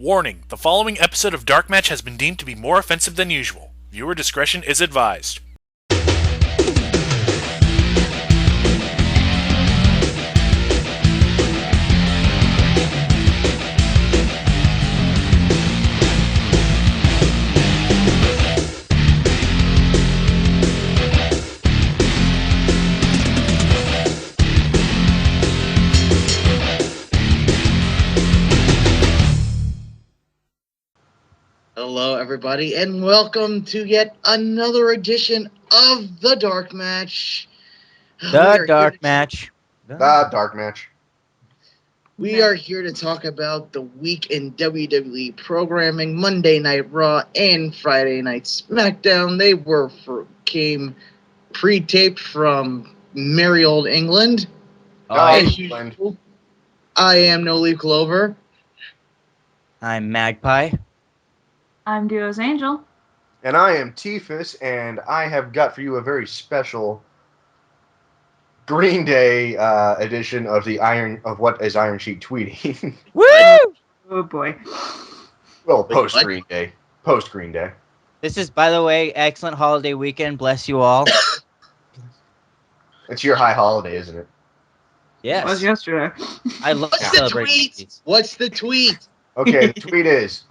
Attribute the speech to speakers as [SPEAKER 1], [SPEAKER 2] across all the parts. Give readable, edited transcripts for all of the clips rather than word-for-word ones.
[SPEAKER 1] Warning, the following episode of DarkMatch has been deemed to be more offensive than usual. Viewer discretion is advised.
[SPEAKER 2] Hello, everybody, and welcome to yet another edition of the Dark Match.
[SPEAKER 3] The Dark Match.
[SPEAKER 2] We are here to talk about the week in WWE programming, Monday Night Raw and Friday Night SmackDown. They came pre-taped from merry old England. As usual, I am No Leaf Clover.
[SPEAKER 3] I'm Magpie.
[SPEAKER 4] I'm Duo's Angel.
[SPEAKER 5] And I am Tifus, and I have got for you a very special Green Day edition of what is Iron Sheik tweeting.
[SPEAKER 3] Woo!
[SPEAKER 4] Oh boy.
[SPEAKER 5] Well, post Green Day. Post Green Day.
[SPEAKER 3] This is, by the way, excellent holiday weekend. Bless you all.
[SPEAKER 5] It's your high holiday, isn't it?
[SPEAKER 3] Yes.
[SPEAKER 4] It was yesterday.
[SPEAKER 3] I love
[SPEAKER 2] What's the
[SPEAKER 3] celebrating.
[SPEAKER 2] tweet? What's the tweet?
[SPEAKER 5] Okay, the tweet is...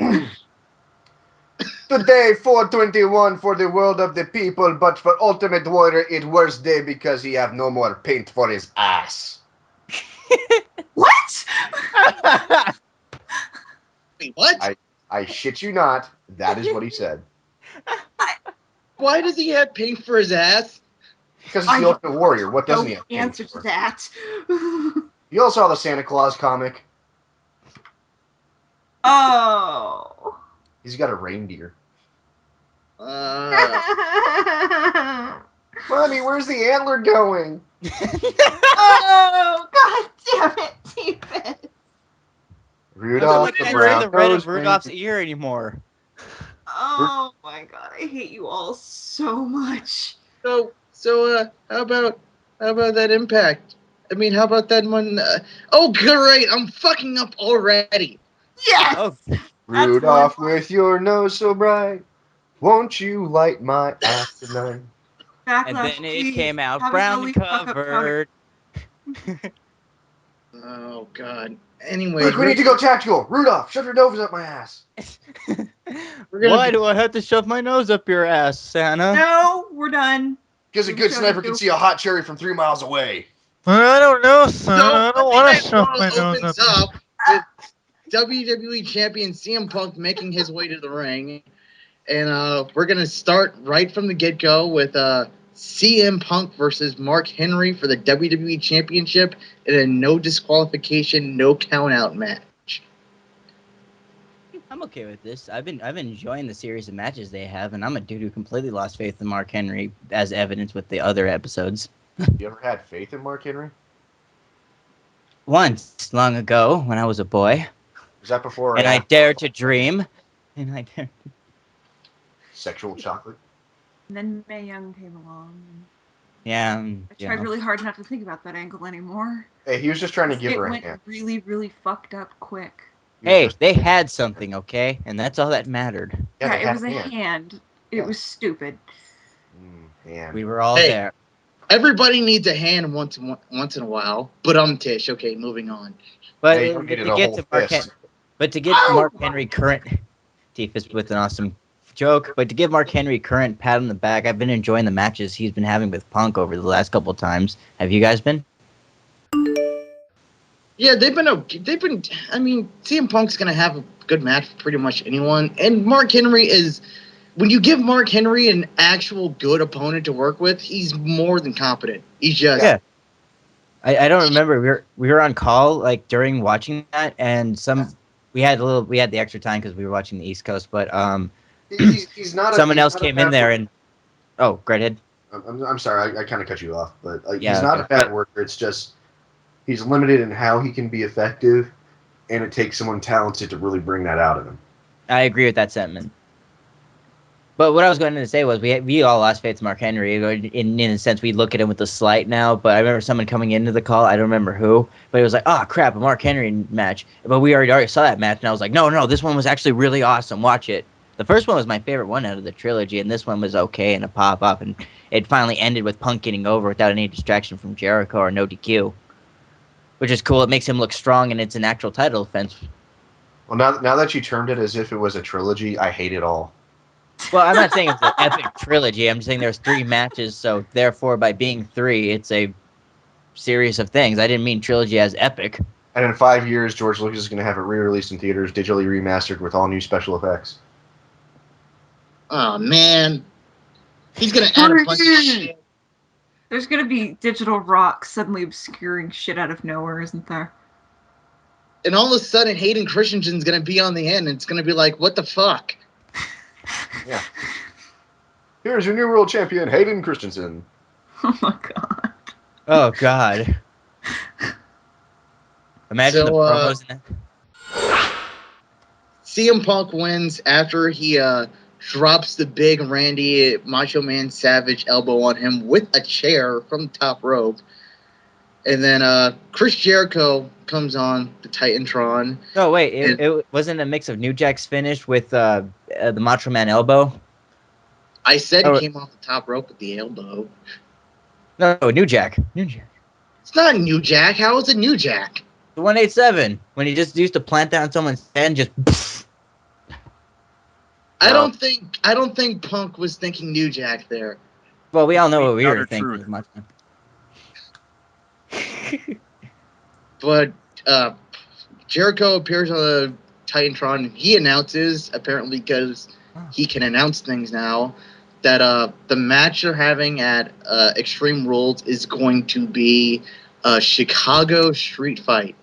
[SPEAKER 5] Today, 421 for the world of the people, but for Ultimate Warrior, it worse day because he have no more paint for his ass.
[SPEAKER 4] What?
[SPEAKER 2] Wait, what?
[SPEAKER 5] I shit you not, that is what he said.
[SPEAKER 2] Why does he have paint for his ass?
[SPEAKER 5] Because it's the Ultimate Warrior, what doesn't he have paint
[SPEAKER 4] answer
[SPEAKER 5] for?
[SPEAKER 4] to that.
[SPEAKER 5] You all saw the Santa Claus comic?
[SPEAKER 4] Oh.
[SPEAKER 5] He's got a reindeer.
[SPEAKER 2] Uh,
[SPEAKER 5] Mommy, where's the antler going?
[SPEAKER 4] Oh, god damn it, David.
[SPEAKER 5] Rudolph
[SPEAKER 3] I
[SPEAKER 5] the
[SPEAKER 3] can't
[SPEAKER 5] brown
[SPEAKER 3] see the red of
[SPEAKER 5] nosed
[SPEAKER 3] Rudolph's
[SPEAKER 5] reindeer.
[SPEAKER 3] ear anymore.
[SPEAKER 4] Oh my god, I hate you all so much.
[SPEAKER 2] so how about that Impact? I mean, how about that one? Oh, great! I'm fucking up already.
[SPEAKER 4] Yes!
[SPEAKER 3] Oh,
[SPEAKER 5] Rudolph with your nose so bright, won't you light my ass tonight?
[SPEAKER 4] Backlash,
[SPEAKER 3] and then it
[SPEAKER 4] please.
[SPEAKER 3] came out
[SPEAKER 4] Have a
[SPEAKER 3] brown
[SPEAKER 4] Zoe fuck up
[SPEAKER 3] covered.
[SPEAKER 2] Oh God. Anyway,
[SPEAKER 5] Look, we need to go tactical. Rudolph, shove your nose up my ass.
[SPEAKER 3] Why do I have to shove my nose up your ass, Santa?
[SPEAKER 4] No, we're done.
[SPEAKER 5] Because a good sniper can see a hot cherry from 3 miles away.
[SPEAKER 3] I don't know, Santa. I don't want to
[SPEAKER 2] Monday
[SPEAKER 3] shove
[SPEAKER 2] Night
[SPEAKER 3] my
[SPEAKER 2] Raw
[SPEAKER 3] nose
[SPEAKER 2] opens
[SPEAKER 3] up.
[SPEAKER 2] up with WWE Champion CM Punk making his way to the ring, and we're gonna start right from the get-go with CM Punk versus Mark Henry for the WWE Championship in a no disqualification, no count-out match.
[SPEAKER 3] I'm okay with this. I've been enjoying the series of matches they have, and I'm a dude who completely lost faith in Mark Henry, as evidenced with the other episodes.
[SPEAKER 5] You ever had faith in Mark Henry?
[SPEAKER 3] Once, long ago, when I was a boy,
[SPEAKER 5] Was that before or
[SPEAKER 3] and I
[SPEAKER 5] after
[SPEAKER 3] dared to dream, and I dared.
[SPEAKER 5] sexual chocolate?
[SPEAKER 4] And then Mae Young came along.
[SPEAKER 3] Yeah,
[SPEAKER 4] I tried really hard not to think about that angle anymore.
[SPEAKER 5] Hey, he was just trying to give
[SPEAKER 4] It
[SPEAKER 5] her a
[SPEAKER 4] went
[SPEAKER 5] hand.
[SPEAKER 4] really, really fucked up quick.
[SPEAKER 3] Hey, they had something, okay, and that's all that mattered.
[SPEAKER 5] Yeah, they
[SPEAKER 4] it
[SPEAKER 5] had
[SPEAKER 4] was
[SPEAKER 5] a
[SPEAKER 4] a
[SPEAKER 5] hand.
[SPEAKER 4] hand. It
[SPEAKER 5] Yeah.
[SPEAKER 4] was stupid.
[SPEAKER 5] Hand.
[SPEAKER 3] We were all
[SPEAKER 2] Hey.
[SPEAKER 3] there.
[SPEAKER 2] Everybody needs a hand once in a while, but Tish. Okay, moving on.
[SPEAKER 3] But,
[SPEAKER 5] Hey, you
[SPEAKER 3] but
[SPEAKER 5] needed
[SPEAKER 3] to
[SPEAKER 5] a
[SPEAKER 3] get
[SPEAKER 5] whole
[SPEAKER 3] to Mark,
[SPEAKER 5] fist.
[SPEAKER 3] but to get Mark Henry current, Tifa with an awesome joke. But to give Mark Henry current pat on the back, I've been enjoying the matches he's been having with Punk over the last couple of times. Have you guys been?
[SPEAKER 2] Yeah, they've been. I mean, CM Punk's gonna have a good match with pretty much anyone, and Mark Henry is. When you give Mark Henry an actual good opponent to work with, he's more than competent. He's just.
[SPEAKER 3] Yeah. I don't remember. We were on call like during watching that, and we had the extra time because we were watching the East Coast, but
[SPEAKER 5] He's not.
[SPEAKER 3] someone
[SPEAKER 5] he's
[SPEAKER 3] else
[SPEAKER 5] not a
[SPEAKER 3] came
[SPEAKER 5] bad
[SPEAKER 3] in there
[SPEAKER 5] worker.
[SPEAKER 3] and go ahead.
[SPEAKER 5] I'm sorry, I kind of cut you off, but
[SPEAKER 3] Yeah,
[SPEAKER 5] he's not
[SPEAKER 3] okay.
[SPEAKER 5] a bad worker. It's just he's limited in how he can be effective, and it takes someone talented to really bring that out of him.
[SPEAKER 3] I agree with that sentiment. But what I was going to say was we all lost faith in Mark Henry. In a sense, we look at him with a slight now. But I remember someone coming into the call. I don't remember who, but it was like, oh crap, a Mark Henry match. But we already saw that match, and I was like, no, this one was actually really awesome. Watch it. The first one was my favorite one out of the trilogy, and this one was okay and a pop up, and it finally ended with Punk getting over without any distraction from Jericho or no DQ, which is cool. It makes him look strong, and it's an actual title defense.
[SPEAKER 5] Well, now that you termed it as if it was a trilogy, I hate it all.
[SPEAKER 3] Well, I'm not saying it's an epic trilogy. I'm just saying there's 3 matches, so therefore, by being 3, it's a series of things. I didn't mean trilogy as epic.
[SPEAKER 5] And in 5 years, George Lucas is going to have it re-released in theaters, digitally remastered with all new special effects.
[SPEAKER 2] Oh, man. He's going to add a bunch of shit.
[SPEAKER 4] There's gonna be digital rock suddenly obscuring shit out of nowhere, isn't there?
[SPEAKER 2] And all of a sudden, Hayden Christensen's going to be on the end, and it's going to be like, what the fuck?
[SPEAKER 5] Yeah. Here's your new world champion, Hayden Christensen.
[SPEAKER 4] Oh my god.
[SPEAKER 3] Oh, God. Imagine the promos in that.
[SPEAKER 2] CM Punk wins after he drops the big Randy Macho Man Savage elbow on him with a chair from the top rope. And then Chris Jericho comes on the Titantron.
[SPEAKER 3] No, wait. It wasn't a mix of New Jack's finish with the Macho Man elbow?
[SPEAKER 2] I said he came off the top rope with the elbow.
[SPEAKER 3] No, New Jack. New Jack.
[SPEAKER 2] It's not New Jack. How is it New Jack?
[SPEAKER 3] The 187, when he just used to plant down someone's head and just... Pfft.
[SPEAKER 2] I don't think Punk was thinking New Jack there.
[SPEAKER 3] Well, we all know what we were thinking.
[SPEAKER 2] But Jericho appears on the Titantron, and he announces, apparently because he can announce things now, that the match they're having at Extreme Rules is going to be a Chicago street fight.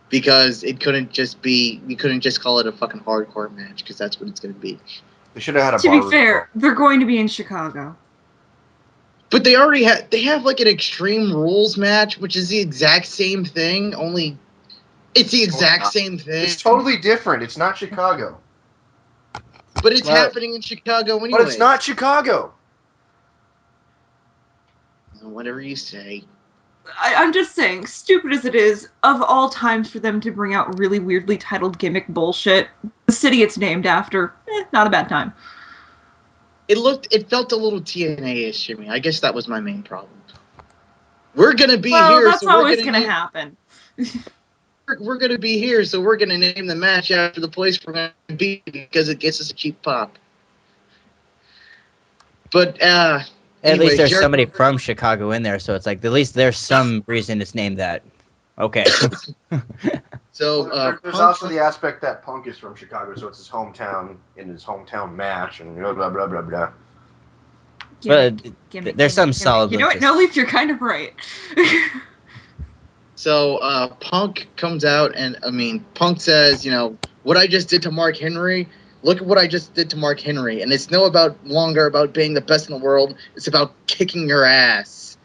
[SPEAKER 2] Because we couldn't just call it a fucking hardcore match, because that's what it's going to be.
[SPEAKER 5] They should have had a
[SPEAKER 4] To be fair, they're going to be in Chicago.
[SPEAKER 2] But they have like an Extreme Rules match, which is the exact same thing, only it's the exact same thing.
[SPEAKER 5] It's totally different. It's not Chicago.
[SPEAKER 2] But it's happening in Chicago anyway.
[SPEAKER 5] But it's not Chicago.
[SPEAKER 2] Whatever you say.
[SPEAKER 4] I'm just saying, stupid as it is, of all times for them to bring out really weirdly titled gimmick bullshit, the city it's named after, not a bad time.
[SPEAKER 2] It felt a little TNA-ish to me. I guess that was my main problem. We're gonna be here.
[SPEAKER 4] Well, that's always gonna happen.
[SPEAKER 2] We're gonna be here, so we're gonna name the match after the place we're gonna be because it gets us a cheap pop. But
[SPEAKER 3] at least there's somebody from Chicago in there, so it's like at least there's some reason it's named that. Okay.
[SPEAKER 2] So
[SPEAKER 5] there's also the aspect that Punk is from Chicago, so it's his hometown in his hometown match, and blah blah blah blah blah.
[SPEAKER 3] But there's some solid.
[SPEAKER 4] You know what? No, Leaf, you're kind of right.
[SPEAKER 2] So Punk comes out, and Punk says, what I just did to Mark Henry. Look at what I just did to Mark Henry, and it's longer about being the best in the world. It's about kicking your ass.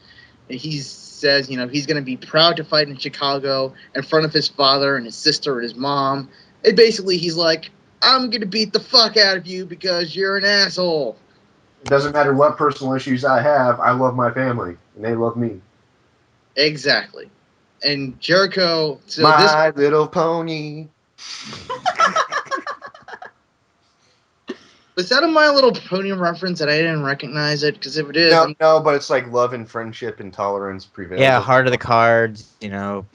[SPEAKER 2] And he says, he's going to be proud to fight in Chicago in front of his father and his sister and his mom. And basically, he's like, I'm going to beat the fuck out of you because you're an asshole.
[SPEAKER 5] It doesn't matter what personal issues I have. I love my family, and they love me.
[SPEAKER 2] Exactly. And Jericho... So
[SPEAKER 5] My Little Pony.
[SPEAKER 2] Was that a My Little Pony reference that I didn't recognize it? Because if it is...
[SPEAKER 5] No, but it's like love and friendship and tolerance prevail.
[SPEAKER 3] Yeah, Heart of the Cards,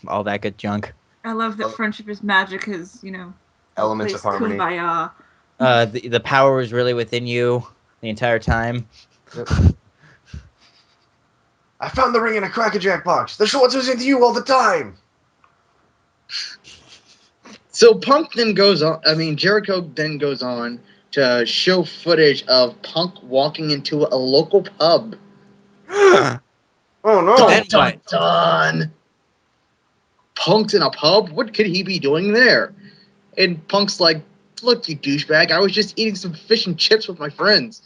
[SPEAKER 3] all that good junk.
[SPEAKER 4] I love that friendship is magic because,
[SPEAKER 5] elements of harmony.
[SPEAKER 4] Kumbaya.
[SPEAKER 3] The power was really within you the entire time.
[SPEAKER 5] Yep. I found the ring in a Cracker Jack box. The Schwartz was into you all the time.
[SPEAKER 2] So Punk then goes on... Jericho then goes on to show footage of Punk walking into a local pub.
[SPEAKER 5] Oh no!
[SPEAKER 2] Dun. Punk's in a pub? What could he be doing there? And Punk's like, look, you douchebag, I was just eating some fish and chips with my friends.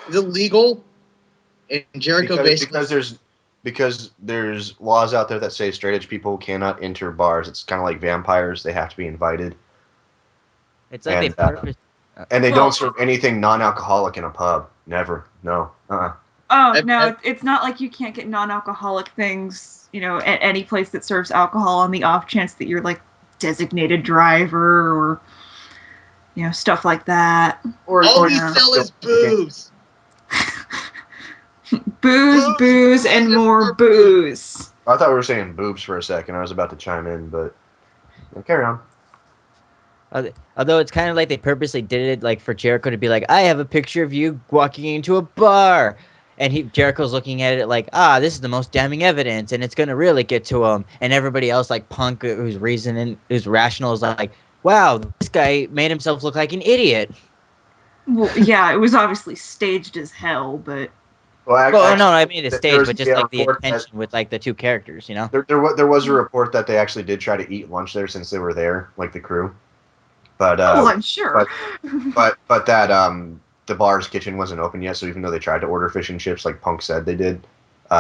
[SPEAKER 2] Is it legal? And Jericho
[SPEAKER 5] because there's laws out there that say straight edge people cannot enter bars. It's kind of like vampires; they have to be invited.
[SPEAKER 3] It's like
[SPEAKER 5] And they
[SPEAKER 4] Well-
[SPEAKER 5] don't serve anything non-alcoholic in a pub. Never. No.
[SPEAKER 4] Oh,
[SPEAKER 2] I've-
[SPEAKER 4] no,
[SPEAKER 2] I've-
[SPEAKER 4] it's not like you can't get non-alcoholic things, at any place that serves alcohol on the off chance that you're, like, designated driver or, stuff like that.
[SPEAKER 5] Or
[SPEAKER 2] All we
[SPEAKER 4] yeah.
[SPEAKER 2] sell is booze.
[SPEAKER 4] Booze, and more booze.
[SPEAKER 5] I thought we were saying boobs for a second. I was about to chime in, but carry on.
[SPEAKER 3] Although it's kind of like they purposely did it, like for Jericho to be like, "I have a picture of you walking into a bar," and Jericho's looking at it like, "This is the most damning evidence, and it's gonna really get to him." And everybody else, like Punk, who's rational, is like, "Wow, this guy made himself look like an idiot."
[SPEAKER 4] Well, yeah, it was obviously staged as hell, but...
[SPEAKER 3] Well, no, I mean the stage,
[SPEAKER 5] there's
[SPEAKER 3] but just
[SPEAKER 5] a
[SPEAKER 3] like the
[SPEAKER 5] report
[SPEAKER 3] intention with like the two characters,
[SPEAKER 5] There was a report that they actually did try to eat lunch there since they were there, like the crew. But
[SPEAKER 4] well, I'm sure.
[SPEAKER 5] but that the bar's kitchen wasn't open yet, so even though they tried to order fish and chips like Punk said they did,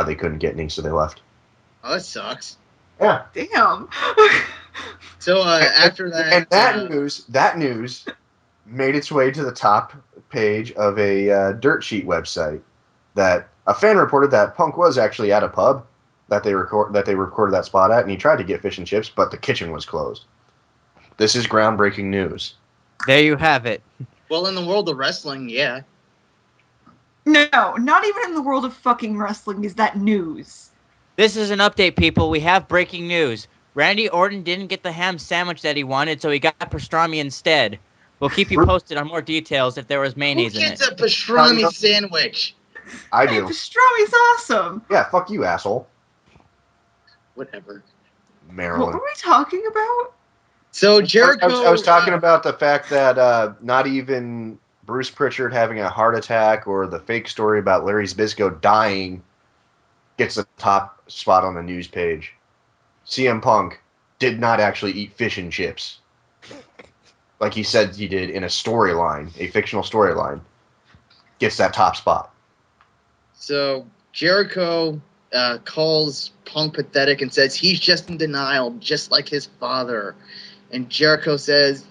[SPEAKER 5] they couldn't get any, so they left.
[SPEAKER 2] Oh, that sucks.
[SPEAKER 5] Yeah.
[SPEAKER 4] Damn.
[SPEAKER 2] So after that,
[SPEAKER 5] And that news made its way to the top page of a dirt sheet website. That a fan reported that Punk was actually at a pub that they recorded that spot at, and he tried to get fish and chips, but the kitchen was closed. This is groundbreaking news.
[SPEAKER 3] There you have it.
[SPEAKER 2] well, in the world of wrestling, yeah.
[SPEAKER 4] No, not even in the world of fucking wrestling is that news.
[SPEAKER 3] This is an update, people. We have breaking news. Randy Orton didn't get the ham sandwich that he wanted, so he got pastrami instead. We'll keep you posted on more details if there was
[SPEAKER 2] Who
[SPEAKER 3] mayonnaise in
[SPEAKER 2] gets
[SPEAKER 3] it.
[SPEAKER 2] a pastrami
[SPEAKER 5] No.
[SPEAKER 2] sandwich?
[SPEAKER 5] I
[SPEAKER 4] Hey,
[SPEAKER 5] do.
[SPEAKER 4] pastrami's awesome.
[SPEAKER 5] Yeah, fuck you, asshole.
[SPEAKER 2] Whatever.
[SPEAKER 4] What
[SPEAKER 5] Maryland.
[SPEAKER 4] were we talking about?
[SPEAKER 2] So Jericho.
[SPEAKER 5] I was talking about the fact that not even Bruce Pritchard having a heart attack or the fake story about Larry Zbyszko dying gets the top spot on the news page. CM Punk did not actually eat fish and chips like he said he did in a storyline, a fictional storyline. Gets that top spot.
[SPEAKER 2] So Jericho calls Punk pathetic and says he's just in denial, just like his father. And Jericho says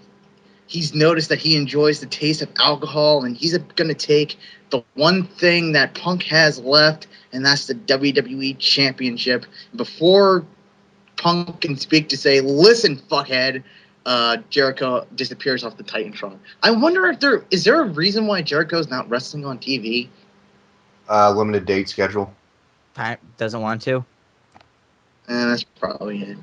[SPEAKER 2] he's noticed that he enjoys the taste of alcohol, and he's going to take the one thing that Punk has left, and that's the WWE Championship. Before Punk can speak to say, "Listen, fuckhead," Jericho disappears off the Titantron. I wonder if is there a reason why Jericho's not wrestling on TV?
[SPEAKER 5] Limited date schedule.
[SPEAKER 3] Time doesn't want to.
[SPEAKER 2] That's probably it.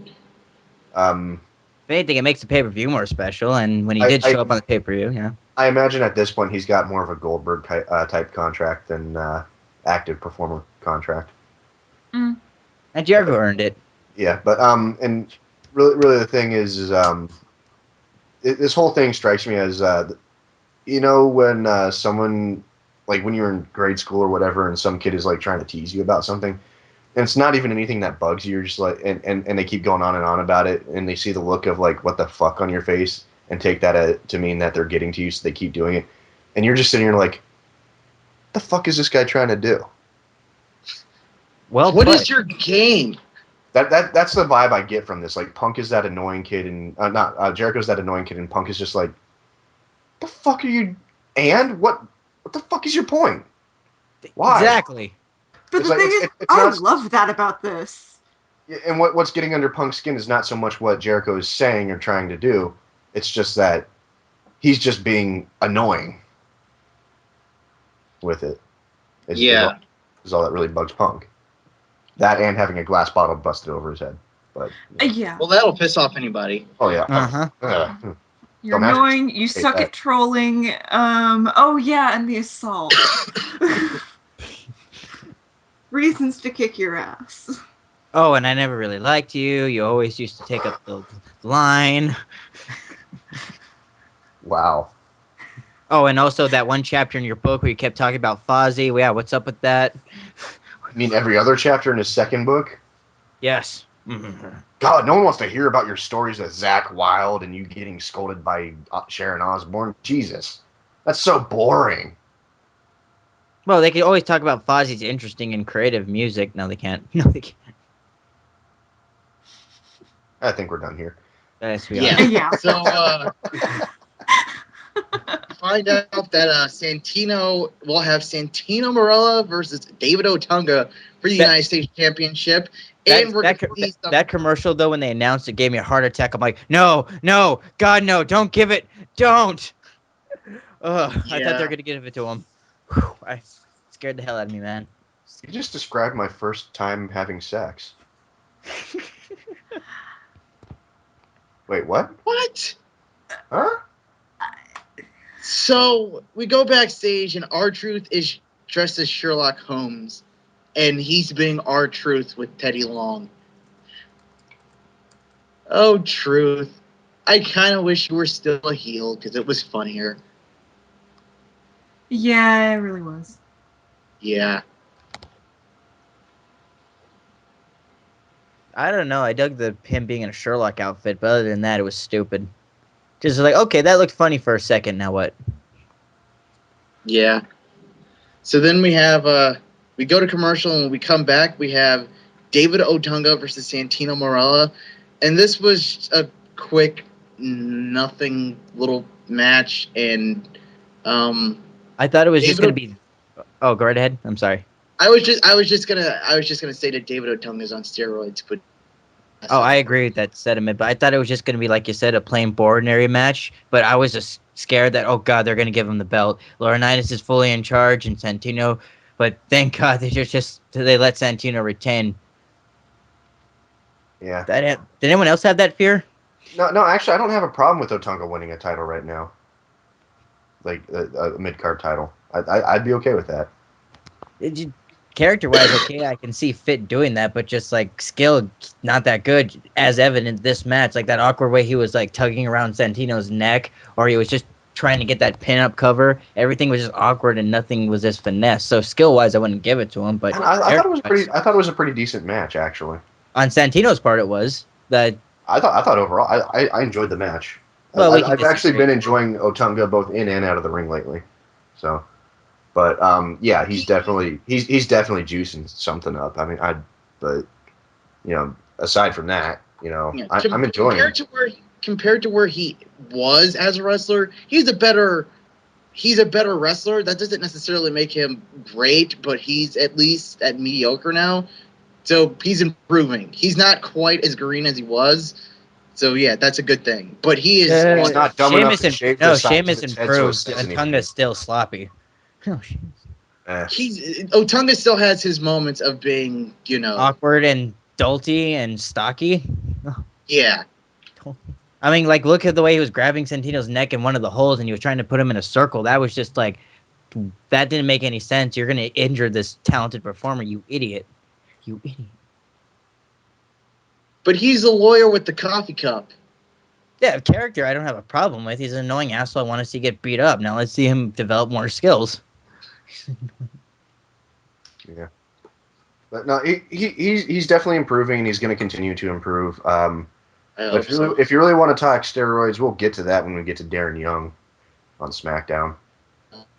[SPEAKER 3] If anything, it makes the pay-per-view more special, and when he
[SPEAKER 5] I-
[SPEAKER 3] did show
[SPEAKER 5] I-
[SPEAKER 3] up on the pay-per-view, yeah.
[SPEAKER 5] I imagine at this point he's got more of a Goldberg type contract than active performer contract.
[SPEAKER 3] And Jericho earned it.
[SPEAKER 5] Yeah, but and really the thing is this whole thing strikes me as when someone, like when you're in grade school or whatever, and some kid is like trying to tease you about something, and it's not even anything that bugs you. You're just like, and they keep going on and on about it, and they see the look of like what the fuck on your face, and take that to mean that they're getting to you, so they keep doing it, and you're just sitting here like, what the fuck is this guy trying to do?
[SPEAKER 3] Well,
[SPEAKER 2] What
[SPEAKER 3] put.
[SPEAKER 2] is your game?
[SPEAKER 5] That's the vibe I get from this. Like, Punk is that annoying kid, and Jericho's that annoying kid, and Punk is just like, the fuck are you? And what the fuck is your point? Why?
[SPEAKER 3] Exactly.
[SPEAKER 4] But
[SPEAKER 5] It's
[SPEAKER 4] the
[SPEAKER 5] like-
[SPEAKER 4] thing
[SPEAKER 5] it's-
[SPEAKER 4] is,
[SPEAKER 5] it's
[SPEAKER 4] I
[SPEAKER 5] not-
[SPEAKER 4] love that about this.
[SPEAKER 5] And what's getting under Punk's skin is not so much what Jericho is saying or trying to do. It's just that he's just being annoying with it. Is all that really bugs Punk. That and having a glass bottle busted over his head. But
[SPEAKER 4] Yeah.
[SPEAKER 2] Well, that'll piss off anybody.
[SPEAKER 5] oh yeah.
[SPEAKER 3] Uh-huh.
[SPEAKER 4] You're
[SPEAKER 5] Don't
[SPEAKER 4] annoying, you
[SPEAKER 5] hate
[SPEAKER 4] suck
[SPEAKER 5] that.
[SPEAKER 4] at trolling. Oh yeah, and the assault. Reasons to kick your ass.
[SPEAKER 3] Oh, and I never really liked you. You always used to take up the line.
[SPEAKER 5] Wow.
[SPEAKER 3] Oh, and also that one chapter in your book where you kept talking about Fozzy. Yeah, what's up with that?
[SPEAKER 5] I mean, every other chapter in his second book.
[SPEAKER 3] Yes.
[SPEAKER 5] God, no one wants to hear about your stories with Zach Wilde and you getting scolded by Sharon Osbourne. Jesus, that's so boring.
[SPEAKER 3] Well, they could always talk about Fozzy's interesting and creative music. No, they can't. No, they can't.
[SPEAKER 5] I think we're done here.
[SPEAKER 3] Yes, we
[SPEAKER 2] Yeah.
[SPEAKER 3] are.
[SPEAKER 4] Yeah.
[SPEAKER 2] So find out that Santino will have Santino Marella versus David Otunga for the United States Championship. And we're going to see some...
[SPEAKER 3] that commercial, though, when they announced it, gave me a heart attack. I'm like, no, God, no, don't give it. Don't. Ugh, I thought they were going to give it to him. Whew, I scared the hell out of me, man.
[SPEAKER 5] You just described my first time having sex. Wait, what?
[SPEAKER 2] What?
[SPEAKER 5] Huh?
[SPEAKER 2] So we go backstage, and R-Truth is dressed as Sherlock Holmes, and he's being R-Truth with Teddy Long. Oh, Truth. I kind of wish you were still a heel, because it was funnier.
[SPEAKER 4] Yeah, it really was.
[SPEAKER 2] Yeah.
[SPEAKER 3] I don't know. I dug him being in a Sherlock outfit, but other than that, it was stupid. Just like, okay, that looked funny for a second. Now what?
[SPEAKER 2] Yeah. So then we have, we go to commercial, and when we come back, we have David Otunga versus Santino Marella. And this was a quick, nothing little match. And
[SPEAKER 3] I thought it was just going to be... Oh, go right ahead. I'm sorry.
[SPEAKER 2] I was just gonna say that David Otunga is on steroids, but
[SPEAKER 3] Oh, I agree with that sentiment, but I thought it was just going to be, like you said, a plain ordinary match. But I was just scared that, oh God, they're going to give him the belt. Laurinaitis is fully in charge, and Santino. But thank God they let Santino retain.
[SPEAKER 5] Yeah.
[SPEAKER 3] Did anyone else have that fear?
[SPEAKER 5] No. Actually, I don't have a problem with Otunga winning a title right now. Like a mid-card title. I'd be okay with that.
[SPEAKER 3] Character-wise, okay, I can see Fit doing that, but just like skill, not that good, as evident this match. Like that awkward way he was like tugging around Santino's neck, or he was just trying to get that pin-up cover. Everything was just awkward, and nothing was just finesse. So skill-wise, I wouldn't give it to him. But
[SPEAKER 5] I thought it was pretty. I thought it was a pretty decent match, actually.
[SPEAKER 3] On Santino's part, it was that.
[SPEAKER 5] I thought overall, I enjoyed the match.
[SPEAKER 3] Well,
[SPEAKER 5] I've actually been enjoying Otunga both in and out of the ring lately. So. But yeah, he's definitely juicing something up. I mean, but aside from that, I'm enjoying it.
[SPEAKER 2] Compared to where he was as a wrestler, he's a better wrestler. That doesn't necessarily make him great, but he's at least at mediocre now. So he's improving. He's not quite as green as he was. So yeah, that's a good thing. But he is
[SPEAKER 5] he's not dumb enough to shave the sides
[SPEAKER 3] Sheamus
[SPEAKER 5] of his head, so it
[SPEAKER 3] improved.
[SPEAKER 5] says anything.
[SPEAKER 3] Otunga's still sloppy. Oh,
[SPEAKER 2] Otunga still has his moments of being,
[SPEAKER 3] awkward and dolty and stocky.
[SPEAKER 2] Yeah.
[SPEAKER 3] I mean, like, look at the way he was grabbing Santino's neck in one of the holes, and he was trying to put him in a circle. That was just like, that didn't make any sense. You're gonna injure this talented performer, you idiot. You idiot.
[SPEAKER 2] But he's a lawyer with the coffee cup.
[SPEAKER 3] Yeah, character I don't have a problem with. He's an annoying asshole I want to see get beat up. Now let's see him develop more skills.
[SPEAKER 5] Yeah, but no, he's definitely improving, and he's going to continue to improve. But if you really want to talk steroids, we'll get to that when we get to Darren Young on SmackDown.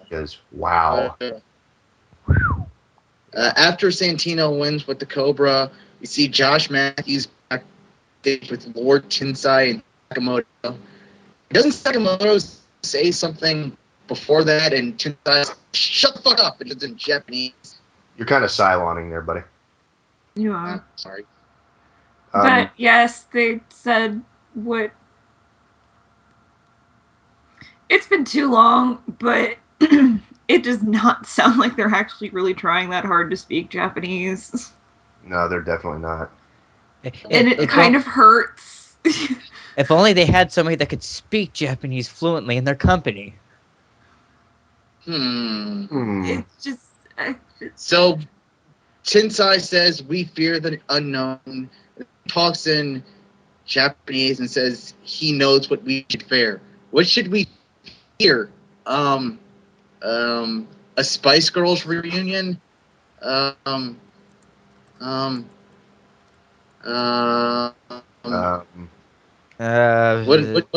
[SPEAKER 5] Because wow.
[SPEAKER 2] After Santino wins with the Cobra, we see Josh Matthews backstage with Lord Tensai and Sakamoto. Doesn't Sakamoto say something before that, and Tensai shut the fuck up, and it's in Japanese.
[SPEAKER 5] You're kind of Cyloning there, buddy.
[SPEAKER 4] You are.
[SPEAKER 2] Sorry.
[SPEAKER 4] But yes, they said what. It's been too long, but it does not sound like they're actually really trying that hard to speak Japanese.
[SPEAKER 5] No, they're definitely not.
[SPEAKER 4] And it kind of hurts.
[SPEAKER 3] If only they had somebody that could speak Japanese fluently in their company.
[SPEAKER 4] It's just...
[SPEAKER 2] So, Tensai says, "We fear the unknown." Talks in Japanese and says he knows what we should fear. What should we fear? A Spice Girls reunion? What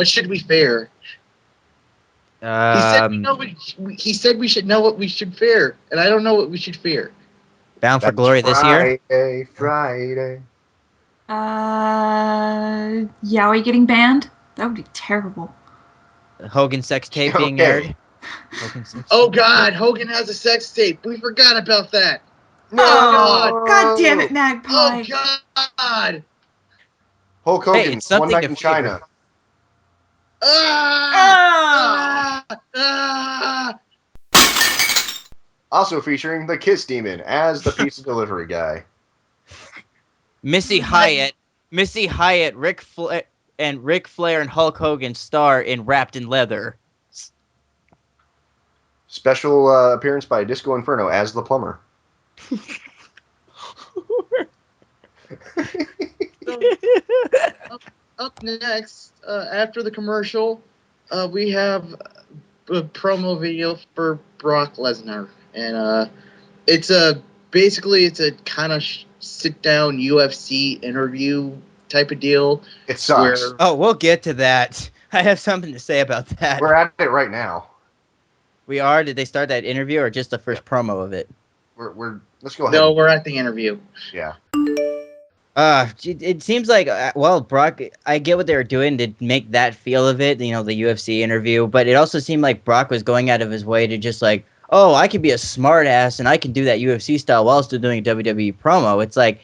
[SPEAKER 2] should we fear? He said we should know what we should fear, and I don't know what we should fear.
[SPEAKER 3] Bound for Glory this year?
[SPEAKER 5] Friday.
[SPEAKER 4] Yaoi getting banned? That would be terrible.
[SPEAKER 3] Hogan sex tape being aired?
[SPEAKER 2] Oh God, Hogan has a sex tape. We forgot about that.
[SPEAKER 5] No!
[SPEAKER 4] Oh, God damn it,
[SPEAKER 2] Oh
[SPEAKER 4] Magpie.
[SPEAKER 2] God.
[SPEAKER 5] Hulk
[SPEAKER 3] Hey,
[SPEAKER 5] Hogan,
[SPEAKER 3] it's
[SPEAKER 5] one
[SPEAKER 3] something
[SPEAKER 5] night
[SPEAKER 3] to
[SPEAKER 5] in
[SPEAKER 3] fear.
[SPEAKER 5] China.
[SPEAKER 2] Ah!
[SPEAKER 4] Oh.
[SPEAKER 2] Ah!
[SPEAKER 5] Also featuring the Kiss Demon as the pizza delivery guy.
[SPEAKER 3] Missy Hyatt, Ric Flair, and Hulk Hogan star in Wrapped in Leather.
[SPEAKER 5] Special appearance by Disco Inferno as the plumber.
[SPEAKER 2] So, up next, after the commercial, we have a promo video for Brock Lesnar, and it's basically it's a kind of sit down UFC interview type of deal.
[SPEAKER 5] It sucks.
[SPEAKER 2] Where
[SPEAKER 3] Oh, we'll get to that. I have something to say about that.
[SPEAKER 5] We're at it right now.
[SPEAKER 3] We are. Did they start that interview or just the first promo of it?
[SPEAKER 5] Let's go ahead.
[SPEAKER 2] no, we're at the interview.
[SPEAKER 5] Yeah.
[SPEAKER 3] It seems like Brock. I get what they were doing to make that feel of it. You know, the UFC interview, but it also seemed like Brock was going out of his way to just like, oh, I can be a smart ass and I can do that UFC style while still doing a WWE promo. It's like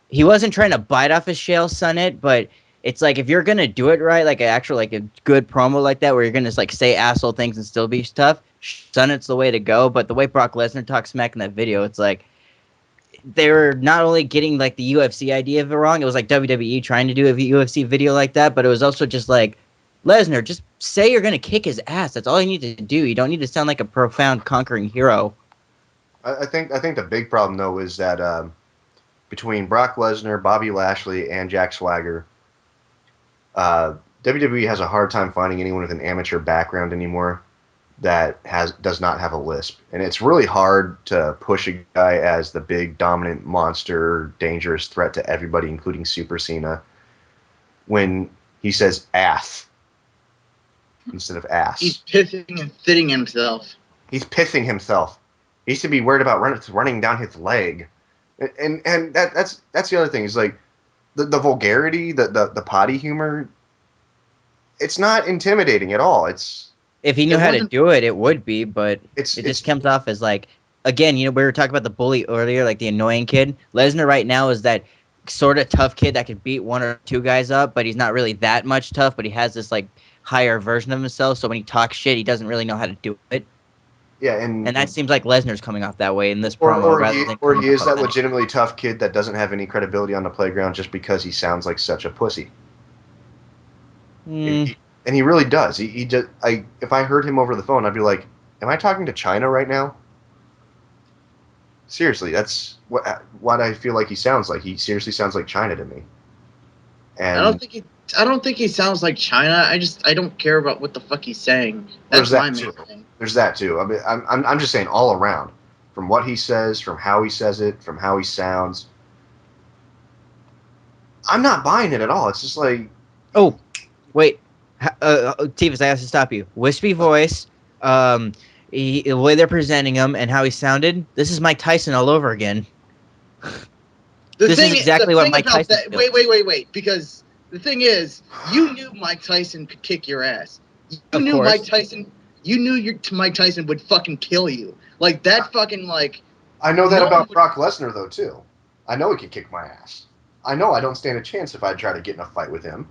[SPEAKER 3] he wasn't trying to bite off his shell, son it, but it's like if you're gonna do it right, like a good promo like that, where you're gonna like say asshole things and still be tough, son it's the way to go. But the way Brock Lesnar talks smack in that video, it's like they were not only getting like the UFC idea of it wrong, it was like WWE trying to do a UFC video like that, but it was also just like Lesnar, just say you're gonna kick his ass. That's all you need to do. You don't need to sound like a profound conquering hero.
[SPEAKER 5] I think the big problem though is that between Brock Lesnar, Bobby Lashley, and Jack Swagger, WWE has a hard time finding anyone with an amateur background anymore that does not have a lisp, and it's really hard to push a guy as the big dominant monster, dangerous threat to everybody, including Super Cena, when he says ass instead of ass.
[SPEAKER 2] He's pissing and fitting himself.
[SPEAKER 5] He's pissing himself. He should be worried about running down his leg, and that's the other thing is like the vulgarity, the potty humor. It's not intimidating at all.
[SPEAKER 3] If he knew how to do it, it would be, but
[SPEAKER 5] it
[SPEAKER 3] just comes off as like, again, you know, we were talking about the bully earlier, like the annoying kid. Lesnar right now is that sort of tough kid that could beat one or two guys up, but he's not really that much tough, but he has this like higher version of himself, so when he talks shit, he doesn't really know how to do it.
[SPEAKER 5] Yeah, and
[SPEAKER 3] that seems like Lesnar's coming off that way in this promo.
[SPEAKER 5] Or he is that legitimately tough kid that doesn't have any credibility on the playground just because he sounds like such a pussy. And he really does. He just if I heard him over the phone, I'd be like, "Am I talking to China right now?" Seriously, that's what I feel like he sounds like. He seriously sounds like China to me. And
[SPEAKER 2] I don't think he sounds like China. I don't care about what the fuck he's saying. That's my main thing.
[SPEAKER 5] There's that too. I mean, I'm just saying all around, from what he says, from how he says it, from how he sounds. I'm not buying it at all. It's just like,
[SPEAKER 3] oh, wait. Tivas, I have to stop you. Wispy voice, the way they're presenting him and how he sounded. This is Mike Tyson all over again. This is exactly what Mike Tyson feels.
[SPEAKER 2] Wait. Because the thing is, you knew Mike Tyson could kick your ass. You knew Mike Tyson would fucking kill you. Like that fucking like.
[SPEAKER 5] I know that about Brock Lesnar though too. I know he could kick my ass. I know I don't stand a chance if I try to get in a fight with him.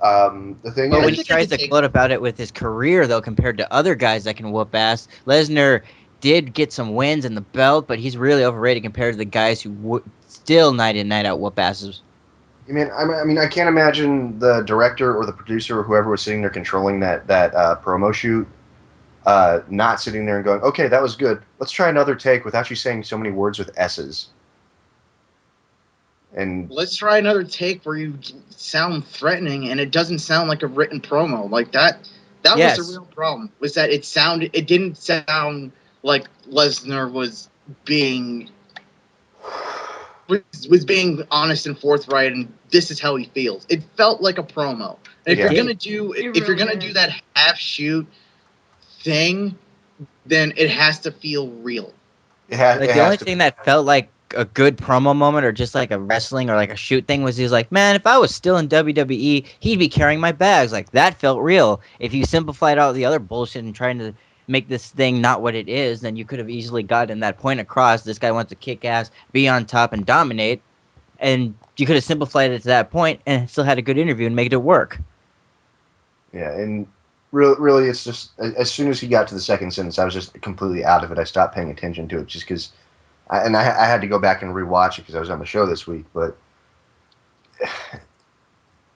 [SPEAKER 5] The thing is,
[SPEAKER 3] when he tries to gloat about it with his career, though, compared to other guys that can whoop ass, Lesnar did get some wins in the belt, but he's really overrated compared to the guys who still night in night out whoop asses.
[SPEAKER 5] I mean, I can't imagine the director or the producer or whoever was sitting there controlling that promo shoot, not sitting there and going, "Okay, that was good. Let's try another take without you saying so many words with S's." And
[SPEAKER 2] let's try another take where you sound threatening and it doesn't sound like a written promo like that. That was the real problem. Was that it didn't sound like Lesnar was being honest and forthright, and this is how he feels. It felt like a promo. And if you're gonna do that half shoot thing, then it has to feel real.
[SPEAKER 3] The only thing that felt like a good promo moment or just like a wrestling or like a shoot thing was he was like, man, if I was still in WWE, he'd be carrying my bags. Like that felt real. If you simplified all the other bullshit and trying to make this thing not what it is, then you could have easily gotten that point across. This guy wants to kick ass, be on top, and dominate, and you could have simplified it to that point and still had a good interview and made it work.
[SPEAKER 5] Yeah, and really, it's just as soon as he got to the second sentence, I was just completely out of it. I stopped paying attention to it just because, I had to go back and rewatch it because I was on the show this week. But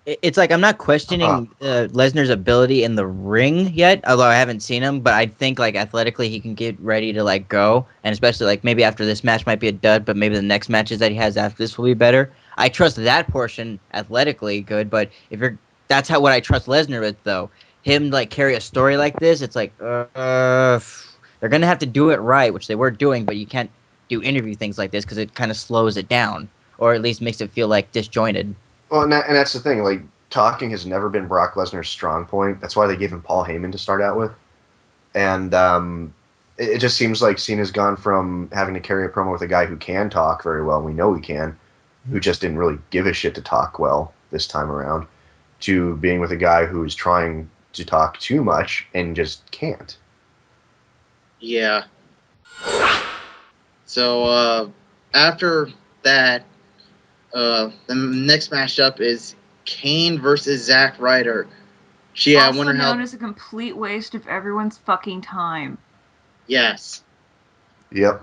[SPEAKER 3] It's like I'm not questioning Lesnar's ability in the ring yet, although I haven't seen him. But I think like athletically he can get ready to like go, and especially like maybe after this match might be a dud, but maybe the next matches that he has after this will be better. I trust that portion athletically good, but if you're that's how what I trust Lesnar with though. Him like carry a story like this, it's like they're gonna have to do it right, which they were doing, but you can't do interview things like this because it kind of slows it down, or at least makes it feel like disjointed.
[SPEAKER 5] well, and that's the thing. Like talking has never been Brock Lesnar's strong point. That's why they gave him Paul Heyman to start out with, and it just seems like Cena's gone from having to carry a promo with a guy who can talk very well, and we know he can, who just didn't really give a shit to talk well this time around, to being with a guy who's trying to talk too much and just can't.
[SPEAKER 2] Yeah. So after that, the next matchup is Kane versus Zack Ryder. Gee, I
[SPEAKER 4] Also
[SPEAKER 2] wonder
[SPEAKER 4] known
[SPEAKER 2] how.
[SPEAKER 4] as a complete waste of everyone's fucking time.
[SPEAKER 2] Yes.
[SPEAKER 5] Yep.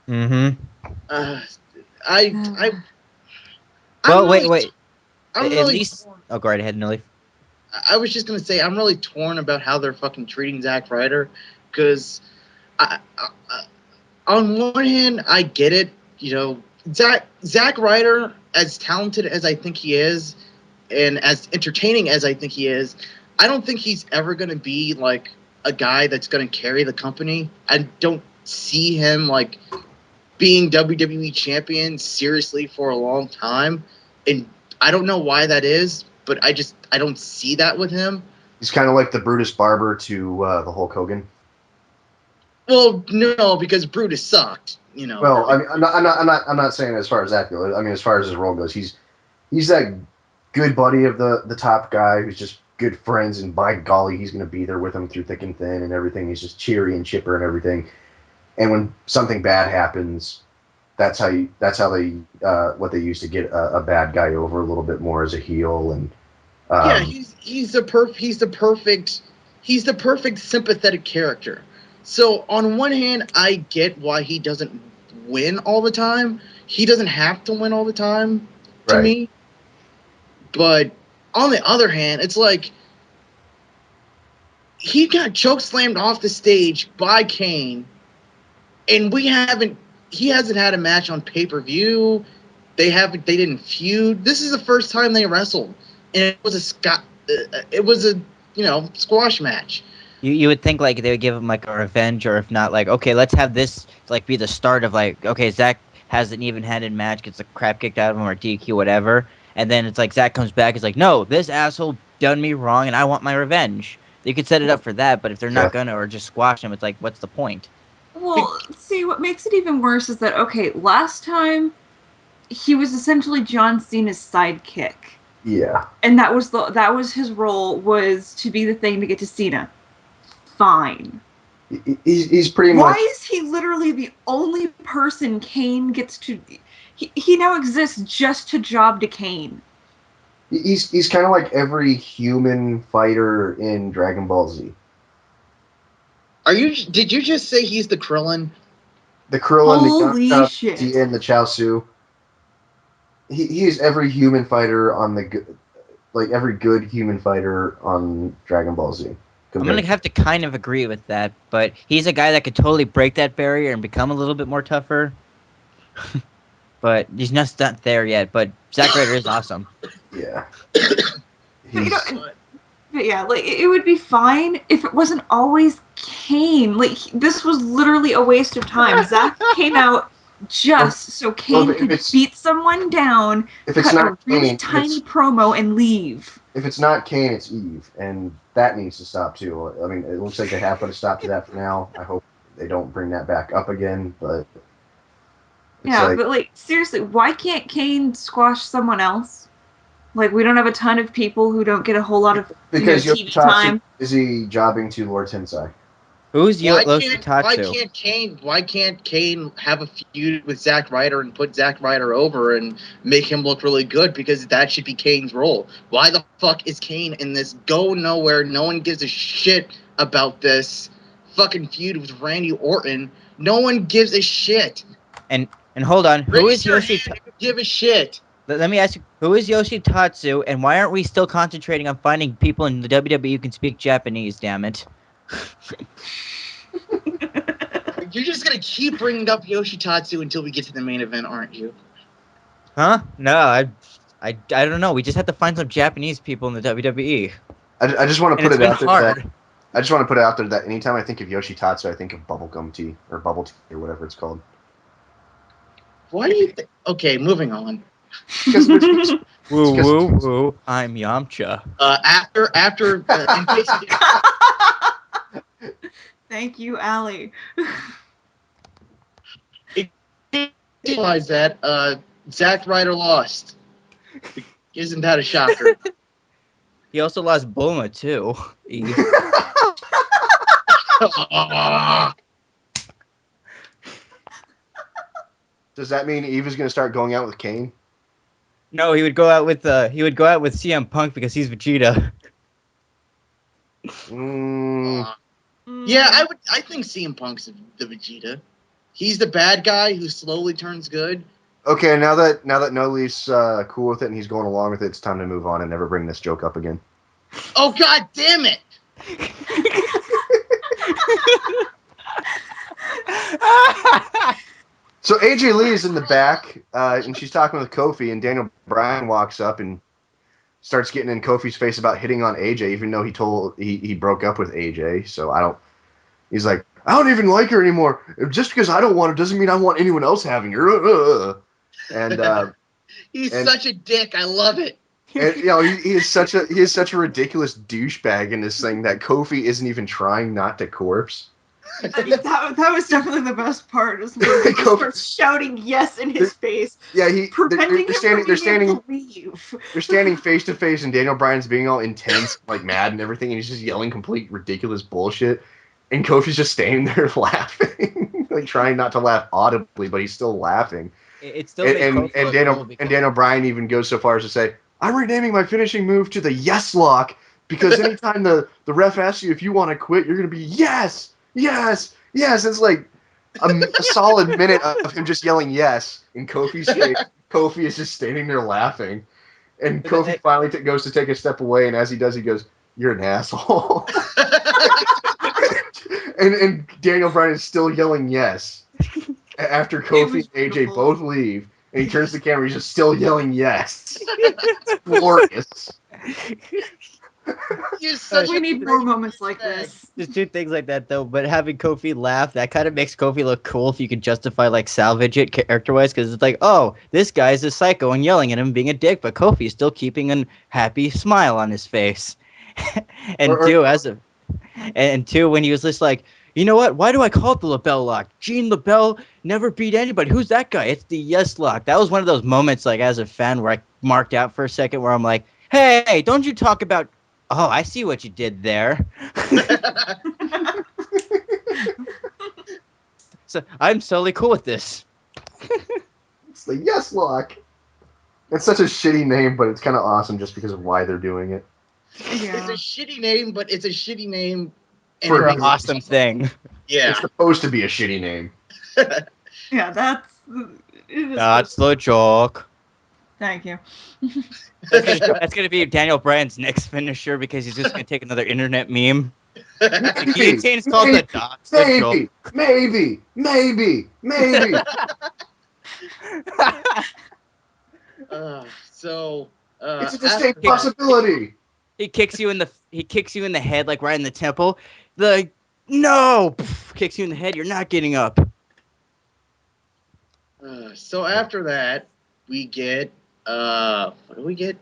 [SPEAKER 3] Mm-hmm.
[SPEAKER 2] Uh, I.
[SPEAKER 3] Well,
[SPEAKER 2] I'm really,
[SPEAKER 3] wait.
[SPEAKER 2] I'm
[SPEAKER 3] At
[SPEAKER 2] really.
[SPEAKER 3] least. Oh, go right ahead, Nilly.
[SPEAKER 2] I was just gonna say I'm really torn about how they're fucking treating Zack Ryder, because on one hand I get it, you know, Zack Ryder, as talented as I think he is, and as entertaining as I think he is, I don't think he's ever gonna be like a guy that's gonna carry the company. I don't see him like being WWE champion seriously for a long time, and I don't know why that is, but I don't see that with him.
[SPEAKER 5] He's kind of like the Brutus Barber to the Hulk Hogan.
[SPEAKER 2] Well, no, because Brutus sucked, you know.
[SPEAKER 5] Well, I mean, I'm not saying as far as that goes. I mean, as far as his role goes, he's that good buddy of the top guy who's just good friends, and by golly, he's going to be there with him through thick and thin and everything. He's just cheery and chipper and everything. And when something bad happens, that's how they what they use to get a bad guy over a little bit more as a heel. And
[SPEAKER 2] yeah, he's the perfect sympathetic character. So on one hand, I get why he doesn't win all the time. He doesn't have to win all the time to
[SPEAKER 5] Right.
[SPEAKER 2] me. But on the other hand, it's like he got chokeslammed off the stage by Kane, and he hasn't had a match on pay-per-view. They didn't feud. This is the first time they wrestled, and it was a squash match.
[SPEAKER 3] You would think like they would give him like a revenge, or if not, like okay, let's have this like be the start of like okay, Zack has an even-handed match, gets the crap kicked out of him or DQ, whatever, and then it's like Zack comes back, it's like no, this asshole done me wrong, and I want my revenge. You could set it up for that, but if they're not gonna or just squash him, it's like what's the point?
[SPEAKER 4] Well, see, what makes it even worse is that, okay, last time he was essentially John Cena's sidekick.
[SPEAKER 5] Yeah.
[SPEAKER 4] And that was his role, was to be the thing to get to Cena. Fine.
[SPEAKER 5] He's pretty
[SPEAKER 4] Why
[SPEAKER 5] much.
[SPEAKER 4] is he literally the only person Kane gets to... He now exists just to job to Kane.
[SPEAKER 5] He's kind of like every human fighter in Dragon Ball Z.
[SPEAKER 2] Did you just say he's the Krillin?
[SPEAKER 5] The Krillin,
[SPEAKER 4] Holy
[SPEAKER 5] the
[SPEAKER 4] shit.
[SPEAKER 5] and the Chaozu. He's every human fighter on every good human fighter on Dragon Ball Z.
[SPEAKER 3] I'm gonna have to kind of agree with that, but he's a guy that could totally break that barrier and become a little bit more tougher. But he's not there yet. But Zack Ryder is awesome.
[SPEAKER 5] Yeah.
[SPEAKER 4] But yeah, like it would be fine if it wasn't always Kane. Like this was literally a waste of time. Zack came out just so Kane could beat someone down, cut a really tiny promo, and leave.
[SPEAKER 5] If it's not Kane, it's Eve, and that needs to stop too. I mean, it looks like they have put a stop to that for now. I hope they don't bring that back up again. But
[SPEAKER 4] yeah, but like seriously, why can't Kane squash someone else? Like we don't have a ton of people who don't get a whole lot of
[SPEAKER 5] because
[SPEAKER 4] TV time.
[SPEAKER 5] Is he jobbing to Lord Tensai?
[SPEAKER 3] Who's
[SPEAKER 2] Why
[SPEAKER 3] Yoshitatsu?
[SPEAKER 2] can't Kane have a feud with Zack Ryder and put Zack Ryder over and make him look really good? Because that should be Kane's role. Why the fuck is Kane in this go nowhere? No one gives a shit about this fucking feud with Randy Orton. No one gives a shit.
[SPEAKER 3] And hold on, who is
[SPEAKER 2] Raise your
[SPEAKER 3] Yoshitatsu?
[SPEAKER 2] hand if you give a shit.
[SPEAKER 3] Let me ask you, who is Yoshitatsu, and why aren't we still concentrating on finding people in the WWE who can speak Japanese? Damn it!
[SPEAKER 2] You're just gonna keep bringing up Yoshitatsu until we get to the main event, aren't you?
[SPEAKER 3] Huh? No, I don't know. We just have to find some Japanese people in the WWE,
[SPEAKER 5] I just want to
[SPEAKER 3] and
[SPEAKER 5] put
[SPEAKER 3] it's
[SPEAKER 5] it
[SPEAKER 3] been
[SPEAKER 5] out there
[SPEAKER 3] hard.
[SPEAKER 5] that I just want to put it out there that anytime I think of Yoshitatsu, I think of bubblegum tea or bubble tea or whatever it's called.
[SPEAKER 2] Why do you think? Okay, moving on.
[SPEAKER 5] Because
[SPEAKER 3] Woo
[SPEAKER 5] because-
[SPEAKER 3] woo woo! I'm Yamcha.
[SPEAKER 2] After in case you
[SPEAKER 4] Thank you, Allie.
[SPEAKER 2] didn't realize that, Zack Ryder lost. Isn't that a shocker?
[SPEAKER 3] He also lost Bulma too.
[SPEAKER 5] does that mean Eve is going to start going out with Kane?
[SPEAKER 3] No, he would go out with CM Punk because he's Vegeta.
[SPEAKER 2] Yeah, I think CM Punk's the Vegeta. He's the bad guy who slowly turns good.
[SPEAKER 5] Okay, now that No Leaf's cool with it and he's going along with it, it's time to move on and never bring this joke up again.
[SPEAKER 2] Oh god damn it!
[SPEAKER 5] So AJ Lee is in the back, and she's talking with Kofi, and Daniel Bryan walks up and starts getting in Kofi's face about hitting on AJ, even though he broke up with AJ. So I don't. He's like, I don't even like her anymore. Just because I don't want her doesn't mean I want anyone else having her. And
[SPEAKER 2] He's
[SPEAKER 5] and-
[SPEAKER 2] such a dick. I love it.
[SPEAKER 5] and you know he is such a ridiculous douchebag in this thing that Kofi isn't even trying not to corpse.
[SPEAKER 4] That was definitely the best part. Is when he just starts shouting yes in his face,
[SPEAKER 5] Yeah,
[SPEAKER 4] preventing him from
[SPEAKER 5] they're
[SPEAKER 4] being able to leave.
[SPEAKER 5] They're standing face to face, and Daniel Bryan's being all intense, like mad and everything, and he's just yelling complete ridiculous bullshit. And Kofi's just standing there laughing, like trying not to laugh audibly, but he's still laughing.
[SPEAKER 3] It's still
[SPEAKER 5] And Daniel Bryan even goes so far as to say, "I'm renaming my finishing move to the Yes Lock because anytime the ref asks you if you want to quit, you're gonna be yes, yes, yes." It's like a solid minute of him just yelling yes in Kofi's face. Kofi is just standing there laughing. And Kofi finally goes to take a step away, and as he does, he goes, "You're an asshole." and Daniel Bryan is still yelling yes. After Kofi and AJ both leave, and he turns to the camera, he's just still yelling yes. It's glorious.
[SPEAKER 4] We need more moments like this.
[SPEAKER 3] There's two things like that though, but having Kofi laugh, that kind of makes Kofi look cool if you can justify like salvage it character-wise, because it's like, oh, this guy's a psycho and yelling at him being a dick, but Kofi's still keeping a happy smile on his face. And two, when he was just like, you know what? Why do I call it the LaBelle Lock? Gene LaBelle never beat anybody. Who's that guy? It's the Yes Lock. That was one of those moments, like as a fan, where I marked out for a second, where I'm like, hey, don't you talk about. Oh, I see what you did there. So I'm totally cool with this.
[SPEAKER 5] It's the Yes Lock. It's such a shitty name, but it's kind of awesome just because of why they're doing it.
[SPEAKER 2] It's a shitty name, but it's a shitty name
[SPEAKER 5] For
[SPEAKER 3] For
[SPEAKER 5] an
[SPEAKER 3] an awesome thing.
[SPEAKER 2] Yeah.
[SPEAKER 5] It's supposed to be a shitty name.
[SPEAKER 4] Yeah, that's.
[SPEAKER 3] That's the joke.
[SPEAKER 4] Thank you.
[SPEAKER 3] That's gonna be Daniel Bryan's next finisher because he's just gonna take another internet meme. The guillotine is called the Dots. The joke.
[SPEAKER 5] Maybe. It's a distinct possibility.
[SPEAKER 3] He kicks you in the head, like right in the temple. The no kicks you in the head. You're not getting up.
[SPEAKER 2] So after that, we get what do we get?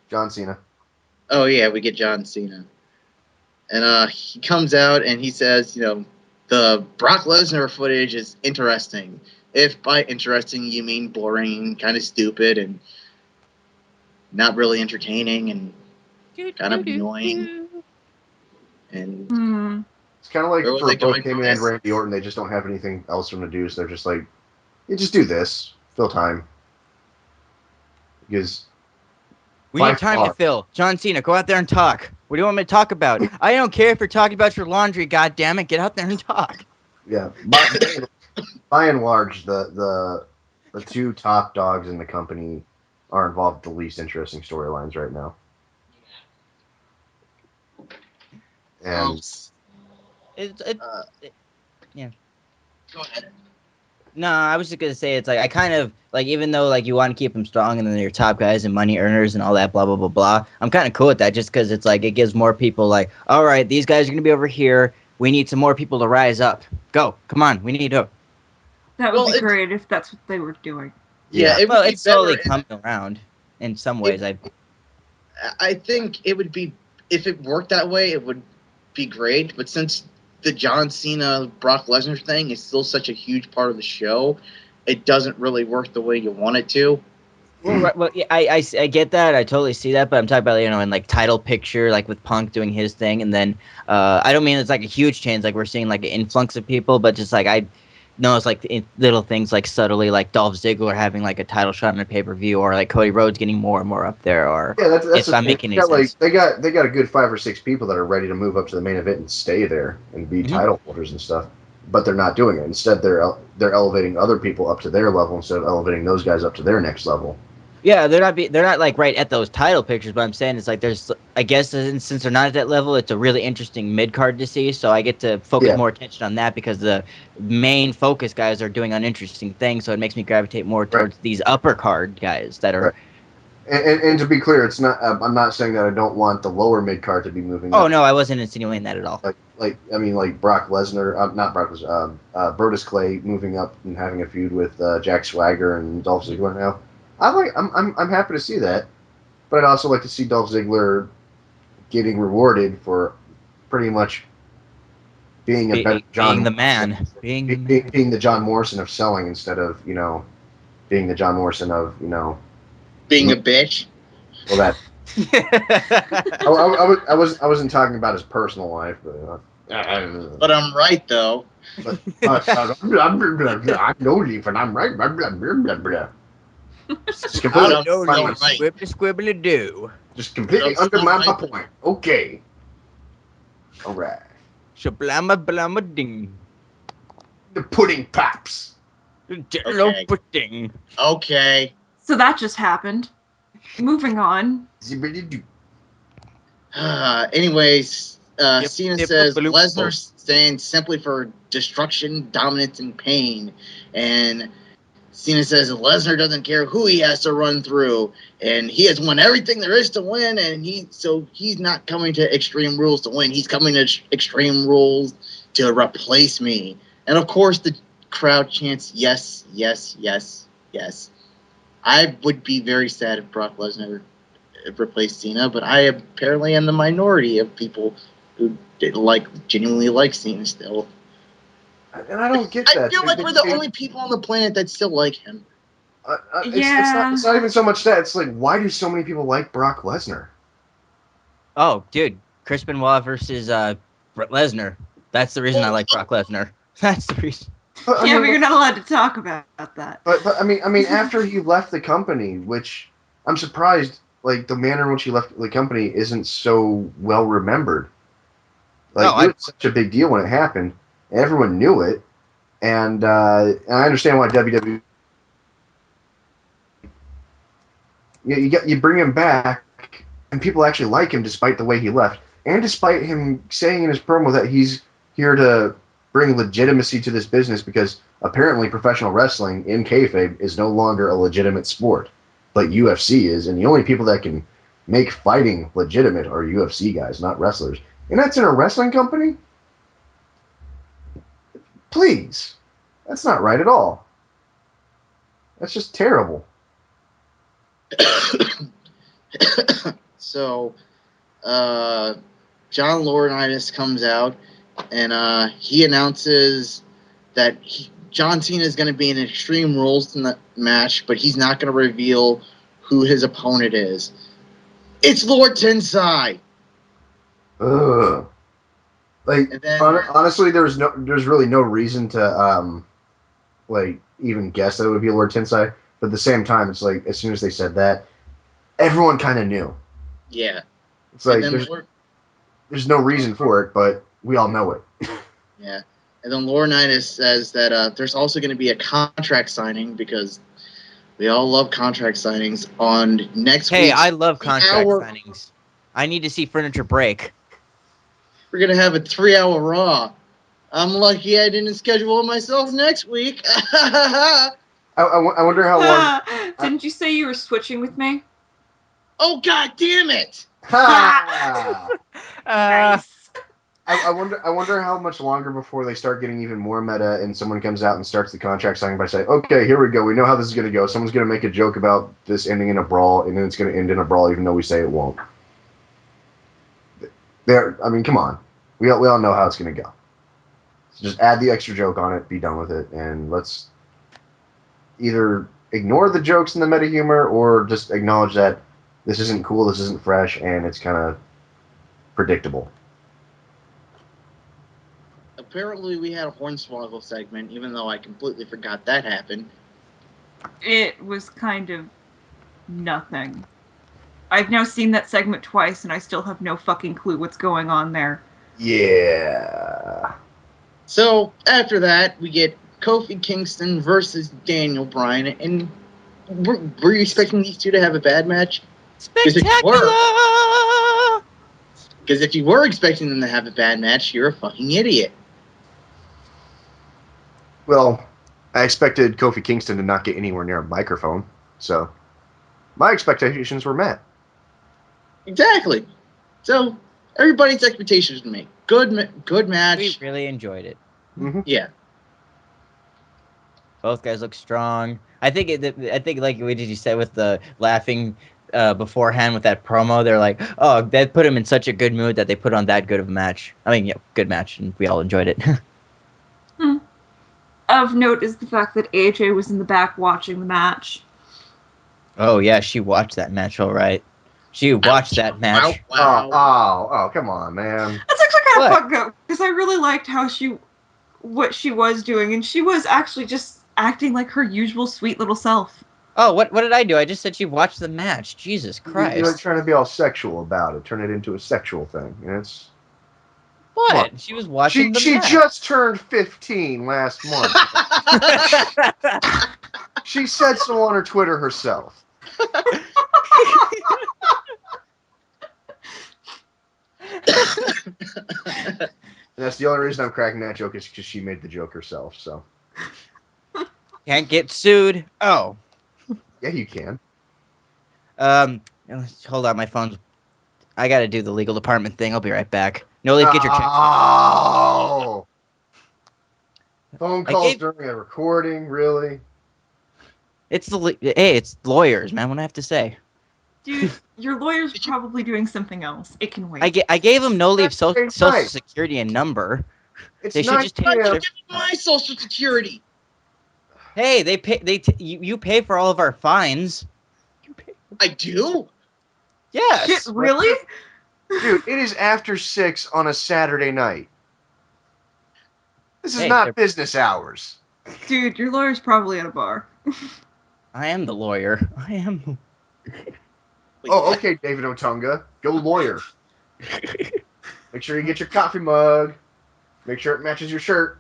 [SPEAKER 5] John Cena.
[SPEAKER 2] Oh yeah, we get John Cena, and he comes out and he says, the Brock Lesnar footage is interesting. If by interesting you mean boring, kind of stupid, and not really entertaining, and kind of annoying. And
[SPEAKER 5] It's kind of like
[SPEAKER 2] Where was
[SPEAKER 5] for
[SPEAKER 2] they
[SPEAKER 5] both
[SPEAKER 2] going
[SPEAKER 5] him
[SPEAKER 2] from
[SPEAKER 5] and
[SPEAKER 2] this?
[SPEAKER 5] Randy Orton, they just don't have anything else for them to do, so they're just like, you just do this, fill time. Because
[SPEAKER 3] We
[SPEAKER 5] by
[SPEAKER 3] need time to
[SPEAKER 5] far-
[SPEAKER 3] fill. John Cena, go out there and talk. What do you want me to talk about? I don't care if you're talking about your laundry, goddammit. Get out there and talk.
[SPEAKER 5] yeah, by and large, the two top dogs in the company are involved with the least interesting storylines right now.
[SPEAKER 2] Um,
[SPEAKER 5] And
[SPEAKER 3] It,
[SPEAKER 2] uh,
[SPEAKER 3] yeah.
[SPEAKER 2] Go ahead.
[SPEAKER 3] No, I was just gonna say it's like I kind of like even though like you want to keep them strong and then they're top guys and money earners and all that blah blah blah blah. I'm kind of cool with that just because it's like it gives more people like, all right, these guys are gonna be over here. We need some more people to rise up. Go, come on, we need to.
[SPEAKER 4] That would
[SPEAKER 2] Well,
[SPEAKER 4] be
[SPEAKER 2] it-
[SPEAKER 4] great if that's what they were doing.
[SPEAKER 2] Yeah, it would
[SPEAKER 3] Well,
[SPEAKER 2] be
[SPEAKER 3] it's slowly
[SPEAKER 2] better.
[SPEAKER 3] coming around in some ways.
[SPEAKER 2] I think it would be, if it worked that way, it would be great. But since the John Cena Brock Lesnar thing is still such a huge part of the show, it doesn't really work the way you want it to.
[SPEAKER 3] Well, yeah, I get that. I totally see that. But I'm talking about, in like title picture, like with Punk doing his thing. And then I don't mean it's like a huge change. Like we're seeing like an influx of people. But just like I know it's like little things like subtly like Dolph Ziggler having like a title shot in a pay-per-view or like Cody Rhodes getting more and more up there. Or
[SPEAKER 5] yeah, that's
[SPEAKER 3] if
[SPEAKER 5] the
[SPEAKER 3] I'm
[SPEAKER 5] thing.
[SPEAKER 3] making any sense.
[SPEAKER 5] They got a good 5 or 6 people that are ready to move up to the main event and stay there and be
[SPEAKER 3] Mhm.
[SPEAKER 5] title holders and stuff. But they're not doing it. Instead, they're elevating other people up to their level instead of elevating those guys up to their next level.
[SPEAKER 3] Yeah, they're not like right at those title pictures, but I'm saying it's like there's I guess since they're not at that level, it's a really interesting mid card to see. So I get to focus
[SPEAKER 5] Yeah.
[SPEAKER 3] more attention on that because the main focus guys are doing uninteresting things. So it makes me gravitate more towards these upper card guys that are.
[SPEAKER 5] Right. And to be clear, it's not. I'm not saying that I don't want the lower mid card to be moving
[SPEAKER 3] Oh
[SPEAKER 5] up.
[SPEAKER 3] no, I wasn't insinuating that at all.
[SPEAKER 5] Like Brock Lesnar, not Brock Lesnar, Brodus Clay moving up and having a feud with Jack Swagger and Dolph Ziggler now. I'm happy to see that, but I'd also like to see Dolph Ziggler getting rewarded for pretty much being a better John
[SPEAKER 3] Being the
[SPEAKER 5] Morrison,
[SPEAKER 3] man, being the man.
[SPEAKER 5] being the John Morrison of selling instead of being the John Morrison of
[SPEAKER 2] Being a bitch.
[SPEAKER 5] well that I wasn't talking about his personal life, but
[SPEAKER 2] But I'm right, though.
[SPEAKER 5] I'm no leaf and I'm right. Just
[SPEAKER 2] I
[SPEAKER 5] completely,
[SPEAKER 2] don't know, right.
[SPEAKER 3] Squibbly do.
[SPEAKER 5] just completely
[SPEAKER 2] That's
[SPEAKER 5] undermine my
[SPEAKER 2] right.
[SPEAKER 5] point. Okay. All right.
[SPEAKER 3] Shablama blama ding.
[SPEAKER 5] The pudding pops.
[SPEAKER 3] Jello
[SPEAKER 2] Okay.
[SPEAKER 3] pudding.
[SPEAKER 2] Okay.
[SPEAKER 4] So that just happened. Moving on.
[SPEAKER 5] Zibbity-doo.
[SPEAKER 2] Anyways,
[SPEAKER 3] Yep,
[SPEAKER 2] Cena
[SPEAKER 3] yep,
[SPEAKER 2] says
[SPEAKER 3] bloop,
[SPEAKER 2] Lesnar stands simply for destruction, dominance, and pain. And Cena says Lesnar doesn't care who he has to run through, and he has won everything there is to win. And he's not coming to Extreme Rules to win. He's coming to Extreme Rules to replace me. And of course, the crowd chants yes, yes, yes, yes. I would be very sad if Brock Lesnar replaced Cena, but I apparently am the minority of people who genuinely like Cena still.
[SPEAKER 5] And I don't get that.
[SPEAKER 2] I feel like we're the only people on the planet that still like him.
[SPEAKER 5] It's not even so much that. It's like, why do so many people like Brock Lesnar?
[SPEAKER 3] Oh, dude, Chris Benoit versus Brett Lesnar. That's the reason I like Brock Lesnar. That's the reason.
[SPEAKER 5] But,
[SPEAKER 4] But you're not allowed to talk about that.
[SPEAKER 5] But I mean, after he left the company, which I'm surprised, like the manner in which he left the company isn't so well remembered. Like it was such a big deal when it happened. Everyone knew it, and I understand why WWE. You bring him back, and people actually like him despite the way he left, and despite him saying in his promo that he's here to bring legitimacy to this business because apparently professional wrestling in kayfabe is no longer a legitimate sport, but UFC is, and the only people that can make fighting legitimate are UFC guys, not wrestlers. And that's in a wrestling company? Please. That's not right at all. That's just terrible.
[SPEAKER 2] So, John Laurinaitis comes out and he announces that John Cena is going to be in Extreme Rules in the match, but he's not going to reveal who his opponent is. It's Lord Tensai.
[SPEAKER 5] Ugh. Like,
[SPEAKER 2] And then
[SPEAKER 5] honestly, there's really no reason to like even guess that it would be Lord Tensai. But at the same time, it's like as soon as they said that, everyone kind of knew.
[SPEAKER 2] yeah,
[SPEAKER 5] It's like
[SPEAKER 2] and then
[SPEAKER 5] there's no reason for it, but we all know it.
[SPEAKER 2] yeah, and then Laurinaitis says that there's also going to be a contract signing because we all love contract signings on next
[SPEAKER 3] Hey,
[SPEAKER 2] week.
[SPEAKER 3] I love contract
[SPEAKER 2] hour-
[SPEAKER 3] signings. I need to see furniture break.
[SPEAKER 2] We're going to have a 3-hour Raw. I'm lucky I didn't schedule it myself next week.
[SPEAKER 5] I wonder how long.
[SPEAKER 4] Didn't you say you were switching with me?
[SPEAKER 2] Oh, God damn it!
[SPEAKER 5] Ha!
[SPEAKER 4] Nice.
[SPEAKER 5] I wonder how much longer before they start getting even more meta and someone comes out and starts the contract signing by saying, okay, here we go. We know how this is going to go. Someone's going to make a joke about this ending in a brawl, and then it's going to end in a brawl even though we say it won't. I mean, come on. We all know how it's going to go. So just add the extra joke on it, be done with it, and let's either ignore the jokes and the meta humor or just acknowledge that this isn't cool, this isn't fresh, and it's kind of predictable.
[SPEAKER 2] Apparently, we had a Hornswoggle segment, even though I completely forgot that happened.
[SPEAKER 4] It was kind of nothing. I've now seen that segment twice, and I still have no fucking clue what's going on there.
[SPEAKER 5] Yeah.
[SPEAKER 2] So, after that, we get Kofi Kingston versus Daniel Bryan, and were you expecting these two to have a bad match?
[SPEAKER 3] Spectacular!
[SPEAKER 2] Because if you were expecting them to have a bad match, you're a fucking idiot.
[SPEAKER 5] Well, I expected Kofi Kingston to not get anywhere near a microphone, so my expectations were met.
[SPEAKER 2] Exactly. So, everybody's expectations were made. Good match.
[SPEAKER 3] We really enjoyed it.
[SPEAKER 5] Mm-hmm.
[SPEAKER 2] Yeah.
[SPEAKER 3] Both guys look strong. I think like what did you say with the laughing beforehand with that promo? They're like, oh, that put him in such a good mood that they put on that good of a match. I mean, yeah, good match, and we all enjoyed it.
[SPEAKER 4] Of note is the fact that AJ was in the back watching the match.
[SPEAKER 3] Oh yeah, she watched that match. All right, she watched that match.
[SPEAKER 2] Wow.
[SPEAKER 5] Oh, come on, man.
[SPEAKER 4] That's actually kind
[SPEAKER 3] What?
[SPEAKER 4] of fucked up because I really liked what she was doing, and she was actually just acting like her usual sweet little self.
[SPEAKER 3] Oh, what did I do? I just said she watched the match. Jesus
[SPEAKER 5] You're
[SPEAKER 3] Christ!
[SPEAKER 5] trying to be all sexual about it, turn it into a sexual thing. And it's
[SPEAKER 3] What? She was watching the
[SPEAKER 5] she
[SPEAKER 3] match.
[SPEAKER 5] just turned 15 last month. She said so on her Twitter herself. And that's the only reason I'm cracking that joke is because she made the joke herself. So
[SPEAKER 3] Can't get sued. Oh.
[SPEAKER 5] yeah, you can.
[SPEAKER 3] Hold on, my phone's. I gotta do the legal department thing. I'll be right back. No, leave. Get your check.
[SPEAKER 5] Oh, phone
[SPEAKER 3] I
[SPEAKER 5] calls
[SPEAKER 3] gave-
[SPEAKER 5] during a recording, really?
[SPEAKER 3] It's it's lawyers, man. What do I have to say?
[SPEAKER 4] Dude, your lawyer's probably doing something else. It can wait.
[SPEAKER 3] I gave them no leave social
[SPEAKER 5] Right.
[SPEAKER 3] security and number.
[SPEAKER 5] It's
[SPEAKER 3] They should
[SPEAKER 5] not
[SPEAKER 3] just take.
[SPEAKER 2] Give
[SPEAKER 5] fair.
[SPEAKER 2] me my social security.
[SPEAKER 3] Hey, they pay. You pay for all of our fines.
[SPEAKER 2] I do?
[SPEAKER 3] Yes.
[SPEAKER 4] Shit, really?
[SPEAKER 5] Dude, it is after 6 on a Saturday night. This is
[SPEAKER 3] Hey,
[SPEAKER 5] not
[SPEAKER 3] they're-
[SPEAKER 5] business hours.
[SPEAKER 4] Dude, your lawyer's probably at a bar.
[SPEAKER 3] I am the lawyer. I am.
[SPEAKER 2] Wait,
[SPEAKER 5] Oh,
[SPEAKER 2] what?
[SPEAKER 5] okay, David Otunga. Go lawyer. Make sure you get your coffee mug. Make sure it matches your shirt.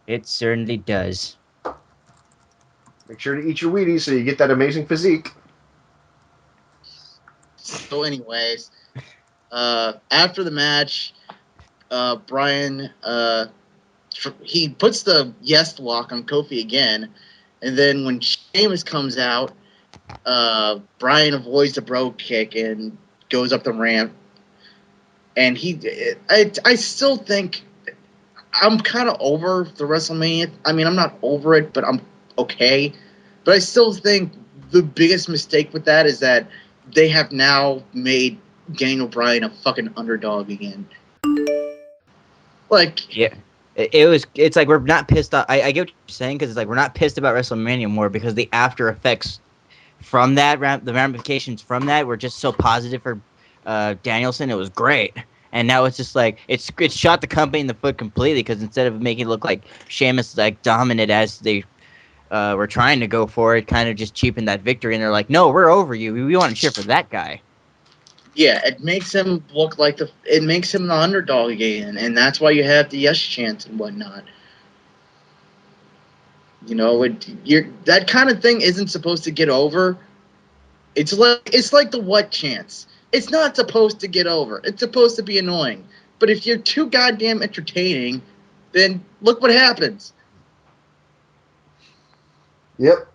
[SPEAKER 3] It certainly does.
[SPEAKER 5] Make sure to eat your Wheaties so you get that amazing physique.
[SPEAKER 2] So, anyways, after the match, Brian, he puts the yes lock on Kofi again, and then when Sheamus comes out, Brian avoids the bro kick and goes up the ramp. And I still think I'm kind of over the WrestleMania. I mean, I'm not over it, but I'm okay. But I still think the biggest mistake with that is that they have now made Daniel Bryan a fucking underdog again. Like,
[SPEAKER 3] Yeah. It's like we're not pissed off. I get what you're saying because it's like we're not pissed about WrestleMania more because the after effects from that, the ramifications from that were just so positive for Danielson. It was great. And now it's just like it's shot the company in the foot completely because instead of making it look like Sheamus like dominant as they were trying to go for, it kind of just cheapened that victory. And they're like, no, we're over you. We want to cheer for that guy.
[SPEAKER 2] Yeah, it makes him look like it makes him the underdog again, and that's why you have the yes chant and whatnot. You know, that kind of thing isn't supposed to get over. It's like the what chants. It's not supposed to get over. It's supposed to be annoying. But if you're too goddamn entertaining, then look what happens.
[SPEAKER 5] Yep.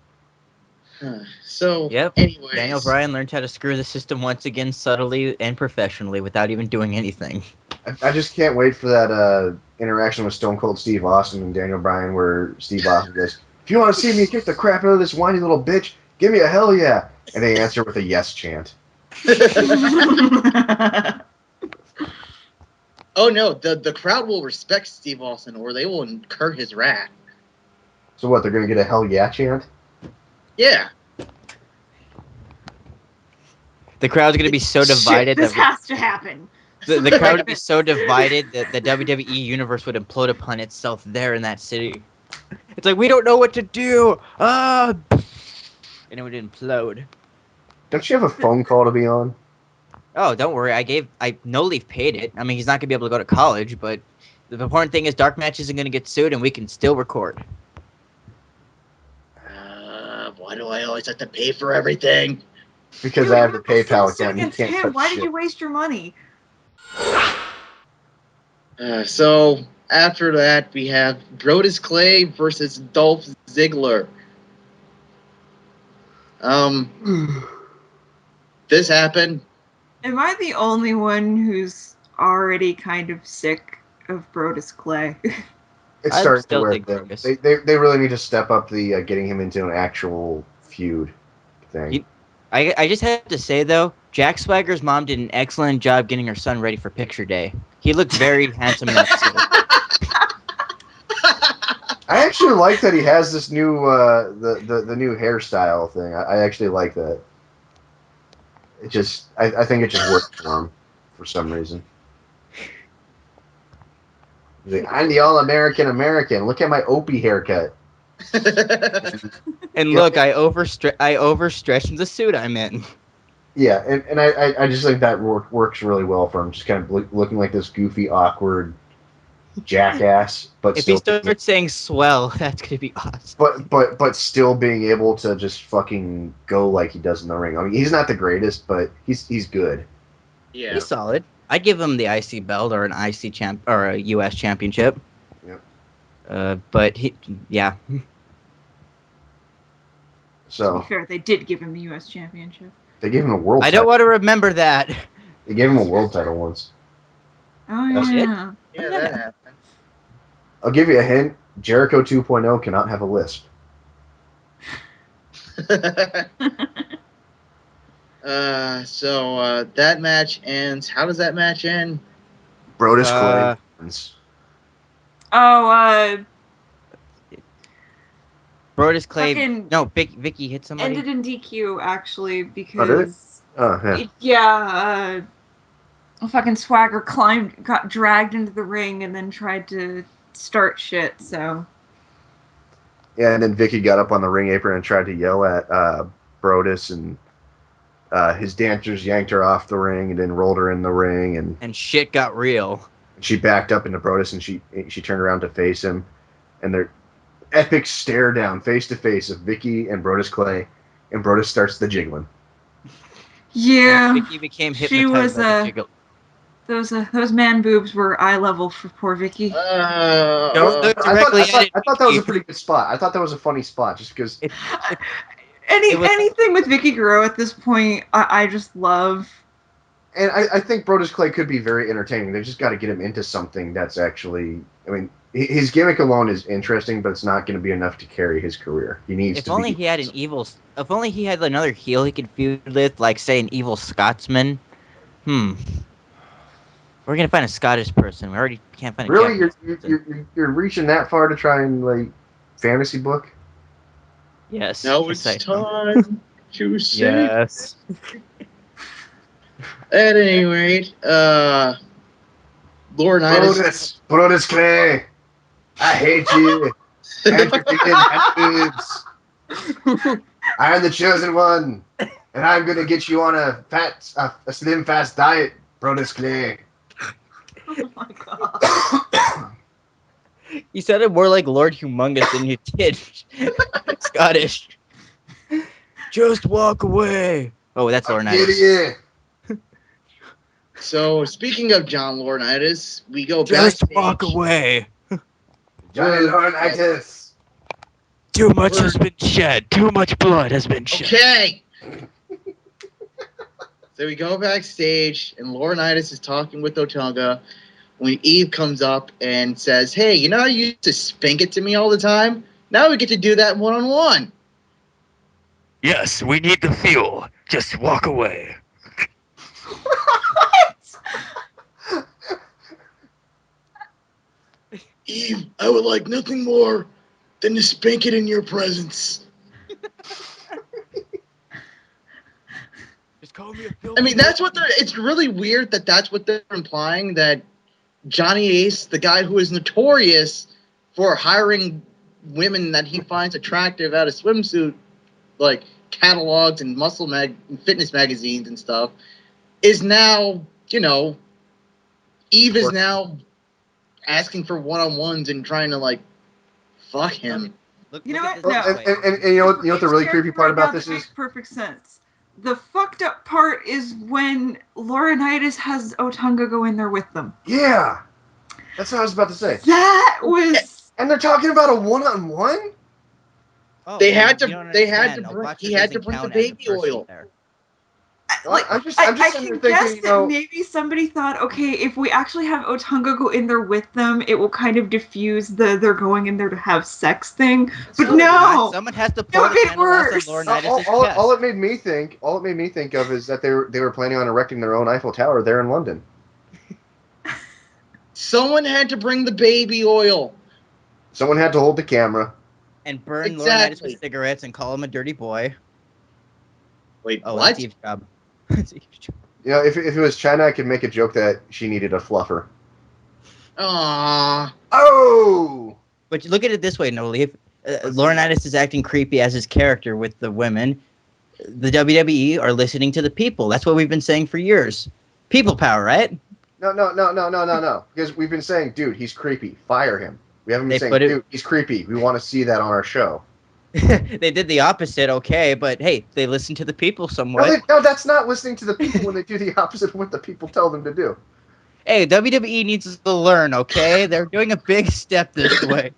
[SPEAKER 2] So,
[SPEAKER 3] Yep.
[SPEAKER 2] anyways.
[SPEAKER 3] Daniel Bryan learned how to screw the system once again subtly and professionally without even doing anything.
[SPEAKER 5] I just can't wait for that interaction with Stone Cold Steve Austin and Daniel Bryan where Steve Austin goes, if you want to see me kick the crap out of this whiny little bitch, give me a hell yeah. And they answer with a yes chant.
[SPEAKER 2] Oh no, the crowd will respect Steve Austin or they will incur his wrath.
[SPEAKER 5] So what, they're going to get a hell yeah chant?
[SPEAKER 2] Yeah.
[SPEAKER 3] The crowd's going to be so divided.
[SPEAKER 4] Shit, this has to happen.
[SPEAKER 3] The crowd would be so divided that the WWE universe would implode upon itself there in that city. It's like, we don't know what to do. And it would implode.
[SPEAKER 5] Don't you have a phone call to be on?
[SPEAKER 3] Oh, don't worry. No Leaf paid it. I mean, he's not going to be able to go to college, but the important thing is DarkMatch isn't going to get sued and we can still record.
[SPEAKER 2] Why do I always have to pay for everything?
[SPEAKER 5] Because I have the PayPal account. You
[SPEAKER 4] Against
[SPEAKER 5] can't
[SPEAKER 4] him.
[SPEAKER 5] touch
[SPEAKER 4] Why
[SPEAKER 5] shit.
[SPEAKER 4] did you waste your money?
[SPEAKER 2] So after that, we have Brodus Clay versus Dolph Ziggler. This happened.
[SPEAKER 4] Am I the only one who's already kind of sick of Brodus Clay?
[SPEAKER 5] It's
[SPEAKER 3] I
[SPEAKER 5] starting to
[SPEAKER 3] still
[SPEAKER 5] wear
[SPEAKER 3] think
[SPEAKER 5] thin.
[SPEAKER 3] Brodus.
[SPEAKER 5] They really need to step up the getting him into an actual feud thing.
[SPEAKER 3] I just have to say, though, Jack Swagger's mom did an excellent job getting her son ready for picture day. He looked very handsome in that suit.
[SPEAKER 5] I actually like that he has this new the new hairstyle thing. I actually like that. I think it just worked for him for some reason. He's like, I'm the all-American American. Look at my Opie haircut.
[SPEAKER 3] And
[SPEAKER 5] Yeah.
[SPEAKER 3] look, I overstretched the suit I'm in.
[SPEAKER 5] Yeah, and I just think that works really well for him. Just kind of looking like this goofy, awkward jackass, but
[SPEAKER 3] If he
[SPEAKER 5] still
[SPEAKER 3] starts saying swell, that's gonna be awesome.
[SPEAKER 5] but still being able to just fucking go like he does in the ring. I mean, he's not the greatest, but he's good.
[SPEAKER 2] Yeah.
[SPEAKER 3] He's solid. I'd give him the IC belt or an IC champ or a US championship.
[SPEAKER 5] Yep.
[SPEAKER 3] But yeah.
[SPEAKER 4] To
[SPEAKER 5] So
[SPEAKER 4] be fair, they did give him the U.S. Championship.
[SPEAKER 5] they gave him a world.
[SPEAKER 3] I don't want to remember that.
[SPEAKER 5] They gave him a world title once.
[SPEAKER 4] Oh,
[SPEAKER 3] That's it?
[SPEAKER 4] yeah.
[SPEAKER 2] Yeah, that happened.
[SPEAKER 5] I'll give you a hint. Jericho 2.0 cannot have a lisp.
[SPEAKER 2] So that match ends. How does that match end?
[SPEAKER 5] Brodus
[SPEAKER 3] Uh,
[SPEAKER 5] Clay wins.
[SPEAKER 4] Oh,
[SPEAKER 3] Brodus Clay.
[SPEAKER 4] Fucking-
[SPEAKER 3] No, Vicky hit somebody.
[SPEAKER 4] ended in DQ, actually,
[SPEAKER 5] Oh, did it?
[SPEAKER 4] because...
[SPEAKER 5] Oh, yeah.
[SPEAKER 4] Fucking Swagger got dragged into the ring and then tried to start shit, so...
[SPEAKER 5] Yeah, and then Vicky got up on the ring apron and tried to yell at Brodus, and his dancers yanked her off the ring and then rolled her in the ring, and
[SPEAKER 3] shit got real.
[SPEAKER 5] she backed up into Brodus, and she turned around to face him, and their epic stare down face to face of Vicky and Brodus Clay, and Brodus starts the jiggling.
[SPEAKER 4] Yeah,
[SPEAKER 3] Vicky became
[SPEAKER 4] she
[SPEAKER 3] hypnotized
[SPEAKER 4] was,
[SPEAKER 3] by the jiggle.
[SPEAKER 4] those man boobs were eye level for poor Vicky.
[SPEAKER 3] Don't look
[SPEAKER 5] I
[SPEAKER 3] directly at it.
[SPEAKER 5] thought that was a
[SPEAKER 3] Vicky.
[SPEAKER 5] pretty good spot. I thought that was a funny spot, just because.
[SPEAKER 3] It was-
[SPEAKER 4] Anything with Vicky Guerrero at this point, I just love.
[SPEAKER 5] And I think Brodus Clay could be very entertaining. They just got to get him into something that's actually. I mean, his gimmick alone is interesting, but it's not going to be enough to carry his career. He needs
[SPEAKER 3] If
[SPEAKER 5] to.
[SPEAKER 3] only he had an evil. If only he had another heel he could feud with, like say an evil Scotsman. We're gonna find a Scottish person. We already can't find a
[SPEAKER 5] Really,
[SPEAKER 3] Japanese
[SPEAKER 5] you're reaching that far to try and like fantasy book.
[SPEAKER 3] Yes.
[SPEAKER 2] Now
[SPEAKER 3] yes,
[SPEAKER 2] it's
[SPEAKER 3] I am.
[SPEAKER 2] time to say.
[SPEAKER 3] Yes.
[SPEAKER 2] At any rate, Laurinaitis.
[SPEAKER 5] Brodus Clay. I hate you. And your chicken foods. I am the chosen one, and I'm gonna get you on a slim, fast diet, Brodus Clay.
[SPEAKER 4] Oh my god.
[SPEAKER 3] You sounded more like Lord Humongous than you did Scottish. Just walk away. Oh, that's Laurinaitis.
[SPEAKER 2] So, speaking of John Laurinaitis, we go
[SPEAKER 3] Just
[SPEAKER 2] backstage.
[SPEAKER 3] walk away.
[SPEAKER 5] Johnny Laurinaitis.
[SPEAKER 3] Too much has been shed. Too much blood has been shed.
[SPEAKER 2] Okay. So we go backstage, and Laurinaitis is talking with Otunga when Eve comes up and says, "Hey, you know how you used to spank it to me all the time? Now we get to do that one-on-one."
[SPEAKER 3] Yes, we need the fuel. Just walk away.
[SPEAKER 2] Eve, I would like nothing more than to spank it in your presence.
[SPEAKER 3] Just call me a
[SPEAKER 2] I mean, that's what they're. It's really weird that that's what they're implying, that Johnny Ace, the guy who is notorious for hiring women that he finds attractive out of swimsuit, like catalogs and fitness magazines and stuff, is now, Eve is now asking for one-on-ones and trying to, like, fuck him.
[SPEAKER 4] You know what?
[SPEAKER 5] Well,
[SPEAKER 4] No.
[SPEAKER 5] and you know what the really creepy part about this is?
[SPEAKER 4] Makes perfect sense. The fucked up part is when Laurinaitis has Otunga go in there with them.
[SPEAKER 5] Yeah, that's what I was about to say.
[SPEAKER 4] That was.
[SPEAKER 5] And they're talking about a one-on-one.
[SPEAKER 3] Oh,
[SPEAKER 2] He had to
[SPEAKER 3] Watcher
[SPEAKER 2] bring the
[SPEAKER 3] doesn't count as a
[SPEAKER 2] baby
[SPEAKER 3] person
[SPEAKER 2] oil.
[SPEAKER 3] there.
[SPEAKER 5] I'm just
[SPEAKER 4] I
[SPEAKER 5] sitting
[SPEAKER 4] can
[SPEAKER 5] there
[SPEAKER 4] guess
[SPEAKER 5] thinking,
[SPEAKER 4] that maybe somebody thought, okay, if we actually have Otunga go in there with them, it will kind of diffuse the they're going in there to have sex thing. But no,
[SPEAKER 3] Someone has to
[SPEAKER 4] No,
[SPEAKER 3] pull
[SPEAKER 4] it
[SPEAKER 3] the
[SPEAKER 4] made
[SPEAKER 3] handle off of
[SPEAKER 4] worse.
[SPEAKER 3] Laurinaitis' chest.
[SPEAKER 5] all it made me think of is that they were planning on erecting their own Eiffel Tower there in London.
[SPEAKER 2] Someone had to bring the baby oil.
[SPEAKER 5] Someone had to hold the camera.
[SPEAKER 3] And burn
[SPEAKER 2] Exactly.
[SPEAKER 3] Laurinaitis with cigarettes and call him a dirty boy.
[SPEAKER 2] Wait,
[SPEAKER 3] Oh,
[SPEAKER 2] what?
[SPEAKER 3] that's Eve's job. That's Eve's job.
[SPEAKER 5] You know, if it was China, I could make a joke that she needed a fluffer.
[SPEAKER 2] Aww.
[SPEAKER 5] Oh!
[SPEAKER 3] But look at it this way, Noli. If Laurinaitis is acting creepy as his character with the women, the WWE are listening to the people. That's what we've been saying for years. People power, right?
[SPEAKER 5] No. Because we've been saying, dude, he's creepy. Fire him. We haven't been
[SPEAKER 3] They
[SPEAKER 5] saying,
[SPEAKER 3] put it-
[SPEAKER 5] dude, he's creepy. We want to see that on our show.
[SPEAKER 3] They did the opposite, okay, but hey, they listen to the people somewhat.
[SPEAKER 5] No, that's not listening to the people when they do the opposite of what the people tell them to do.
[SPEAKER 3] Hey, WWE needs to learn, okay? They're doing a big step this way.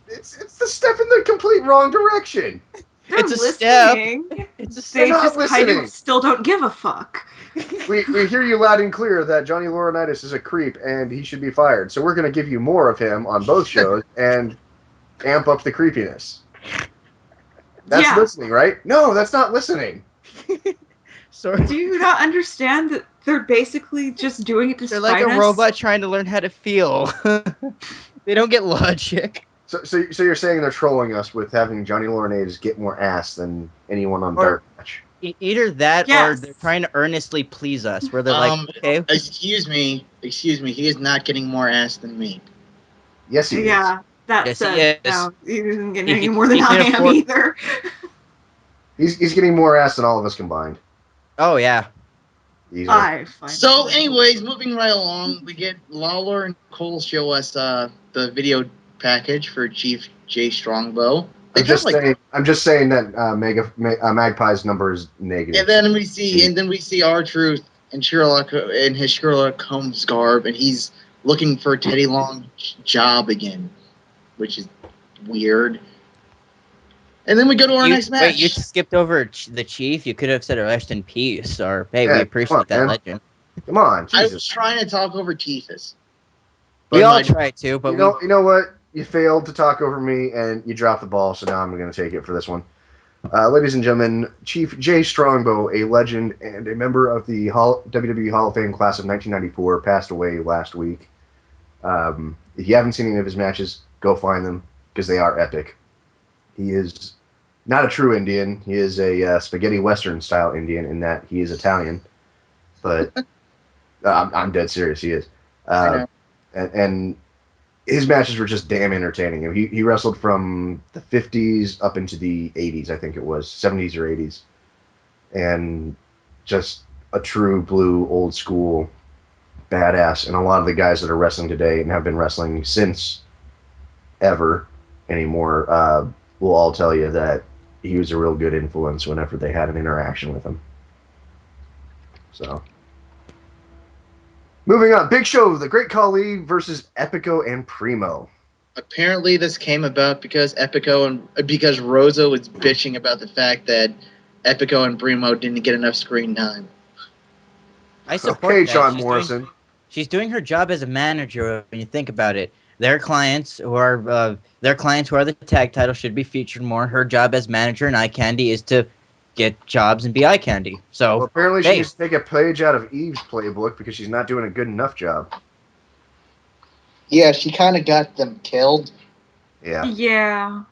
[SPEAKER 5] It's the step in the complete wrong direction.
[SPEAKER 4] they're
[SPEAKER 3] It's a step.
[SPEAKER 4] listening.
[SPEAKER 3] It's a
[SPEAKER 4] They
[SPEAKER 5] They're not
[SPEAKER 4] just kind
[SPEAKER 5] listening.
[SPEAKER 4] of still don't give a fuck.
[SPEAKER 5] We hear you loud and clear that Johnny Laurinaitis is a creep and he should be fired. So we're going to give you more of him on both shows and amp up the creepiness. That's
[SPEAKER 4] Yeah.
[SPEAKER 5] listening, right? No, that's not listening.
[SPEAKER 3] Sorry.
[SPEAKER 4] Do you not understand that they're basically just doing it to
[SPEAKER 3] They're
[SPEAKER 4] spite
[SPEAKER 3] like a
[SPEAKER 4] us?
[SPEAKER 3] robot trying to learn how to feel. They don't get logic.
[SPEAKER 5] So you're saying they're trolling us with having Johnny Laurinaitis get more ass than anyone on
[SPEAKER 3] Or-
[SPEAKER 5] DarkMatch.
[SPEAKER 3] Either that or
[SPEAKER 4] Yes.
[SPEAKER 3] they're trying to earnestly please us, where they're like, okay,
[SPEAKER 2] Excuse me, he is not getting more ass than me.
[SPEAKER 5] Yes, he is.
[SPEAKER 4] Yeah, that
[SPEAKER 3] Yes, he
[SPEAKER 4] said,
[SPEAKER 3] is.
[SPEAKER 4] no, he isn't getting
[SPEAKER 3] He
[SPEAKER 4] any
[SPEAKER 3] can-
[SPEAKER 4] more than
[SPEAKER 3] he
[SPEAKER 4] I
[SPEAKER 3] can
[SPEAKER 4] am
[SPEAKER 3] afford-
[SPEAKER 4] either.
[SPEAKER 5] He's getting more ass than all of us combined.
[SPEAKER 3] oh yeah.
[SPEAKER 5] Easily.
[SPEAKER 4] I find
[SPEAKER 2] So,
[SPEAKER 4] it-
[SPEAKER 2] anyways, moving right along, we get Lawler and Cole show us the video package for Chief J Strongbow.
[SPEAKER 5] I'm just saying that Magpie's number is negative.
[SPEAKER 2] And then we see R-Truth and Sherlock in his Sherlock Holmes garb, and he's looking for Teddy Long's job again, which is weird. And then we go to our next match.
[SPEAKER 3] Wait, you skipped over the chief? You could have said rest in peace, or hey, we
[SPEAKER 5] Yeah,
[SPEAKER 3] appreciate
[SPEAKER 5] come on,
[SPEAKER 3] that
[SPEAKER 5] man.
[SPEAKER 3] legend.
[SPEAKER 5] Come on,
[SPEAKER 2] I
[SPEAKER 5] Jesus.
[SPEAKER 2] was trying to talk over Titus.
[SPEAKER 3] We all try to, but
[SPEAKER 5] You know what? You failed to talk over me, and you dropped the ball, so now I'm going to take it for this one. Ladies and gentlemen, Chief J Strongbow, a legend and a member of the WWE Hall of Fame class of 1994, passed away last week. If you haven't seen any of his matches, go find them, because they are epic. He is not a true Indian. He is a spaghetti western-style Indian in that he is Italian. But I'm dead serious, he is.
[SPEAKER 2] I know.
[SPEAKER 5] and his matches were just damn entertaining. He wrestled from the 50s up into the 80s, I think it was 70s or 80s, and just a true blue old school badass. And a lot of the guys that are wrestling today and have been wrestling since ever anymore will all tell you that he was a real good influence whenever they had an interaction with him. So, moving on, Big Show, the Great Khali versus Epico and Primo.
[SPEAKER 2] Apparently, this came about because because Rosa was bitching about the fact that Epico and Primo didn't get enough screen time.
[SPEAKER 3] I support
[SPEAKER 5] Okay,
[SPEAKER 3] that.
[SPEAKER 5] John Morrison.
[SPEAKER 3] She's doing her job as a manager. When you think about it, their clients who are the tag title should be featured more. Her job as manager and eye candy is to get jobs and be eye candy. So
[SPEAKER 5] Well, apparently she
[SPEAKER 3] hey,
[SPEAKER 5] needs to take a page out of Eve's playbook because she's not doing a good enough job.
[SPEAKER 2] Yeah, she kind of got them killed.
[SPEAKER 5] Yeah.
[SPEAKER 4] Yeah.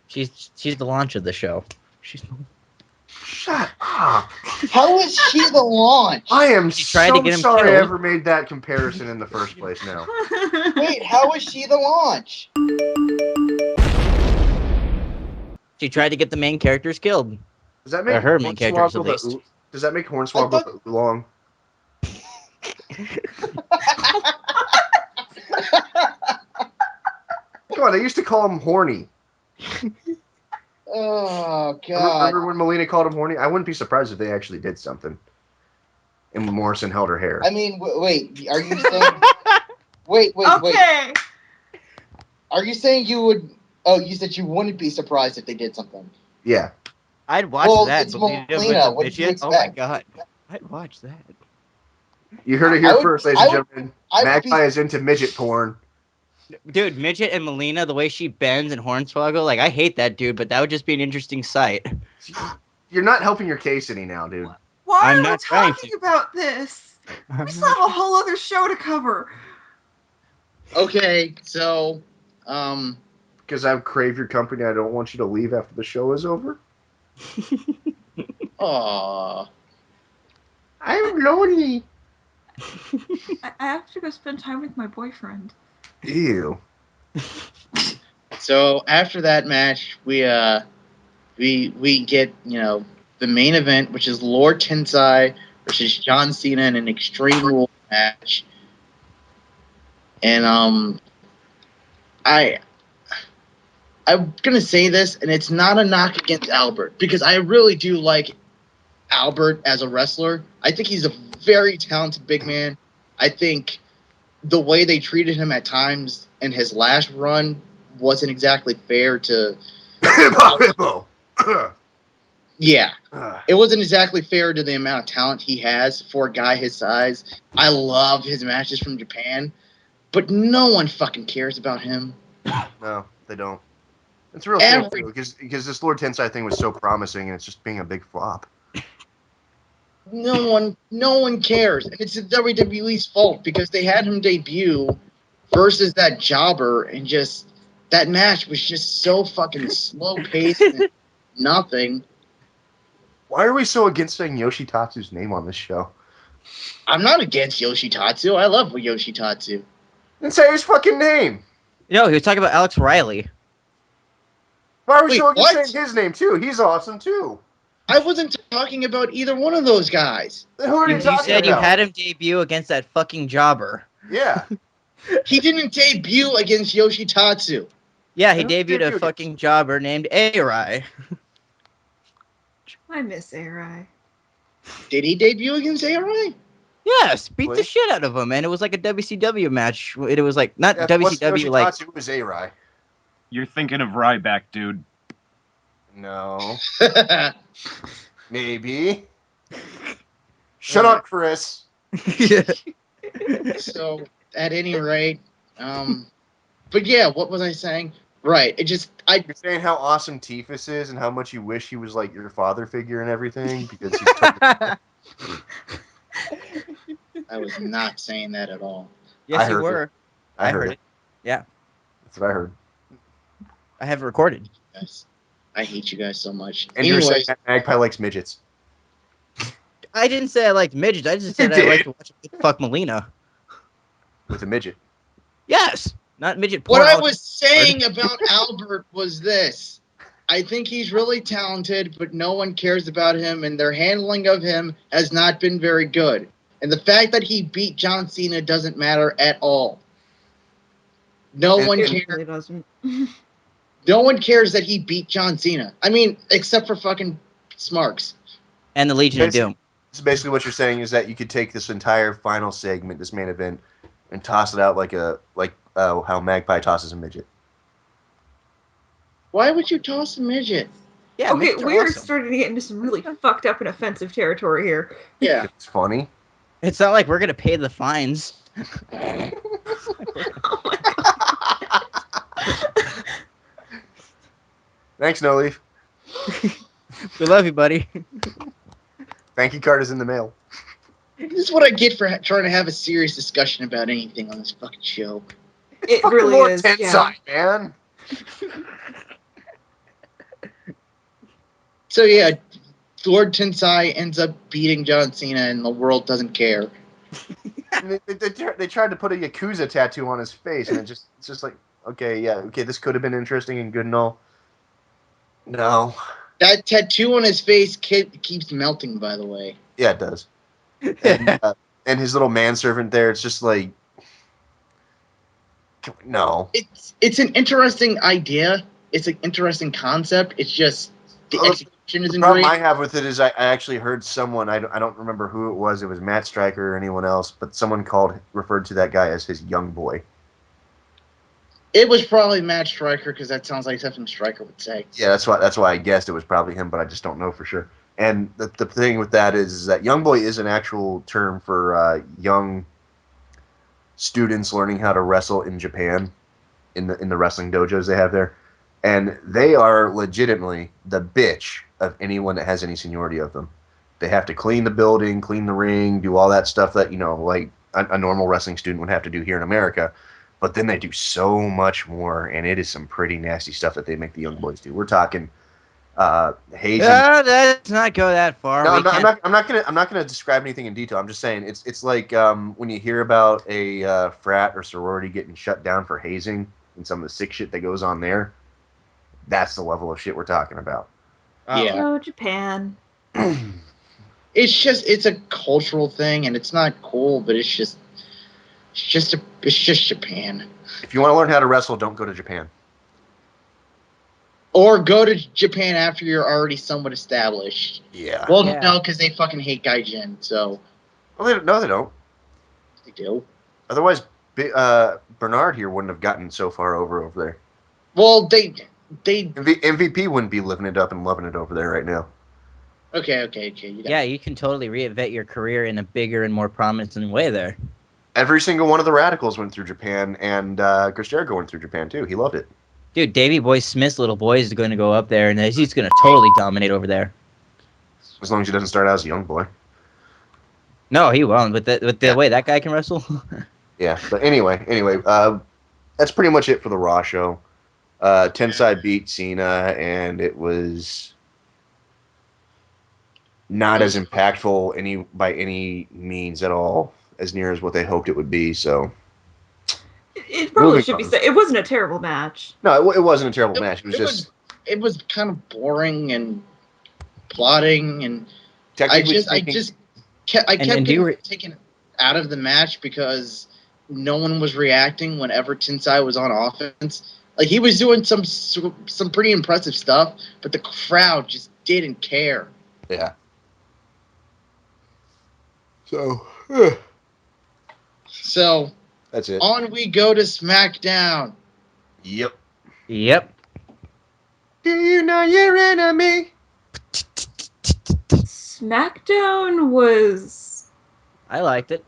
[SPEAKER 3] she's the launch of the show.
[SPEAKER 5] Shut up.
[SPEAKER 2] How is she the launch?
[SPEAKER 5] I am
[SPEAKER 3] She tried to
[SPEAKER 5] so
[SPEAKER 3] get him
[SPEAKER 5] sorry I
[SPEAKER 3] killed.
[SPEAKER 5] ever made that comparison in the first place now.
[SPEAKER 2] Wait, how is she the launch?
[SPEAKER 3] She tried to get the main characters killed.
[SPEAKER 5] Does that make
[SPEAKER 3] Or her main characters, at
[SPEAKER 5] Hornswoggle
[SPEAKER 3] least.
[SPEAKER 5] Does that make Hornswoggle the oolong? Come on, they used to call him horny.
[SPEAKER 2] Oh, God.
[SPEAKER 5] Remember when Melina called him horny? I wouldn't be surprised if they actually did something. And Morrison held her hair.
[SPEAKER 2] I mean, wait, are you saying... wait.
[SPEAKER 4] Okay.
[SPEAKER 2] Are you saying you would... Oh, you said you wouldn't be surprised if they did something.
[SPEAKER 5] Yeah.
[SPEAKER 3] I'd watch
[SPEAKER 2] Well,
[SPEAKER 3] that.
[SPEAKER 2] it's
[SPEAKER 3] Melina with
[SPEAKER 2] Melina.
[SPEAKER 3] the
[SPEAKER 2] What did you
[SPEAKER 3] midget. Oh my
[SPEAKER 2] expect?
[SPEAKER 3] god. I'd watch that.
[SPEAKER 5] You heard it here first, ladies and gentlemen.
[SPEAKER 2] I would
[SPEAKER 5] Magpie is into midget porn.
[SPEAKER 3] Dude, Midget and Melina, the way she bends and Hornswoggle, like, I hate that dude, but that would just be an interesting sight.
[SPEAKER 5] You're not helping your case any now, dude.
[SPEAKER 4] Why
[SPEAKER 3] I'm
[SPEAKER 4] are we
[SPEAKER 3] not trying
[SPEAKER 4] talking about this? We still have a whole other show to cover.
[SPEAKER 2] Okay, so...
[SPEAKER 5] Because I crave your company, I don't want you to leave after the show is over.
[SPEAKER 2] Aww.
[SPEAKER 5] I'm lonely.
[SPEAKER 4] I have to go spend time with my boyfriend.
[SPEAKER 5] Ew.
[SPEAKER 2] So after that match, we get, the main event, which is Lord Tensai versus John Cena in an Extreme Rules match. And I'm gonna say this, and it's not a knock against Albert, because I really do like Albert as a wrestler. I think he's a very talented big man. I think the way they treated him at times in his last run wasn't exactly fair to...
[SPEAKER 5] Hippo.
[SPEAKER 2] Yeah. It wasn't exactly fair to the amount of talent he has for a guy his size. I love his matches from Japan, but no one fucking cares about him.
[SPEAKER 5] No, they don't. It's a real shame, too, because this Lord Tensai thing was so promising, and it's just being a big flop.
[SPEAKER 2] No one cares. And it's the WWE's fault, because they had him debut versus that jobber, and just that match was just so fucking slow paced and nothing.
[SPEAKER 5] Why are we so against saying Yoshitatsu's name on this show?
[SPEAKER 2] I'm not against Yoshitatsu. I love Yoshitatsu.
[SPEAKER 5] Then say his fucking name.
[SPEAKER 3] No, he was talking about Alex Riley.
[SPEAKER 5] Why are we
[SPEAKER 2] Wait,
[SPEAKER 5] so against
[SPEAKER 2] what?
[SPEAKER 5] saying his name, too? He's awesome, too.
[SPEAKER 2] I wasn't talking about either one of those guys.
[SPEAKER 5] Then who are you
[SPEAKER 3] You
[SPEAKER 5] talking
[SPEAKER 3] said you
[SPEAKER 5] about?
[SPEAKER 3] had him debut against that fucking jobber.
[SPEAKER 5] Yeah.
[SPEAKER 2] He didn't debut against Yoshitatsu.
[SPEAKER 3] Yeah, he
[SPEAKER 5] Who
[SPEAKER 3] debuted a
[SPEAKER 5] debuted?
[SPEAKER 3] fucking jobber named Arai.
[SPEAKER 4] I miss Arai.
[SPEAKER 2] Did he debut against Arai?
[SPEAKER 3] Yes, beat the
[SPEAKER 5] Wait.
[SPEAKER 3] shit out of him, and it was like a WCW match. It was like, not
[SPEAKER 5] Yeah, what's
[SPEAKER 3] WCW, like...
[SPEAKER 5] Yoshitatsu? It was A-Rai.
[SPEAKER 6] You're thinking of Ryback, dude.
[SPEAKER 5] No. Maybe. Shut up, Chris.
[SPEAKER 2] So, at any rate, but yeah, what was I saying? Right,
[SPEAKER 5] You're saying how awesome Tifa is and how much you wish he was like your father figure and everything because he's totally...
[SPEAKER 2] I was not saying that at all.
[SPEAKER 3] Yes, you
[SPEAKER 5] heard
[SPEAKER 3] were.
[SPEAKER 5] it. I heard it.
[SPEAKER 3] Yeah.
[SPEAKER 5] That's what I heard.
[SPEAKER 3] I have it recorded.
[SPEAKER 2] Guys, I hate you guys so much.
[SPEAKER 5] And you were saying
[SPEAKER 2] Anyways,
[SPEAKER 5] that Magpie likes midgets.
[SPEAKER 3] I didn't say I liked midgets. I just said
[SPEAKER 5] You
[SPEAKER 3] I liked
[SPEAKER 5] did.
[SPEAKER 3] to watch him fuck Melina.
[SPEAKER 5] with a midget.
[SPEAKER 3] Yes, not midget
[SPEAKER 2] What
[SPEAKER 3] porn.
[SPEAKER 2] I was saying about Albert was this. I think he's really talented, but no one cares about him, and their handling of him has not been very good. And the fact that he beat John Cena doesn't matter at all. No
[SPEAKER 5] And-
[SPEAKER 2] one
[SPEAKER 4] It
[SPEAKER 2] cares.
[SPEAKER 4] really doesn't.
[SPEAKER 2] No one cares that he beat John Cena. I mean, except for fucking Smarks.
[SPEAKER 3] And the Legion of Doom.
[SPEAKER 5] So basically, what you're saying is that you could take this entire final segment, this main event, and toss it out like how Magpie tosses a midget.
[SPEAKER 2] Why would you toss a midget?
[SPEAKER 3] Yeah,
[SPEAKER 4] Okay,
[SPEAKER 3] midgets are
[SPEAKER 4] we are
[SPEAKER 3] awesome.
[SPEAKER 4] starting to get into some really fucked up and offensive territory here.
[SPEAKER 2] Yeah.
[SPEAKER 5] It's funny.
[SPEAKER 3] It's not like we're gonna pay the fines.
[SPEAKER 4] Oh my god.
[SPEAKER 5] Thanks, No Leaf.
[SPEAKER 3] We love you, buddy.
[SPEAKER 5] Thank you card is in the mail.
[SPEAKER 2] This is what I get for trying to have a serious discussion about anything on this fucking show.
[SPEAKER 4] It
[SPEAKER 5] Fucking
[SPEAKER 4] really
[SPEAKER 5] Lord
[SPEAKER 4] is.
[SPEAKER 5] Tensai,
[SPEAKER 4] Yeah.
[SPEAKER 5] man.
[SPEAKER 2] So yeah, Lord Tensai ends up beating John Cena, and the world doesn't care.
[SPEAKER 5] And they tried to put a Yakuza tattoo on his face, and it's just like, okay, this could have been interesting and good and all. No.
[SPEAKER 2] That tattoo on his face keeps melting, by the way.
[SPEAKER 5] Yeah, it does. And his little manservant there, it's just like, no.
[SPEAKER 2] It's an interesting idea. It's an interesting concept. It's just the execution
[SPEAKER 5] The
[SPEAKER 2] isn't
[SPEAKER 5] problem
[SPEAKER 2] great.
[SPEAKER 5] I have with it is I actually heard someone, I don't remember who it was Matt Stryker or anyone else, but someone referred to that guy as his young boy.
[SPEAKER 2] It was probably Matt Stryker, because that sounds like something Stryker would say.
[SPEAKER 5] Yeah, that's why I guessed it was probably him, but I just don't know for sure. And the thing with that is that young boy is an actual term for young students learning how to wrestle in Japan, in the wrestling dojos they have there, and they are legitimately the bitch of anyone that has any seniority of them. They have to clean the building, clean the ring, do all that stuff that like a normal wrestling student would have to do here in America. But then they do so much more, and it is some pretty nasty stuff that they make the young boys do. We're talking hazing.
[SPEAKER 3] Let's not go that far.
[SPEAKER 5] No, I'm not gonna describe anything in detail. I'm just saying it's like when you hear about a frat or sorority getting shut down for hazing and some of the sick shit that goes on there. That's the level of shit we're talking about.
[SPEAKER 2] Yeah.
[SPEAKER 4] Oh, Japan.
[SPEAKER 2] It's a cultural thing, and it's not cool, but it's just Japan.
[SPEAKER 5] If you want to learn how to wrestle, don't go to Japan.
[SPEAKER 2] Or go to Japan after you're already somewhat established.
[SPEAKER 5] Yeah.
[SPEAKER 2] Well,
[SPEAKER 3] Yeah.
[SPEAKER 2] no, because they fucking hate Gaijin, so
[SPEAKER 5] Well, they don't.
[SPEAKER 2] they do.
[SPEAKER 5] Otherwise, Bernard here wouldn't have gotten so far over there.
[SPEAKER 2] Well, they
[SPEAKER 5] MVP wouldn't be living it up and loving it over there right now.
[SPEAKER 2] okay. You got
[SPEAKER 3] Yeah, you can totally reinvent your career in a bigger and more promising way there.
[SPEAKER 5] Every single one of the Radicals went through Japan, and Chris Jericho went through Japan too. He loved it.
[SPEAKER 3] Dude, Davey Boy Smith's little boy is going to go up there, and he's going to totally dominate over there.
[SPEAKER 5] As long as he doesn't start out as a young boy.
[SPEAKER 3] No, he won't. With the way that guy can wrestle.
[SPEAKER 5] Yeah, but anyway, that's pretty much it for the Raw show. Tensai beat Cena, and it was not as impactful by any means at all, as near as what they hoped it would be. So
[SPEAKER 4] It probably
[SPEAKER 5] Moving
[SPEAKER 4] should be
[SPEAKER 5] on.
[SPEAKER 4] said. It wasn't a terrible match.
[SPEAKER 5] no, it wasn't a terrible match.
[SPEAKER 2] it was kind of boring and plotting, and I
[SPEAKER 5] technically
[SPEAKER 2] just
[SPEAKER 5] speaking,
[SPEAKER 2] kept
[SPEAKER 3] and do you
[SPEAKER 2] getting taken out of the match because no one was reacting whenever Tensai was on offense. Like, he was doing some pretty impressive stuff, but the crowd just didn't care.
[SPEAKER 5] yeah. So
[SPEAKER 2] So
[SPEAKER 5] that's it.
[SPEAKER 2] on we go to SmackDown.
[SPEAKER 5] Yep.
[SPEAKER 3] Yep.
[SPEAKER 5] Do you know your enemy?
[SPEAKER 4] SmackDown was.
[SPEAKER 3] I liked it.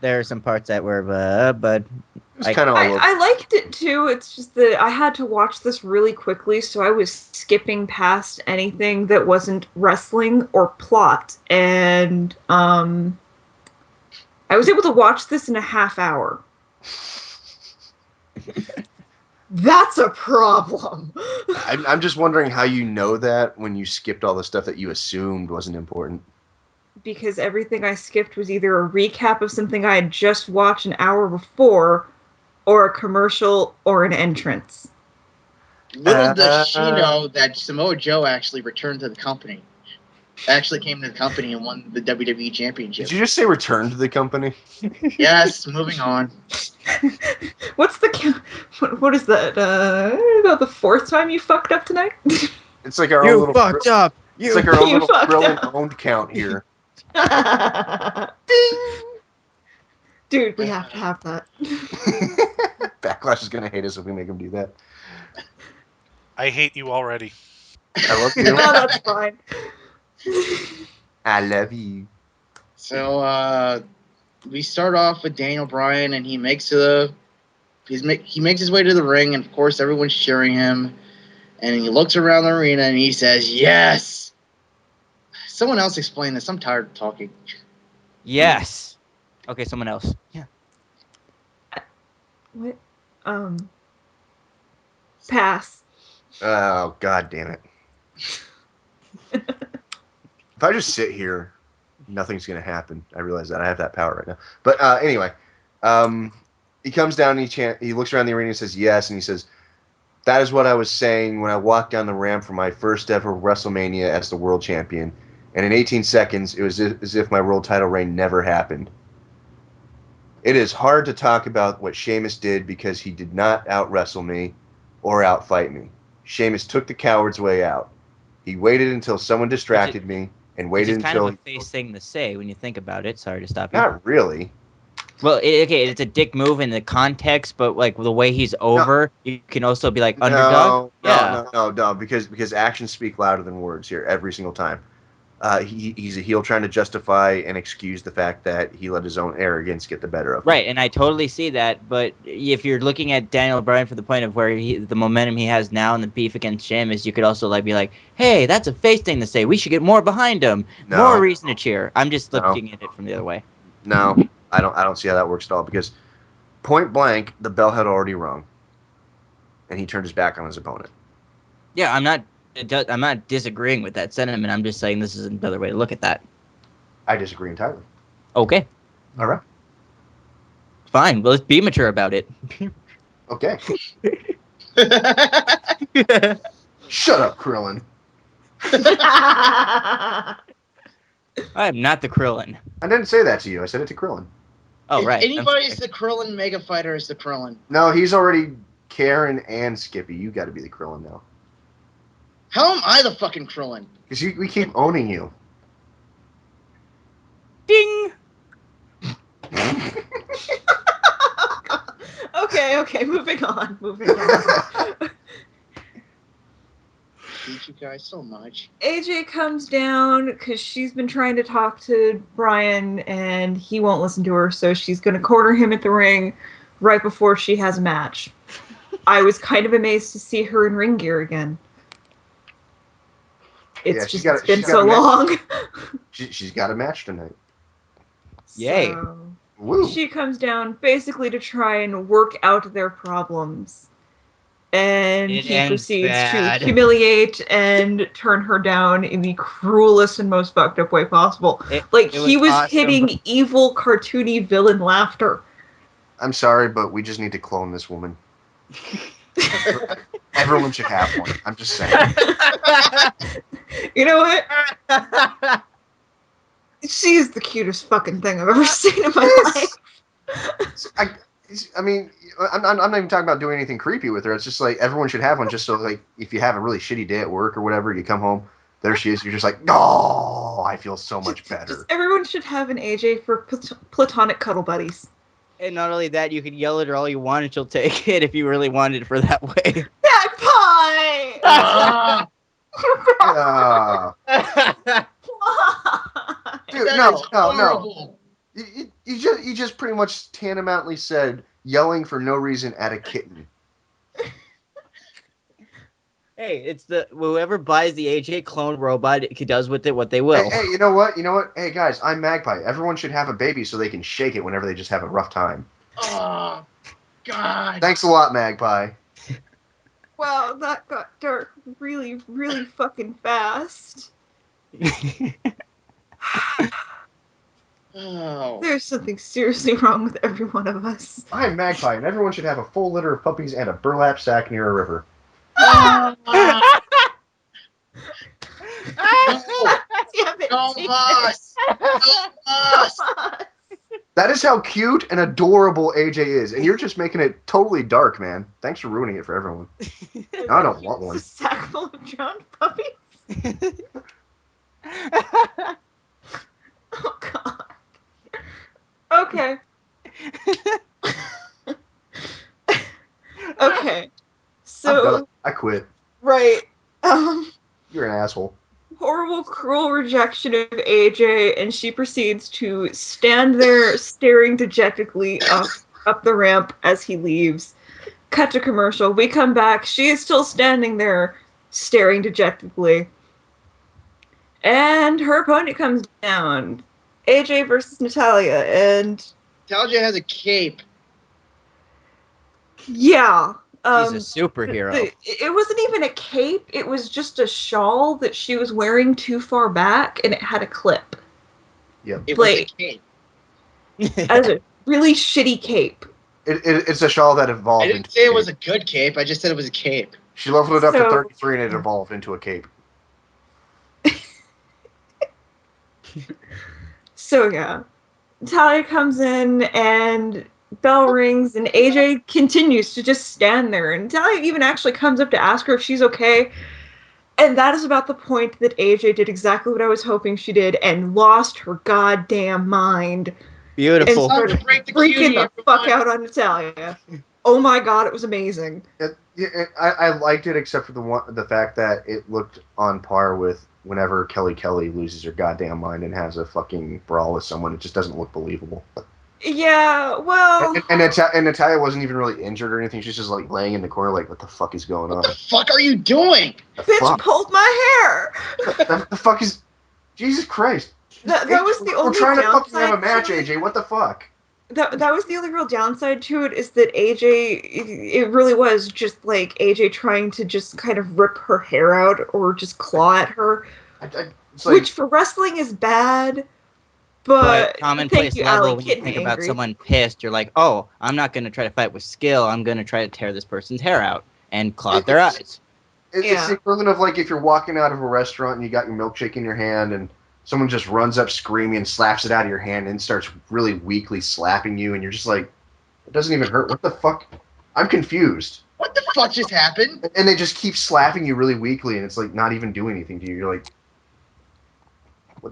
[SPEAKER 3] There are some parts that were, but
[SPEAKER 5] It was kind of
[SPEAKER 4] I liked it too. It's just that I had to watch this really quickly, so I was skipping past anything that wasn't wrestling or plot, and I was able to watch this in a half hour. That's a problem.
[SPEAKER 5] I'm just wondering how you know that when you skipped all the stuff that you assumed wasn't important.
[SPEAKER 4] because everything I skipped was either a recap of something I had just watched an hour before, or a commercial, or an entrance.
[SPEAKER 2] Little does she know that Samoa Joe actually returned to the company. Actually came to the company and won the WWE Championship.
[SPEAKER 5] Did you just say return to the company?
[SPEAKER 2] Yes, moving on.
[SPEAKER 4] What's the what is that? About the 4th time you fucked up tonight?
[SPEAKER 5] It's like our own
[SPEAKER 3] You
[SPEAKER 5] little.
[SPEAKER 3] fucked up.
[SPEAKER 5] It's like our own
[SPEAKER 4] You
[SPEAKER 5] little
[SPEAKER 4] fucked
[SPEAKER 5] Krillin
[SPEAKER 4] up.
[SPEAKER 5] owned count here.
[SPEAKER 4] Dude, we have to have that.
[SPEAKER 5] Backlash is gonna hate us if we make him do that.
[SPEAKER 1] I hate you already.
[SPEAKER 5] I love
[SPEAKER 4] No,
[SPEAKER 5] you.
[SPEAKER 4] that's fine.
[SPEAKER 5] I love you.
[SPEAKER 2] So we start off with Daniel Bryan, and he makes his way to the ring, and of course everyone's cheering him. And he looks around the arena and he says, "Yes." Someone else explain this. I'm tired of talking.
[SPEAKER 3] Yes. Okay, someone else. Yeah.
[SPEAKER 4] What? Pass.
[SPEAKER 5] Oh, god damn it. If I just sit here, nothing's going to happen. I realize that. I have that power right now. But anyway, he comes down and he looks around the arena and says, yes. And he says, that is what I was saying when I walked down the ramp for my first ever WrestleMania as the world champion. And in 18 seconds, it was as if my world title reign never happened. It is hard to talk about what Sheamus did because he did not out-wrestle me or out-fight me. Sheamus took the coward's way out. He waited until someone distracted me and
[SPEAKER 3] Which
[SPEAKER 5] waited
[SPEAKER 3] is kind
[SPEAKER 5] until...
[SPEAKER 3] of a face thing to say when you think about it. Sorry to stop you.
[SPEAKER 5] Not really.
[SPEAKER 3] Well, okay, it's a dick move in the context, but like the way he's over, you can also be like underdog.
[SPEAKER 5] No, because actions speak louder than words here every single time. He's a heel trying to justify and excuse the fact that he let his own arrogance get the better of him.
[SPEAKER 3] Right, and I totally see that. But if you're looking at Daniel Bryan from the point of where the momentum he has now and the beef against Sheamus, you could also like be like, "Hey, that's a face thing to say. We should get more behind him.
[SPEAKER 5] No.
[SPEAKER 3] More reason to cheer." I'm just looking at it from the other way.
[SPEAKER 5] No, I don't see how that works at all because point blank, the bell had already rung, and he turned his back on his opponent.
[SPEAKER 3] Yeah, I'm not disagreeing with that sentiment. I'm just saying this is another way to look at that.
[SPEAKER 5] I disagree entirely.
[SPEAKER 3] Okay.
[SPEAKER 5] All right.
[SPEAKER 3] Fine. Well, let's be mature about it.
[SPEAKER 5] Okay. Shut up, Krillin.
[SPEAKER 3] I am not the Krillin.
[SPEAKER 5] I didn't say that to you. I said it to Krillin.
[SPEAKER 3] Oh,
[SPEAKER 2] If
[SPEAKER 3] right.
[SPEAKER 2] anybody's the Krillin, Mega Fighter is the Krillin.
[SPEAKER 5] No, he's already Karen and Skippy. You got to be the Krillin now.
[SPEAKER 2] How am I the fucking Krillin?
[SPEAKER 5] Because we keep owning you.
[SPEAKER 3] Ding!
[SPEAKER 4] Okay, moving on.
[SPEAKER 2] Hate you guys so much.
[SPEAKER 4] AJ comes down because she's been trying to talk to Brian and he won't listen to her, so she's going to corner him at the ring right before she has a match. I was kind of amazed to see her in ring gear again. It's been so long.
[SPEAKER 5] She's got a match tonight.
[SPEAKER 3] Yay.
[SPEAKER 4] So,
[SPEAKER 5] Woo.
[SPEAKER 4] she comes down basically to try and work out their problems. And he proceeds to humiliate and turn her down in the cruelest and most fucked up way possible. He was
[SPEAKER 3] awesome.
[SPEAKER 4] hitting evil, cartoony villain laughter.
[SPEAKER 5] I'm sorry, but we just need to clone this woman. Everyone should have one. I'm just saying.
[SPEAKER 4] You know what? She's the cutest fucking thing I've ever seen in my life.
[SPEAKER 5] I mean, I'm not even talking about doing anything creepy with her. It's just like everyone should have one just so like if you have a really shitty day at work or whatever, you come home, there she is. You're just like, oh, I feel so much better.
[SPEAKER 4] Everyone should have an AJ for platonic cuddle buddies.
[SPEAKER 3] And not only that, you can yell at her all you want and she'll take it if you really wanted it for that way.
[SPEAKER 4] Magpie!
[SPEAKER 5] Dude, no. You just pretty much tantamountly said yelling for no reason at a kitten.
[SPEAKER 3] Hey, it's whoever buys the AJ clone robot does with it what they will.
[SPEAKER 5] Hey, you know what? Hey, guys, I'm Magpie. Everyone should have a baby so they can shake it whenever they just have a rough time.
[SPEAKER 2] Oh, God.
[SPEAKER 5] Thanks a lot, Magpie.
[SPEAKER 4] Wow, that got dark really, really fucking fast.
[SPEAKER 2] Oh.
[SPEAKER 4] There's something seriously wrong with every one of us.
[SPEAKER 5] I'm Magpie, and everyone should have a full litter of puppies and a burlap sack near a river.
[SPEAKER 2] No,
[SPEAKER 4] Damn it,
[SPEAKER 2] no,
[SPEAKER 4] David.
[SPEAKER 2] Moss. No, Moss.
[SPEAKER 4] Come on.
[SPEAKER 5] That is how cute and adorable AJ is, and you're just making it totally dark, man. Thanks for ruining it for everyone. Now I don't want one.
[SPEAKER 4] It's a sack full of drowned puppies. Oh god. Okay. Okay.
[SPEAKER 5] I'm
[SPEAKER 4] So
[SPEAKER 5] done. I quit.
[SPEAKER 4] right.
[SPEAKER 5] You're an asshole.
[SPEAKER 4] Horrible, cruel rejection of AJ, and she proceeds to stand there staring dejectedly up the ramp as he leaves. Cut to commercial. We come back. She is still standing there staring dejectedly. And her opponent comes down. AJ versus Natalia, and
[SPEAKER 2] Talia has a cape.
[SPEAKER 4] yeah.
[SPEAKER 3] She's a superhero.
[SPEAKER 4] It wasn't even a cape. It was just a shawl that she was wearing too far back, and it had a clip.
[SPEAKER 5] Yep.
[SPEAKER 2] It was a
[SPEAKER 4] Like-
[SPEAKER 2] cape.
[SPEAKER 4] As a really shitty cape.
[SPEAKER 5] It's a shawl that evolved
[SPEAKER 2] I
[SPEAKER 5] into
[SPEAKER 2] didn't say
[SPEAKER 5] a
[SPEAKER 2] it was
[SPEAKER 5] cape.
[SPEAKER 2] a good cape. I just said it was a cape.
[SPEAKER 5] She leveled it up to
[SPEAKER 4] So-
[SPEAKER 5] 33 and it evolved into a cape.
[SPEAKER 4] So yeah. Talia comes in and bell rings and AJ continues to just stand there. And Talia even actually comes up to ask her if she's okay. And that is about the point that AJ did exactly what I was hoping she did and lost her goddamn mind.
[SPEAKER 3] Beautiful.
[SPEAKER 2] Time to break the
[SPEAKER 4] Freaking
[SPEAKER 2] cutie,
[SPEAKER 4] the fuck
[SPEAKER 2] everyone.
[SPEAKER 4] out on Natalia. Oh my god, it was amazing.
[SPEAKER 5] I liked it except for the fact that it looked on par with whenever Kelly loses her goddamn mind and has a fucking brawl with someone. It just doesn't look believable.
[SPEAKER 4] Yeah, well,
[SPEAKER 5] And Natalia wasn't even really injured or anything. She's just like laying in the corner like, what the fuck is going on?
[SPEAKER 2] What the fuck are you doing?
[SPEAKER 5] The
[SPEAKER 4] bitch
[SPEAKER 5] fuck?
[SPEAKER 4] pulled my hair.
[SPEAKER 5] The fuck is... Jesus Christ.
[SPEAKER 4] That was the
[SPEAKER 5] We're
[SPEAKER 4] only
[SPEAKER 5] trying to fucking have a
[SPEAKER 4] downside
[SPEAKER 5] match,
[SPEAKER 4] to it.
[SPEAKER 5] AJ. What the fuck?
[SPEAKER 4] That was the only real downside to it is that AJ, it really was just like AJ trying to just kind of rip her hair out or just claw at her,
[SPEAKER 5] It's like,
[SPEAKER 4] which for wrestling is bad. But
[SPEAKER 3] commonplace
[SPEAKER 4] thank you,
[SPEAKER 3] level,
[SPEAKER 4] Allie,
[SPEAKER 3] when you
[SPEAKER 4] getting
[SPEAKER 3] think
[SPEAKER 4] me
[SPEAKER 3] about
[SPEAKER 4] angry.
[SPEAKER 3] someone pissed, you're like, oh, I'm not going to try to fight with skill. I'm going to try to tear this person's hair out and claw at their eyes.
[SPEAKER 5] it's
[SPEAKER 4] Yeah.
[SPEAKER 5] the equivalent of like if you're walking out of a restaurant and you got your milkshake in your hand and someone just runs up screaming and slaps it out of your hand and starts really weakly slapping you and you're just like, it doesn't even hurt. What the fuck? I'm confused.
[SPEAKER 2] What the fuck just happened?
[SPEAKER 5] And they just keep slapping you really weakly and it's like not even doing anything to you. You're like,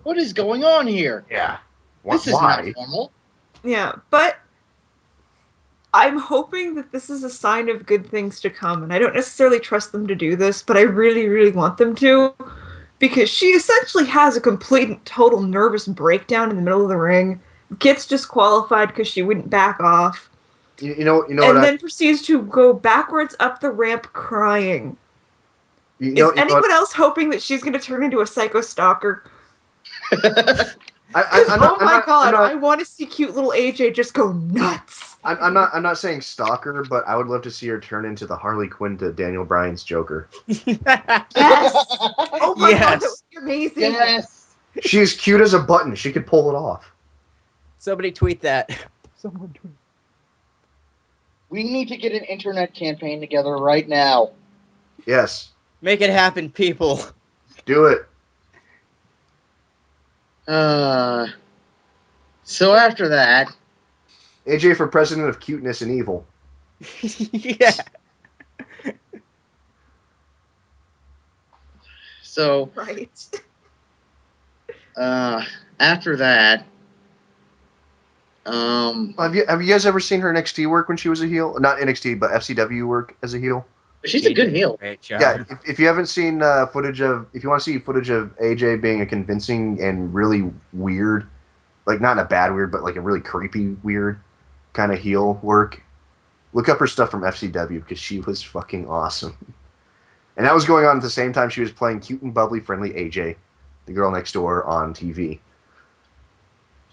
[SPEAKER 2] What is going on here?
[SPEAKER 5] yeah.
[SPEAKER 2] This is
[SPEAKER 5] Why?
[SPEAKER 2] not normal.
[SPEAKER 4] Yeah, but I'm hoping that this is a sign of good things to come, and I don't necessarily trust them to do this, but I really, really want them to, because she essentially has a complete and total nervous breakdown in the middle of the ring, gets disqualified because she wouldn't back off,
[SPEAKER 5] You know
[SPEAKER 4] and
[SPEAKER 5] what?
[SPEAKER 4] then proceeds to go backwards up the ramp crying.
[SPEAKER 5] You
[SPEAKER 4] Is
[SPEAKER 5] know what?
[SPEAKER 4] anyone else hoping that she's going to turn into a psycho stalker?
[SPEAKER 5] I'm
[SPEAKER 4] I want to see cute little AJ just go nuts.
[SPEAKER 5] I'm not saying stalker, but I would love to see her turn into the Harley Quinn to Daniel Bryan's Joker.
[SPEAKER 4] Yes. Oh my god, that would be amazing.
[SPEAKER 2] Yes.
[SPEAKER 5] She's cute as a button. She could pull it off.
[SPEAKER 3] Somebody tweet that. Someone tweet.
[SPEAKER 2] We need to get an internet campaign together right now.
[SPEAKER 5] Yes,
[SPEAKER 3] Make it happen, people.
[SPEAKER 5] do it.
[SPEAKER 2] So after that,
[SPEAKER 5] AJ for president of cuteness and evil.
[SPEAKER 3] Yeah.
[SPEAKER 2] so
[SPEAKER 4] Right.
[SPEAKER 2] after that,
[SPEAKER 5] Have you guys ever seen her NXT work when she was a heel? Not NXT, but FCW work as a heel.
[SPEAKER 2] she's a good heel.
[SPEAKER 3] Great job.
[SPEAKER 5] Yeah, if you haven't seen footage of, if you want to see footage of AJ being a convincing and really weird, like not in a bad weird, but like a really creepy weird kind of heel work, look up her stuff from FCW because she was fucking awesome. And that was going on at the same time she was playing cute and bubbly, friendly AJ, the girl next door on TV.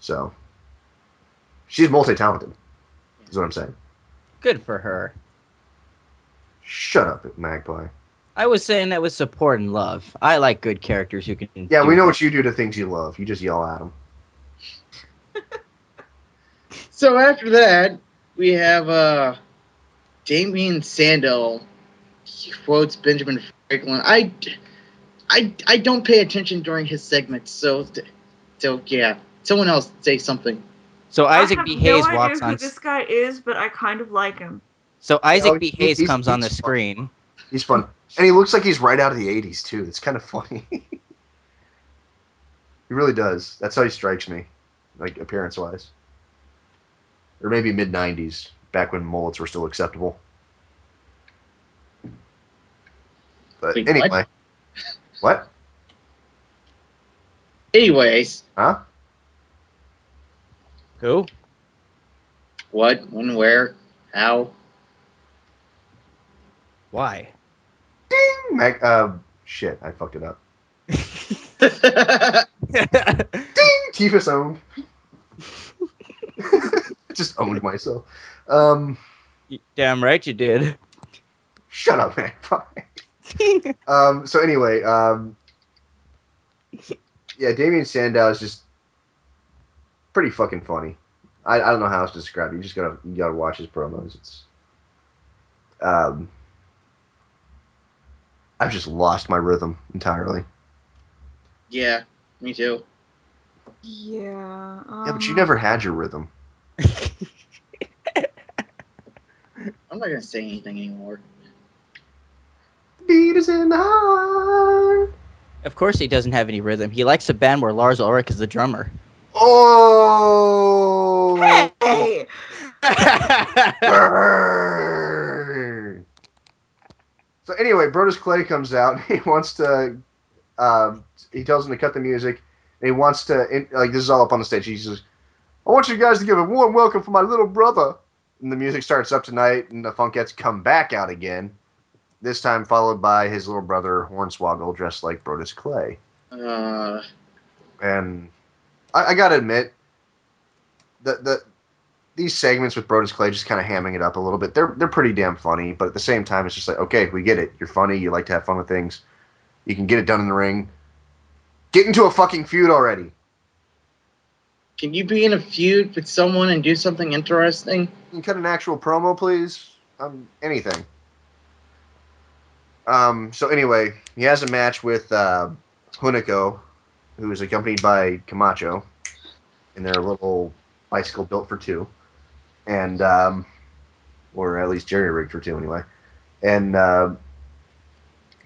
[SPEAKER 5] So she's multi-talented, is what I'm saying.
[SPEAKER 3] Good for her.
[SPEAKER 5] Shut up, Magpie.
[SPEAKER 3] I was saying that with support and love. I like good characters who can.
[SPEAKER 5] Yeah,
[SPEAKER 3] do
[SPEAKER 5] we know
[SPEAKER 3] that.
[SPEAKER 5] what you do to things you love. You just yell at them.
[SPEAKER 2] So after that, we have Damien Sandow. He quotes Benjamin Franklin. I don't pay attention during his segments, so yeah. Someone else say something.
[SPEAKER 3] So
[SPEAKER 4] I
[SPEAKER 3] Isaac
[SPEAKER 4] have
[SPEAKER 3] B.
[SPEAKER 4] no
[SPEAKER 3] Hayes
[SPEAKER 4] idea
[SPEAKER 3] walks
[SPEAKER 4] who
[SPEAKER 3] on.
[SPEAKER 4] this guy is, but I kind of like him.
[SPEAKER 3] So Isaac B. Hayes
[SPEAKER 5] he's-
[SPEAKER 3] comes on the
[SPEAKER 5] he's fun.
[SPEAKER 3] screen.
[SPEAKER 5] He's fun. And he looks like he's right out of the 80s, too. It's kind of funny. He really does. That's how he strikes me, like, appearance-wise. Or maybe mid-90s, back when mullets were still acceptable. But
[SPEAKER 2] Wait,
[SPEAKER 5] anyway. What?
[SPEAKER 2] Anyways,
[SPEAKER 5] Huh?
[SPEAKER 3] Who?
[SPEAKER 2] what, when, where, how?
[SPEAKER 3] Why?
[SPEAKER 5] Ding! Shit, I fucked it up. Ding! Tifa's owned. Just owned myself.
[SPEAKER 3] Damn right you did.
[SPEAKER 5] Shut up, man. So anyway, yeah, Damien Sandow is just pretty fucking funny. I don't know how else to describe it. You gotta watch his promos. It's I've just lost my rhythm entirely.
[SPEAKER 2] Yeah, me too.
[SPEAKER 4] Yeah.
[SPEAKER 5] Yeah, but you never had your rhythm.
[SPEAKER 2] I'm not gonna say anything anymore.
[SPEAKER 5] Beat is in the heart.
[SPEAKER 3] Of course he doesn't have any rhythm. He likes a band where Lars Ulrich is the drummer.
[SPEAKER 5] Oh!
[SPEAKER 4] Hey!
[SPEAKER 5] Burn! So anyway, Brodus Clay comes out. He wants to. He tells him to cut the music. And he wants to. Like this is all up on the stage. He says, "I want you guys to give a warm welcome for my little brother." And the music starts up tonight, and the Funkettes come back out again. This time followed by his little brother Hornswoggle, dressed like Brodus Clay. And I gotta admit, these segments with Brodus Clay just kind of hamming it up a little bit. They're pretty damn funny, but at the same time, it's just like, okay, we get it. You're funny. You like to have fun with things. You can get it done in the ring. Get into a fucking feud already.
[SPEAKER 2] Can you be in a feud with someone and do something interesting?
[SPEAKER 5] Can you cut an actual promo, please? Anything. So anyway, he has a match with Hunico, who is accompanied by Camacho in their little bicycle built for two. And or at least jerry rigged for two anyway. And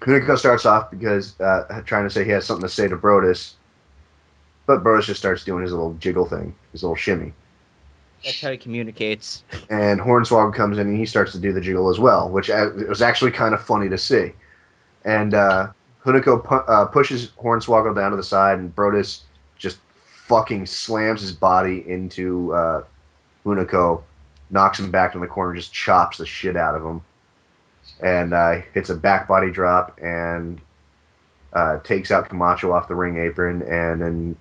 [SPEAKER 5] Hunico starts off because trying to say he has something to say to Brodus, but Brodus just starts doing his little jiggle thing, his little shimmy.
[SPEAKER 3] That's how he communicates.
[SPEAKER 5] And Hornswoggle comes in and he starts to do the jiggle as well, which it was actually kind of funny to see. And Hunico pushes Hornswoggle down to the side, and Brodus just fucking slams his body into Hunico, knocks him back in the corner, just chops the shit out of him, and hits a back body drop and takes out Camacho off the ring apron, and then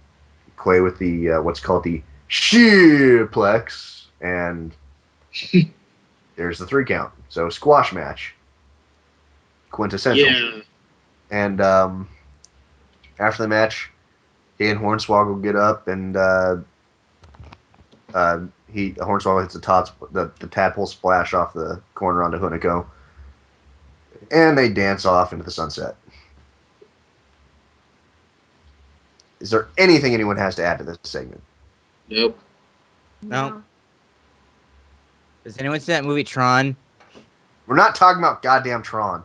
[SPEAKER 5] Clay with the what's called the sheerplex, and there's the 3 count. So squash match, quintessential.
[SPEAKER 2] Yeah.
[SPEAKER 5] And after the match, he and Hornswoggle get up, and Hornswoggle hits the tadpole splash off the corner onto Hunico, and they dance off into the sunset. Is there anything anyone has to add to this segment?
[SPEAKER 2] Nope.
[SPEAKER 3] No. Does anyone see that movie Tron?
[SPEAKER 5] We're not talking about goddamn Tron.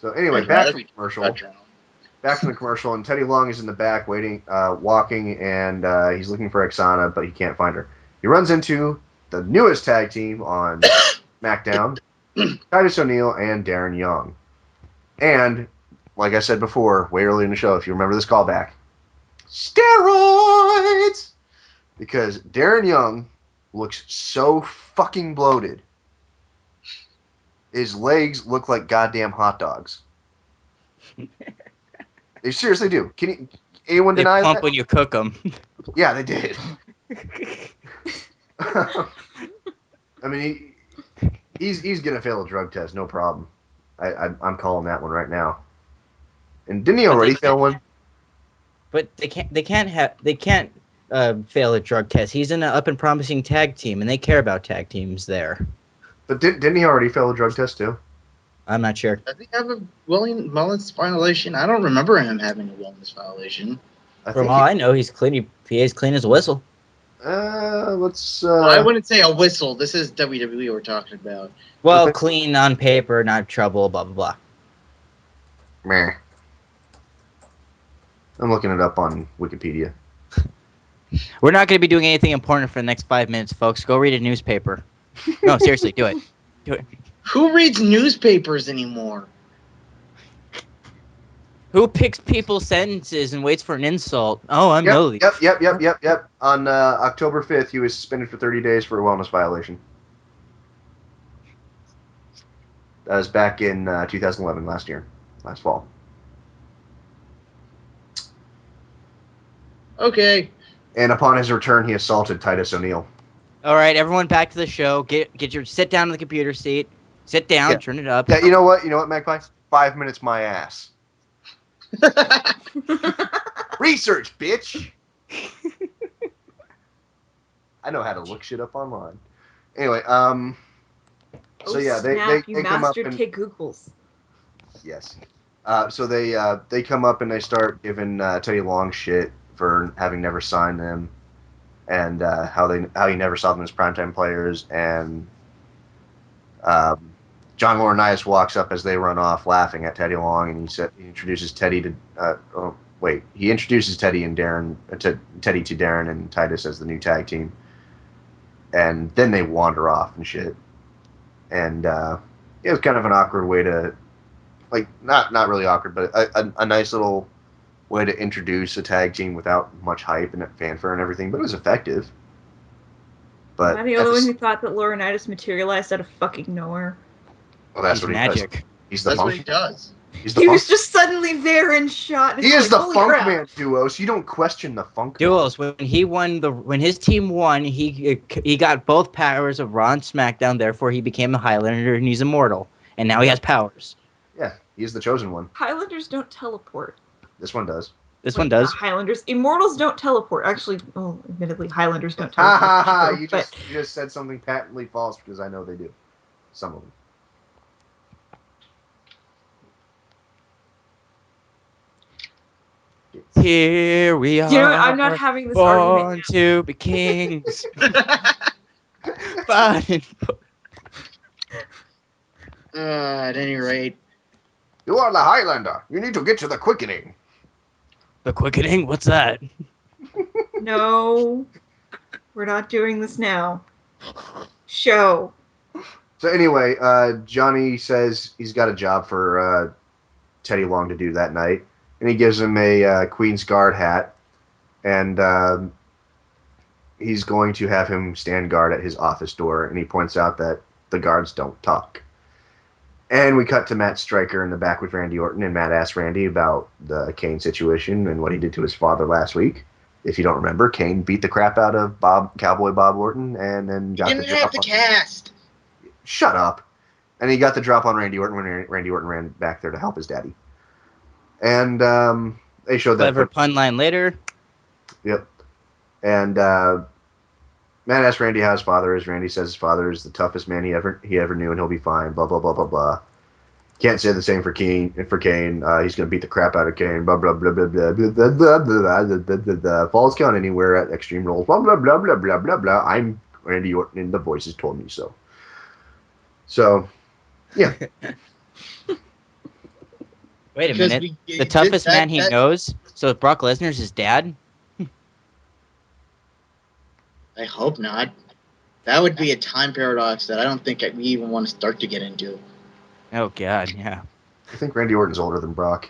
[SPEAKER 5] So anyway, back to the commercial. Back from the commercial, and Teddy Long is in the back waiting, walking, and he's looking for Oksana, but he can't find her. He runs into the newest tag team on SmackDown, Titus O'Neil and Darren Young. And, like I said before, way early in the show, if you remember this callback, steroids! Because Darren Young looks so fucking bloated. His legs look like goddamn hot dogs. They seriously do. Anyone
[SPEAKER 3] They
[SPEAKER 5] deny
[SPEAKER 3] pump
[SPEAKER 5] that?
[SPEAKER 3] when you cook them.
[SPEAKER 5] Yeah, they did. I mean, he's gonna fail a drug test, no problem. I'm calling that one right now. And didn't he already fail one?
[SPEAKER 3] But they can't fail a drug test. He's in an up and promising tag team, and they care about tag teams there.
[SPEAKER 5] But didn't he already fail a drug test too?
[SPEAKER 3] I'm not sure.
[SPEAKER 2] Does he have a wellness violation? I don't remember him having a wellness violation.
[SPEAKER 3] From all I know, he's clean. He is clean as a whistle.
[SPEAKER 5] Let's.
[SPEAKER 2] Well, I wouldn't say a whistle. This is WWE we're talking about.
[SPEAKER 3] Well, clean on paper, not trouble. Blah blah blah.
[SPEAKER 5] Meh. I'm looking it up on Wikipedia.
[SPEAKER 3] We're not going to be doing anything important for the next 5 minutes, folks. Go read a newspaper. No, seriously, do it. Do it.
[SPEAKER 2] Who reads newspapers anymore?
[SPEAKER 3] Who picks people's sentences and waits for an insult? Oh, I'm no leave.
[SPEAKER 5] Yep. On October 5th, he was suspended for 30 days for a wellness violation. That was back in 2011, last fall.
[SPEAKER 2] Okay.
[SPEAKER 5] And upon his return, he assaulted Titus O'Neil.
[SPEAKER 3] All right, everyone, back to the show. Sit down in the computer seat. Sit down.
[SPEAKER 5] Yeah.
[SPEAKER 3] Turn it up.
[SPEAKER 5] Yeah, you know what, Magpie? 5 minutes, my ass. Research, bitch. I know how to look shit up online. Anyway, so yeah, they come up and
[SPEAKER 4] Googles.
[SPEAKER 5] yes. So they come up and they start giving Teddy Long shit for having never signed them, and how he never saw them as primetime players, and John Laurinaitis walks up as they run off laughing at Teddy Long, and he introduces Teddy to he introduces Teddy and Darren to Darren and Titus as the new tag team, and then they wander off and shit, and it was kind of an awkward way to, like, not really awkward, but a nice little way to introduce a tag team without much hype and fanfare and everything, but it was effective. But
[SPEAKER 4] Am I the only one who thought that Laurinaitis materialized out of fucking nowhere?
[SPEAKER 5] Well, that's
[SPEAKER 3] He's
[SPEAKER 5] what
[SPEAKER 3] magic.
[SPEAKER 5] He does. He's the
[SPEAKER 2] That's
[SPEAKER 5] funk.
[SPEAKER 2] what he does.
[SPEAKER 5] He's the
[SPEAKER 4] He
[SPEAKER 5] funk.
[SPEAKER 4] was just suddenly there and shot. And
[SPEAKER 5] He is
[SPEAKER 4] like,
[SPEAKER 5] the
[SPEAKER 4] holy
[SPEAKER 5] Funk
[SPEAKER 4] crap.
[SPEAKER 5] Man duo, so you don't question the Funk Man.
[SPEAKER 3] Duels. When his team won, he got both powers of Raw and SmackDown. Therefore, he became a Highlander, and he's immortal. And now he has powers.
[SPEAKER 5] Yeah, he's the chosen one.
[SPEAKER 4] Highlanders don't teleport.
[SPEAKER 5] This one does.
[SPEAKER 3] This one does.
[SPEAKER 4] Highlanders. Immortals don't teleport. Actually, admittedly, Highlanders don't
[SPEAKER 5] Ha
[SPEAKER 4] teleport.
[SPEAKER 5] ha ha!
[SPEAKER 4] Sure,
[SPEAKER 5] You just said something patently false because I know they do. Some of them.
[SPEAKER 3] Here we are.
[SPEAKER 4] You know what? I'm not having this
[SPEAKER 3] born
[SPEAKER 4] argument.
[SPEAKER 3] to be kings. But
[SPEAKER 2] At any rate,
[SPEAKER 5] You are the Highlander. You need to get to the quickening.
[SPEAKER 3] the quickening. What's that?
[SPEAKER 4] No, we're not doing this now. Show.
[SPEAKER 5] So anyway, Johnny says he's got a job for Teddy Long to do that night, and he gives him a Queen's Guard hat, and he's going to have him stand guard at his office door, and he points out that the guards don't talk. And we cut to Matt Stryker in the back with Randy Orton, and Matt asked Randy about the Kane situation and what he did to his father last week. If you don't remember, Kane beat the crap out of Cowboy Bob Orton, and then got
[SPEAKER 2] didn't
[SPEAKER 5] the
[SPEAKER 2] have
[SPEAKER 5] drop
[SPEAKER 2] the
[SPEAKER 5] on.
[SPEAKER 2] cast.
[SPEAKER 5] Shut up. And he got the drop on Randy Orton when Randy Orton ran back there to help his daddy. And they showed that.
[SPEAKER 3] Clever pun line later.
[SPEAKER 5] Yep. And Matt asked Randy how his father is. Randy says his father is the toughest man he ever knew, and he'll be fine. Blah blah blah blah blah. Can't say the same for Kane. He's going to beat the crap out of Kane. Blah blah blah blah blah blah blah blah blah blah blah blah. Falls count anywhere at Extreme Rules. Blah blah blah blah blah blah blah. I'm Randy Orton, and the voices told me so. So, yeah.
[SPEAKER 3] Wait a minute. The toughest man he knows. So Brock Lesnar's his dad.
[SPEAKER 2] I hope not. That would be a time paradox that I don't think we even want to start to get into.
[SPEAKER 3] Oh God, yeah.
[SPEAKER 5] I think Randy Orton's older than Brock.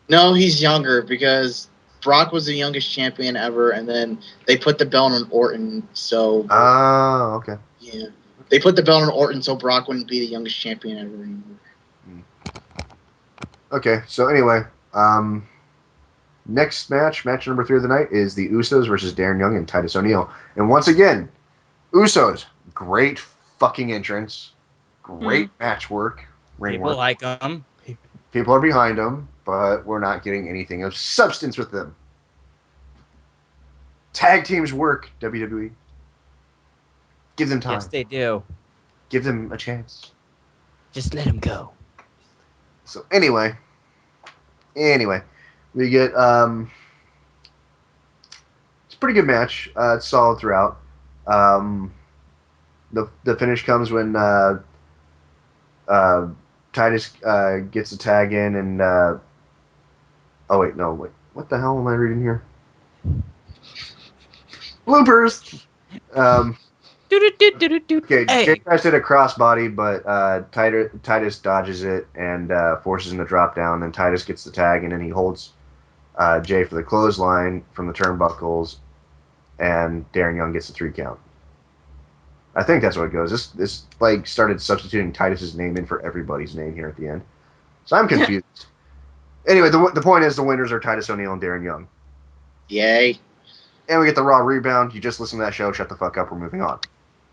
[SPEAKER 2] No, he's younger because Brock was the youngest champion ever, and then they put the belt on Orton. So
[SPEAKER 5] Okay.
[SPEAKER 2] yeah, they put the belt on Orton so Brock wouldn't be the youngest champion ever anymore.
[SPEAKER 5] Okay, so anyway, next match number 3 of the night, is the Usos versus Darren Young and Titus O'Neil. And once again, Usos, great fucking entrance, great match work, ring
[SPEAKER 3] People
[SPEAKER 5] work.
[SPEAKER 3] like him.
[SPEAKER 5] People are behind them. but we're not getting anything of substance with them. Tag teams work, WWE. Give them time.
[SPEAKER 3] Yes, they do.
[SPEAKER 5] Give them a chance.
[SPEAKER 3] Just let them go.
[SPEAKER 5] So anyway, we get it's a pretty good match. It's solid throughout. The finish comes when Titus gets a tag in, and what the hell am I reading here? Bloopers. Okay,
[SPEAKER 3] Hey.
[SPEAKER 5] Jay tries to hit a crossbody, but Titus dodges it and forces him to drop down. Then Titus gets the tag, and then he holds Jay for the clothesline from the turnbuckles, and Darren Young gets the 3 count. I think that's what it goes. This like started substituting Titus's name in for everybody's name here at the end, so I'm confused. Anyway, the point is the winners are Titus O'Neil and Darren Young.
[SPEAKER 2] Yay.
[SPEAKER 5] And we get the Raw rebound. You just listen to that show. Shut the fuck up. We're moving on.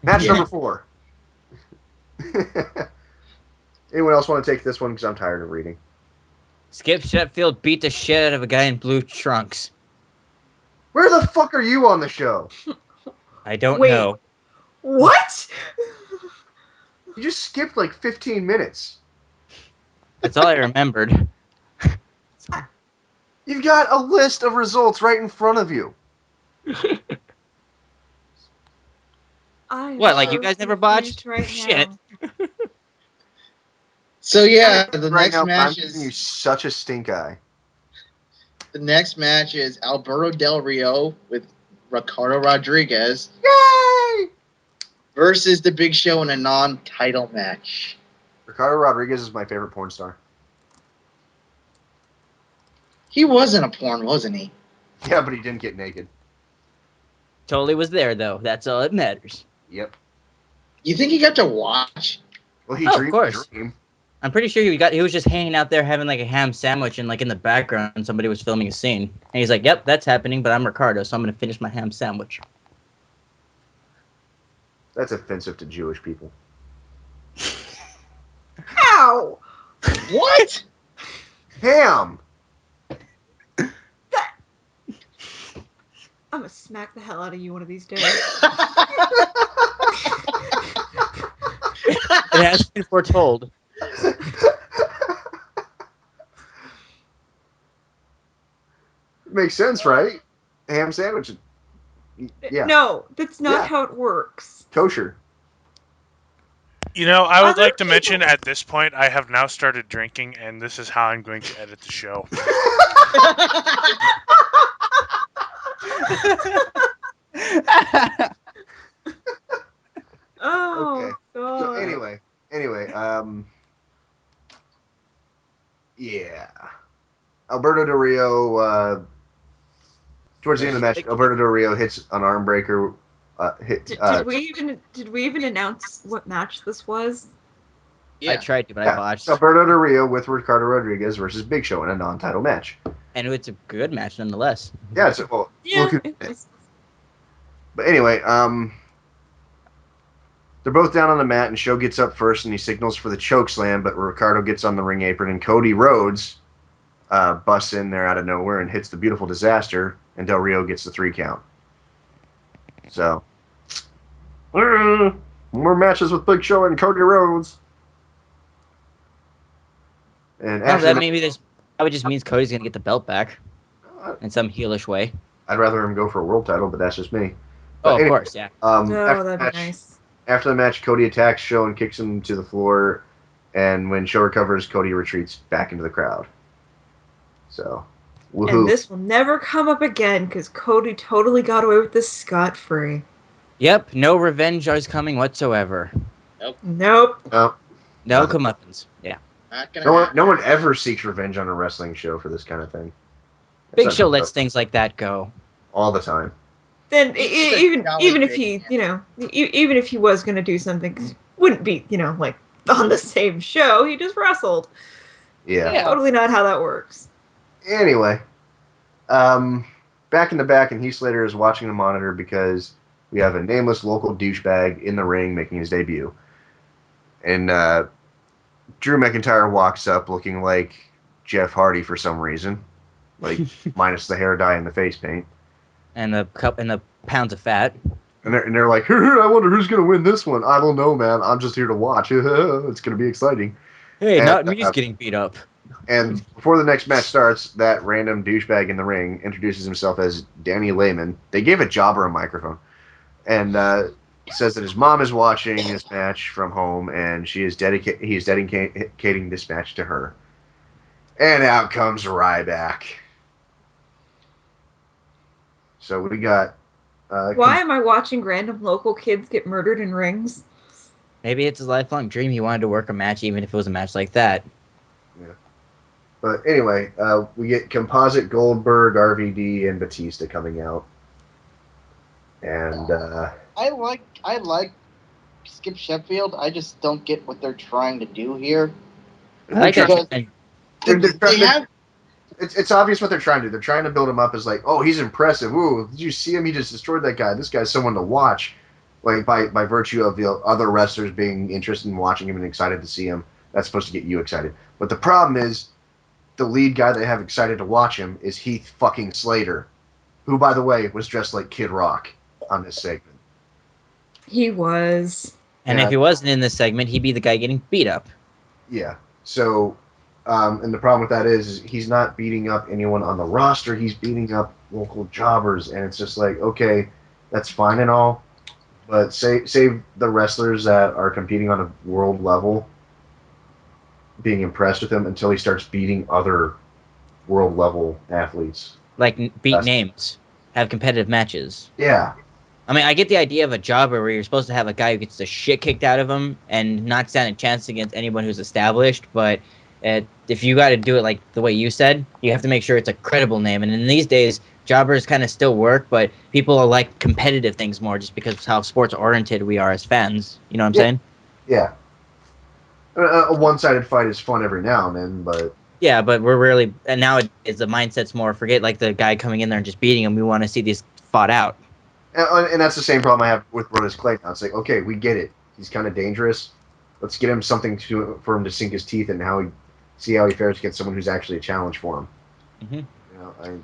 [SPEAKER 5] Match number 4. Anyone else want to take this one? Because I'm tired of reading.
[SPEAKER 3] Skip Sheffield beat the shit out of a guy in blue trunks.
[SPEAKER 5] Where the fuck are you on the show?
[SPEAKER 3] I don't
[SPEAKER 4] Wait.
[SPEAKER 3] know.
[SPEAKER 4] What?
[SPEAKER 5] You just skipped like 15 minutes.
[SPEAKER 3] That's all I remembered.
[SPEAKER 5] You've got a list of results right in front of you.
[SPEAKER 3] What, like you guys never botched?
[SPEAKER 4] Right
[SPEAKER 3] Shit.
[SPEAKER 4] now.
[SPEAKER 2] So yeah, the
[SPEAKER 5] right
[SPEAKER 2] next
[SPEAKER 5] now,
[SPEAKER 2] match
[SPEAKER 5] I'm giving you
[SPEAKER 2] is
[SPEAKER 5] such a stink eye.
[SPEAKER 2] Alberto Del Rio with Ricardo Rodriguez
[SPEAKER 5] Yay!
[SPEAKER 2] versus the Big Show in a non-title match.
[SPEAKER 5] Ricardo Rodriguez is my favorite porn star.
[SPEAKER 2] He was in a porn, wasn't he?
[SPEAKER 5] Yeah, but he didn't get naked.
[SPEAKER 3] Totally was there though. That's all that matters.
[SPEAKER 5] Yep.
[SPEAKER 2] You think he got to watch?
[SPEAKER 5] Well, he
[SPEAKER 3] Oh, of
[SPEAKER 5] dreamed
[SPEAKER 3] course.
[SPEAKER 5] the dream.
[SPEAKER 3] I'm pretty sure he was just hanging out there having like a ham sandwich and like in the background somebody was filming a scene. And he's like, "Yep, that's happening, but I'm Ricardo, so I'm gonna finish my ham sandwich."
[SPEAKER 5] That's offensive to Jewish people.
[SPEAKER 4] Ow!
[SPEAKER 2] What?
[SPEAKER 5] Ham!
[SPEAKER 4] I'm gonna smack the hell out of you one of these days.
[SPEAKER 3] It has been foretold.
[SPEAKER 5] Makes sense, right? Ham sandwich. Yeah.
[SPEAKER 4] No, that's not
[SPEAKER 5] Yeah.
[SPEAKER 4] how it works.
[SPEAKER 5] Kosher.
[SPEAKER 1] You know, I would
[SPEAKER 4] Other
[SPEAKER 1] like to mention
[SPEAKER 4] people-
[SPEAKER 1] at this point, I have now started drinking, and this is how I'm going to edit the show.
[SPEAKER 4] Oh,
[SPEAKER 5] Okay.
[SPEAKER 4] God.
[SPEAKER 5] So anyway, yeah. Alberto Del Rio, towards the end of the match, Alberto Del Rio hits an arm breaker.
[SPEAKER 4] Did we even announce what match this was?
[SPEAKER 3] I tried to, but I botched.
[SPEAKER 5] Alberto Del Rio with Ricardo Rodriguez versus Big Show in a non-title match.
[SPEAKER 3] And it's a good match nonetheless.
[SPEAKER 5] Yeah, it's well,
[SPEAKER 4] Yeah,
[SPEAKER 5] look at
[SPEAKER 4] it
[SPEAKER 5] it.
[SPEAKER 4] was.
[SPEAKER 5] But anyway, they're both down on the mat, and Show gets up first, and he signals for the choke slam, but Ricardo gets on the ring apron, and Cody Rhodes busts in there out of nowhere and hits the beautiful disaster, and Del Rio gets the 3 count. So, more matches with Big Show and Cody Rhodes. And
[SPEAKER 3] No,
[SPEAKER 5] after
[SPEAKER 3] that
[SPEAKER 5] the
[SPEAKER 3] maybe there's. That would just means Cody's gonna get the belt back in some heelish way.
[SPEAKER 5] I'd rather him go for a world title, but that's just me.
[SPEAKER 3] Oh,
[SPEAKER 5] But
[SPEAKER 3] of
[SPEAKER 5] anyway,
[SPEAKER 3] course, yeah.
[SPEAKER 5] after
[SPEAKER 4] That'd
[SPEAKER 5] the
[SPEAKER 4] be nice.
[SPEAKER 5] After the match, Cody attacks Show and kicks him to the floor, and when Show recovers, Cody retreats back into the crowd. So, woohoo.
[SPEAKER 4] And this will never come up again because Cody totally got away with this scot-free.
[SPEAKER 3] Yep, no revenge is coming whatsoever.
[SPEAKER 4] Nope.
[SPEAKER 5] No,
[SPEAKER 3] No
[SPEAKER 5] Nothing.
[SPEAKER 3] comeuppance. Yeah.
[SPEAKER 2] Not gonna happen.
[SPEAKER 5] no one ever seeks revenge on a wrestling show for this kind of thing.
[SPEAKER 3] Big
[SPEAKER 5] That's
[SPEAKER 3] Show
[SPEAKER 5] not-
[SPEAKER 3] lets things like that go.
[SPEAKER 5] all the time.
[SPEAKER 4] Then
[SPEAKER 2] It's a
[SPEAKER 4] even
[SPEAKER 2] jolly
[SPEAKER 4] even if
[SPEAKER 2] big
[SPEAKER 4] he even if he was gonna do something, 'cause it wouldn't be like on the same show. He just wrestled.
[SPEAKER 5] Yeah.
[SPEAKER 4] Totally not how that works.
[SPEAKER 5] Anyway, back in the back, and Heath Slater is watching the monitor because we have a nameless local douchebag in the ring making his debut. And Drew McIntyre walks up looking like Jeff Hardy for some reason, like minus the hair dye and the face paint.
[SPEAKER 3] And the pounds of fat.
[SPEAKER 5] And they're like, I wonder who's gonna win this one. I don't know, man. I'm just here to watch. It's gonna be exciting.
[SPEAKER 3] Hey,
[SPEAKER 5] And,
[SPEAKER 3] not me's getting beat up.
[SPEAKER 5] And before the next match starts, that random douchebag in the ring introduces himself as Danny Lehman. They gave a jobber a microphone, and says that his mom is watching this match from home, and he is dedicating this match to her. And out comes Ryback. So we got.
[SPEAKER 4] Why am I watching random local kids get murdered in rings?
[SPEAKER 3] Maybe it's his lifelong dream. He wanted to work a match, even if it was a match like that.
[SPEAKER 5] Yeah. But anyway, we get Composite Goldberg, RVD, and Batista coming out. And
[SPEAKER 2] I like Skip Sheffield. I just don't get what they're trying to do here.
[SPEAKER 3] I like
[SPEAKER 2] Because
[SPEAKER 3] that.
[SPEAKER 5] It's obvious what they're trying to do. They're trying to build him up as like, oh, he's impressive. Ooh, did you see him? He just destroyed that guy. This guy's someone to watch. Like by virtue of the other wrestlers being interested in watching him and excited to see him. That's supposed to get you excited. But the problem is, the lead guy they have excited to watch him is Heath fucking Slater, who, by the way, was dressed like Kid Rock on this segment.
[SPEAKER 4] He was.
[SPEAKER 3] And if he wasn't in this segment, he'd be the guy getting beat up.
[SPEAKER 5] Yeah. So, and the problem with that is he's not beating up anyone on the roster. He's beating up local jobbers, and it's just like, okay, that's fine and all, but save the wrestlers that are competing on a world level being impressed with him until he starts beating other world level athletes.
[SPEAKER 3] Like, beat names. Have competitive matches.
[SPEAKER 5] Yeah.
[SPEAKER 3] I mean, I get the idea of a jobber where you're supposed to have a guy who gets the shit kicked out of him and not stand a chance against anyone who's established, but if you got to do it like the way you said, you have to make sure it's a credible name. And in these days, jobbers kind of still work, but people like competitive things more just because of how sports-oriented we are as fans. You know what I'm saying?
[SPEAKER 5] Yeah. A one-sided fight is fun every now and then, but...
[SPEAKER 3] Yeah, but we're really... And now the mindset's more, forget like the guy coming in there and just beating him. We want to see these fought out.
[SPEAKER 5] And that's the same problem I have with Brodus Clay now. It's like, okay, we get it. He's kind of dangerous. Let's get him something for him to sink his teeth in, see how he fares against someone who's actually a challenge for him.
[SPEAKER 3] Mm-hmm.
[SPEAKER 5] You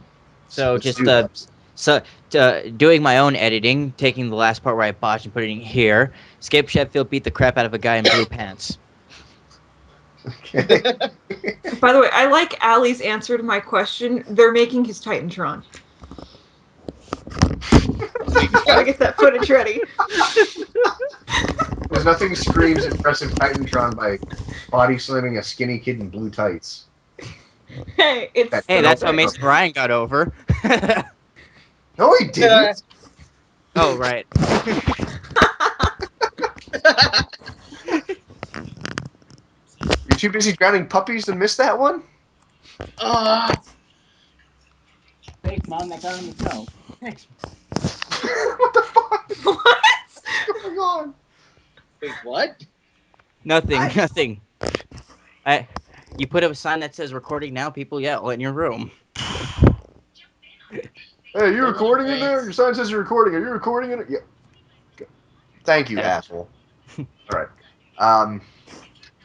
[SPEAKER 5] know,
[SPEAKER 3] doing my own editing, taking the last part where I botched and putting it here. Skip Sheffield beat the crap out of a guy in blue pants.
[SPEAKER 5] Okay.
[SPEAKER 4] By the way, I like Allie's answer to my question. They're making his Titantron. Gotta get that footage ready.
[SPEAKER 5] There's nothing screams impressive Titantron by body slamming a skinny kid in blue tights.
[SPEAKER 4] Hey,
[SPEAKER 3] that's how Mason Ryan got over.
[SPEAKER 5] No, he didn't.
[SPEAKER 3] Oh, right.
[SPEAKER 5] You're too busy drowning puppies to miss that one?
[SPEAKER 3] Thanks, Mom. That got on the show. Thanks.
[SPEAKER 5] What the fuck?
[SPEAKER 4] What?
[SPEAKER 5] What's going on?
[SPEAKER 2] Wait, what?
[SPEAKER 3] Nothing. You put up a sign that says recording now, people yell in your room.
[SPEAKER 5] Hey, you recording in there? Your sign says you're recording. Are you recording in it? Yeah. Okay. Thank you, asshole. All right.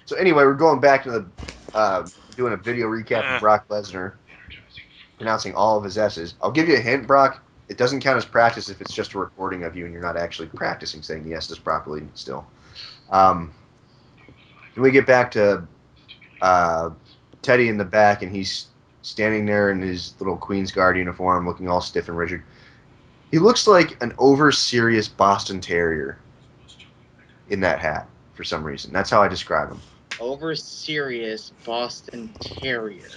[SPEAKER 5] So anyway, we're going back to the doing a video recap of Brock Lesnar pronouncing all of his S's. I'll give you a hint, Brock. It doesn't count as practice if it's just a recording of you and you're not actually practicing saying the S's properly still. Then we get back to Teddy in the back, and he's standing there in his little Queen's Guard uniform, looking all stiff and rigid. He looks like an over-serious Boston Terrier in that hat for some reason. That's how I describe him.
[SPEAKER 2] Over-serious Boston Terrier.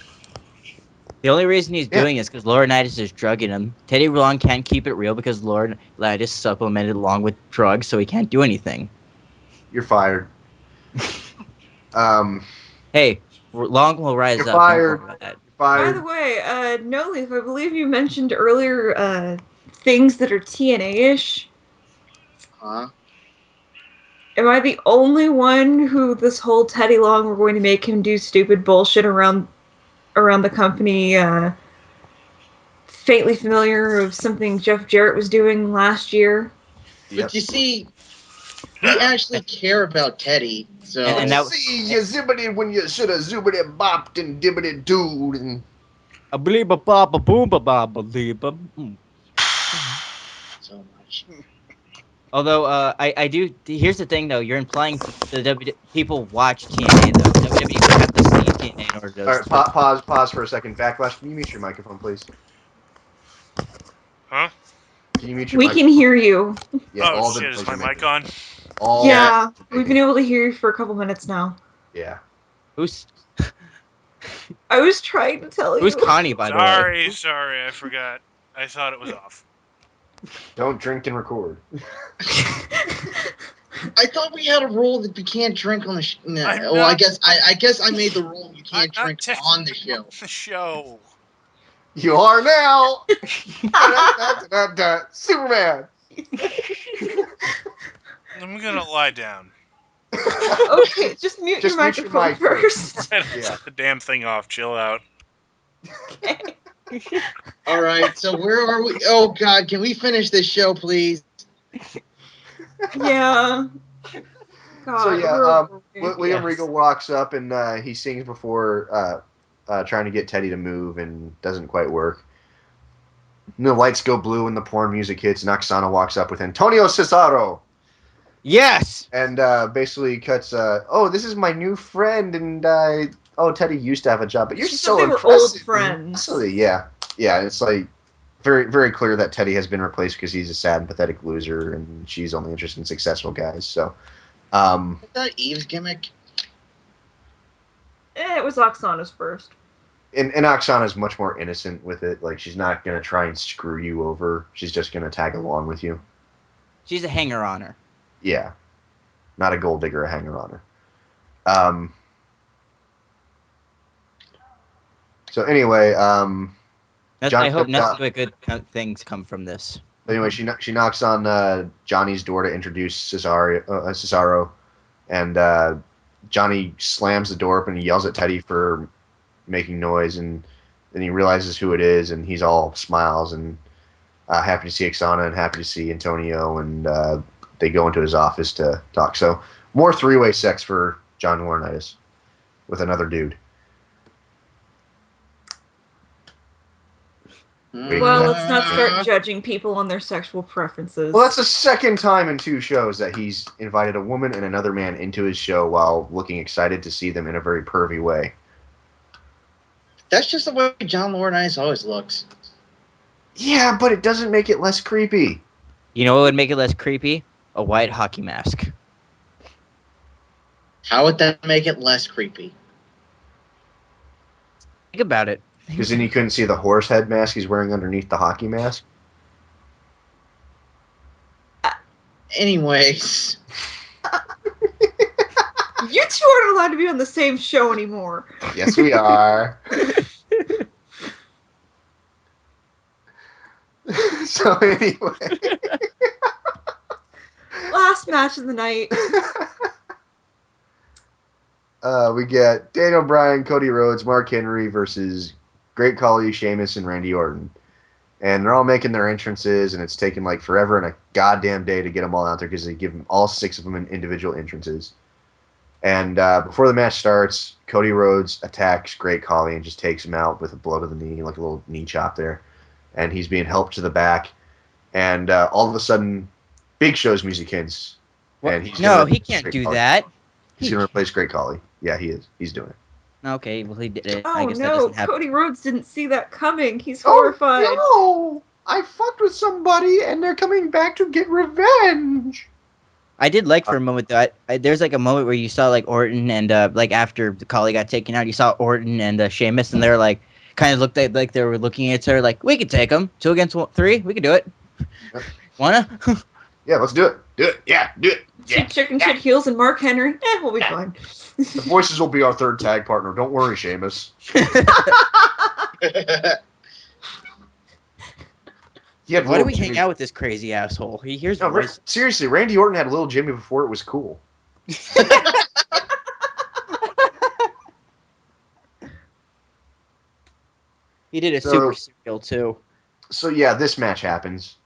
[SPEAKER 3] The only reason he's doing is because Laurinaitis is drugging him. Teddy Long can't keep it real because Laurinaitis supplemented along with drugs, so he can't do anything.
[SPEAKER 5] You're fired.
[SPEAKER 3] Hey, Long will rise
[SPEAKER 5] You're
[SPEAKER 3] up.
[SPEAKER 5] Fired.
[SPEAKER 3] You're
[SPEAKER 4] By the way, No Leaf, I believe you mentioned earlier things that are TNA-ish.
[SPEAKER 2] Huh?
[SPEAKER 4] Am I the only one who this whole Teddy Long, we're going to make him do stupid bullshit around the company, faintly familiar of something Jeff Jarrett was doing last year?
[SPEAKER 2] But you see, We actually care about Teddy, so
[SPEAKER 3] And that was-
[SPEAKER 5] See, you zibbity when you should have zoobity bopped and dibbity dooed and
[SPEAKER 3] A bleep a bop a boom ba ba ba bleep a.
[SPEAKER 2] so much.
[SPEAKER 3] Although I do. Here's the thing though. You're implying people watch TNA though. WWE would have to see TNA in order to.
[SPEAKER 5] all right, pause for a second. Backlash, can you mute your microphone, please?
[SPEAKER 1] Huh?
[SPEAKER 5] Can you mute your
[SPEAKER 4] We
[SPEAKER 5] microphone?
[SPEAKER 4] can hear you.
[SPEAKER 5] Yeah,
[SPEAKER 1] Oh
[SPEAKER 5] all the
[SPEAKER 1] shit, is
[SPEAKER 5] noise
[SPEAKER 1] my
[SPEAKER 5] you're
[SPEAKER 1] mic
[SPEAKER 5] making.
[SPEAKER 1] on?
[SPEAKER 5] All
[SPEAKER 4] Yeah,
[SPEAKER 5] the
[SPEAKER 4] we've been able to hear you for a couple minutes now.
[SPEAKER 5] Yeah.
[SPEAKER 3] Who's
[SPEAKER 4] I was trying to tell
[SPEAKER 3] who's
[SPEAKER 4] you.
[SPEAKER 3] Connie by the way?
[SPEAKER 1] Sorry, I forgot. I thought it was off.
[SPEAKER 5] Don't drink and record.
[SPEAKER 2] I thought we had a rule that you can't drink on the show. No,
[SPEAKER 1] I'm
[SPEAKER 2] well, I
[SPEAKER 1] not-
[SPEAKER 2] guess I made the rule you
[SPEAKER 1] I'm
[SPEAKER 2] can't
[SPEAKER 1] not
[SPEAKER 2] drink
[SPEAKER 1] technically
[SPEAKER 2] on the show.
[SPEAKER 1] the show.
[SPEAKER 5] You are now. Da-da-da-da-da. Superman.
[SPEAKER 1] I'm gonna lie down.
[SPEAKER 4] Okay, just mute
[SPEAKER 5] Just
[SPEAKER 4] your
[SPEAKER 5] mute your
[SPEAKER 4] microphone
[SPEAKER 5] mic first.
[SPEAKER 4] first.
[SPEAKER 1] I
[SPEAKER 5] Yeah.
[SPEAKER 1] took the damn thing off. Chill out.
[SPEAKER 2] All right, so where are we? Oh God, can we finish this show, please?
[SPEAKER 4] Yeah. God,
[SPEAKER 5] So yeah,
[SPEAKER 4] we're-
[SPEAKER 5] William
[SPEAKER 3] Yes.
[SPEAKER 5] Regal walks up and he sings before trying to get Teddy to move and doesn't quite work. And the lights go blue and the porn music hits and Oksana walks up with Antonio Cesaro
[SPEAKER 3] Yes.
[SPEAKER 5] and basically cuts, oh, this is my new friend and oh, Teddy used to have a job, but you're
[SPEAKER 4] She said
[SPEAKER 5] so
[SPEAKER 4] they were
[SPEAKER 5] impressive.
[SPEAKER 4] old friends.
[SPEAKER 5] So, yeah, it's like very, very clear that Teddy has been replaced because he's a sad and pathetic loser and she's only interested in successful guys. So,
[SPEAKER 2] Is that Eve's gimmick?
[SPEAKER 4] It was Oksana's first.
[SPEAKER 5] and Oksana's much more innocent with it. Like, she's not going to try and screw you over. She's just going to tag along with you.
[SPEAKER 3] She's a hanger on her.
[SPEAKER 5] Yeah. Not a gold digger, a hanger on her. So anyway,
[SPEAKER 3] I hope nothing but good things come from this.
[SPEAKER 5] Anyway, she knocks on Johnny's door to introduce Cesaro, and Johnny slams the door open and yells at Teddy for making noise, and then he realizes who it is, and he's all smiles and happy to see Oksana and happy to see Antonio, and they go into his office to talk. So more three-way sex for John Laurinaitis with another dude.
[SPEAKER 4] Well, let's not start judging people on their sexual preferences.
[SPEAKER 5] Well, that's the second time in 2 shows that he's invited a woman and another man into his show while looking excited to see them in a very pervy way.
[SPEAKER 2] That's just the way John Laurinaitis always looks.
[SPEAKER 5] Yeah, but it doesn't make it less creepy.
[SPEAKER 3] You know what would make it less creepy? A white hockey mask.
[SPEAKER 2] How would that make it less creepy?
[SPEAKER 3] Think about it.
[SPEAKER 5] Because then you couldn't see the horse head mask he's wearing underneath the hockey mask.
[SPEAKER 2] Anyways,
[SPEAKER 4] You two aren't allowed to be on the same show anymore.
[SPEAKER 5] Yes, we are. So anyway.
[SPEAKER 4] Last match of the night.
[SPEAKER 5] We get Daniel Bryan, Cody Rhodes, Mark Henry versus Great Khali, Sheamus, and Randy Orton. And they're all making their entrances, and it's taken like forever and a goddamn day to get them all out there because they give them all 6 of them in individual entrances. And before the match starts, Cody Rhodes attacks Great Khali and just takes him out with a blow to the knee, like a little knee chop there. And he's being helped to the back. And all of a sudden, Big Show's music hits. And he's
[SPEAKER 3] No,
[SPEAKER 5] gonna
[SPEAKER 3] he can't
[SPEAKER 5] Great
[SPEAKER 3] do
[SPEAKER 5] Khali.
[SPEAKER 3] that.
[SPEAKER 5] He's going to replace Great Khali. Yeah, he is. He's doing it.
[SPEAKER 3] Okay, well he did it.
[SPEAKER 4] Oh
[SPEAKER 3] I guess that
[SPEAKER 4] no,
[SPEAKER 3] doesn't happen.
[SPEAKER 4] Cody Rhodes didn't see that coming. He's horrified.
[SPEAKER 5] Oh, no! I fucked with somebody and they're coming back to get revenge.
[SPEAKER 3] I did like for a moment that there's like a moment where you saw like Orton and like after the collie got taken out, you saw Orton and Sheamus, and they're like kind of looked like they were looking at each other like, we could take them 2 against 3, we could do it.
[SPEAKER 5] Yep.
[SPEAKER 3] Wanna?
[SPEAKER 5] Yeah, let's do it. Do it. Yeah, do it. Yeah.
[SPEAKER 4] Chicken shit heels and Mark Henry. We'll be fine.
[SPEAKER 5] The Voices will be our third tag partner. Don't worry, Sheamus.
[SPEAKER 3] Why do we hang out with this crazy asshole? He hears
[SPEAKER 5] No,
[SPEAKER 3] voice.
[SPEAKER 5] seriously, Randy Orton had a little Jimmy before it was cool.
[SPEAKER 3] He did a
[SPEAKER 5] So-
[SPEAKER 3] super serial too.
[SPEAKER 5] So yeah, this match happens,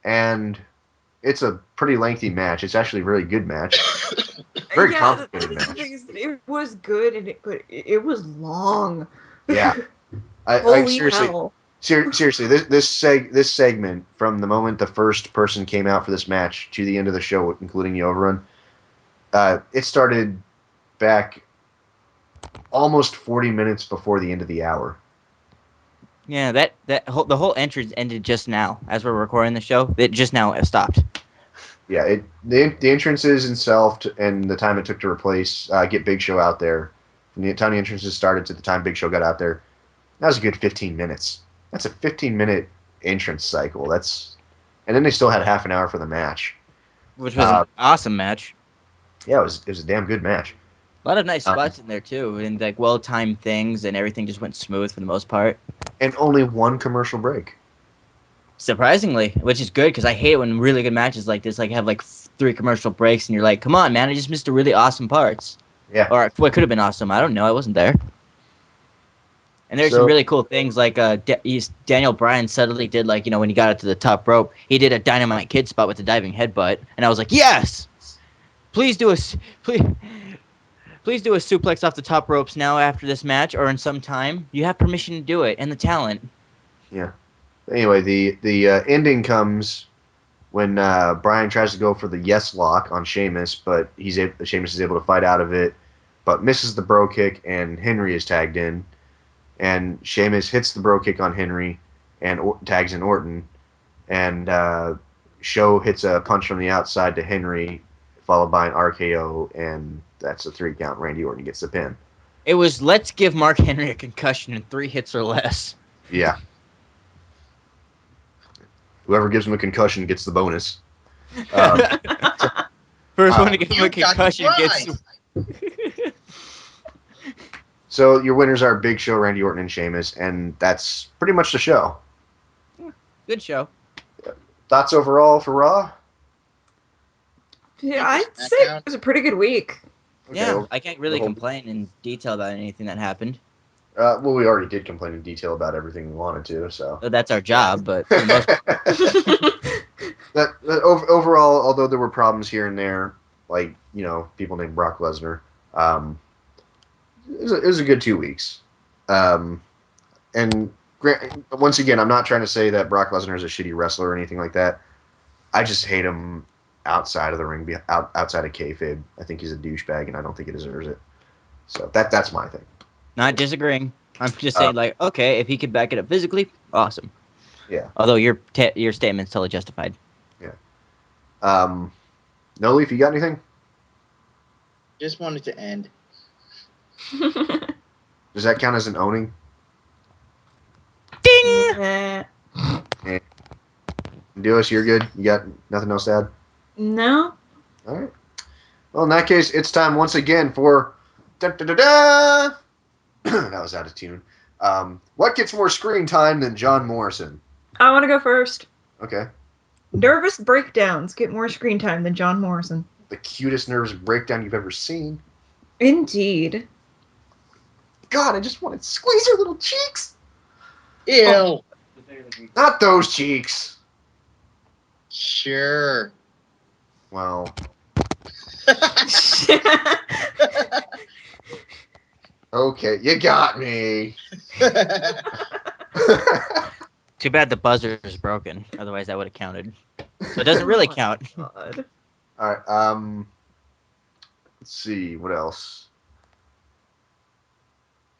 [SPEAKER 5] and it's a pretty lengthy match. It's actually a really good match. Very complicated match.
[SPEAKER 4] It was good, but it was long.
[SPEAKER 5] Yeah. I
[SPEAKER 4] Holy
[SPEAKER 5] seriously,
[SPEAKER 4] hell.
[SPEAKER 5] seriously, this segment from the moment the first person came out for this match to the end of the show, including the overrun, it started back almost 40 minutes before the end of the hour.
[SPEAKER 3] Yeah, the whole entrance ended just now as we're recording the show. It just now stopped.
[SPEAKER 5] Yeah, the entrances itself and the time it took to replace get Big Show out there, from the time the entrances started to the time Big Show got out there, that was a good 15 minutes. That's a 15-minute entrance cycle. And then they still had half an hour for the match,
[SPEAKER 3] Which was an awesome match.
[SPEAKER 5] Yeah, it was a damn good match.
[SPEAKER 3] A lot of nice spots in there too, and like well-timed things, and everything just went smooth for the most part.
[SPEAKER 5] And only one commercial break.
[SPEAKER 3] Surprisingly, which is good because I hate it when really good matches like this have like 3 commercial breaks, and you're like, "Come on, man! I just missed the really awesome parts."
[SPEAKER 5] Yeah.
[SPEAKER 3] Or what could have been awesome? I don't know. I wasn't there. And there's some really cool things like Daniel Bryan suddenly did when he got up to the top rope, he did a Dynamite Kid spot with the diving headbutt, and I was like, "Yes, please do a suplex off the top ropes now after this match or in some time. You have permission to do it and the talent."
[SPEAKER 5] Yeah. Anyway, the ending comes when Bryan tries to go for the yes lock on Sheamus, but Sheamus is able to fight out of it, but misses the bro kick, and Henry is tagged in, and Sheamus hits the bro kick on Henry and tags in Orton, and Show hits a punch from the outside to Henry, followed by an RKO, and that's a 3 count. Randy Orton gets the pin.
[SPEAKER 3] It was, let's give Mark Henry a concussion in 3 hits or less.
[SPEAKER 5] Yeah. Whoever gives him a concussion gets the bonus.
[SPEAKER 3] First one to give him a concussion gets...
[SPEAKER 5] So your winners are Big Show, Randy Orton, and Sheamus, and that's pretty much the show.
[SPEAKER 3] Good show.
[SPEAKER 5] Thoughts overall for Raw?
[SPEAKER 4] Yeah, I'd say it was a pretty good week.
[SPEAKER 5] Okay,
[SPEAKER 3] Yeah, I can't really complain in detail about anything that happened.
[SPEAKER 5] Well, we already did complain in detail about everything we wanted to, so.
[SPEAKER 3] That's our job, but for the most
[SPEAKER 5] part. Overall, although there were problems here and there, like, people named Brock Lesnar, it was a good 2 weeks. And once again, I'm not trying to say that Brock Lesnar is a shitty wrestler or anything like that. I just hate him outside of the ring, outside of kayfabe. I think he's a douchebag, and I don't think he deserves it. So that's my thing.
[SPEAKER 3] Not disagreeing. I'm just saying, okay, if he could back it up physically, awesome.
[SPEAKER 5] Yeah.
[SPEAKER 3] Although your statement's totally justified.
[SPEAKER 5] Yeah. No Leaf, you got anything?
[SPEAKER 2] Just wanted to end.
[SPEAKER 5] Does that count as an owning?
[SPEAKER 3] Ding!
[SPEAKER 5] Dewis, you're good? You got nothing else to add?
[SPEAKER 4] No.
[SPEAKER 5] All right. Well, in that case, it's time once again for... Da-da-da-da! That was out of tune. What gets more screen time than John Morrison?
[SPEAKER 4] I want to go first.
[SPEAKER 5] Okay.
[SPEAKER 4] Nervous breakdowns get more screen time than John Morrison.
[SPEAKER 5] The cutest nervous breakdown you've ever seen.
[SPEAKER 4] Indeed.
[SPEAKER 5] God, I just want to squeeze her little cheeks.
[SPEAKER 2] Ew.
[SPEAKER 5] Oh, not those cheeks.
[SPEAKER 2] Sure.
[SPEAKER 5] Well. Okay, you got me.
[SPEAKER 3] Too bad the buzzer is broken. Otherwise, that would have counted. So it doesn't really count.
[SPEAKER 4] God.
[SPEAKER 5] All right. Let's see what else.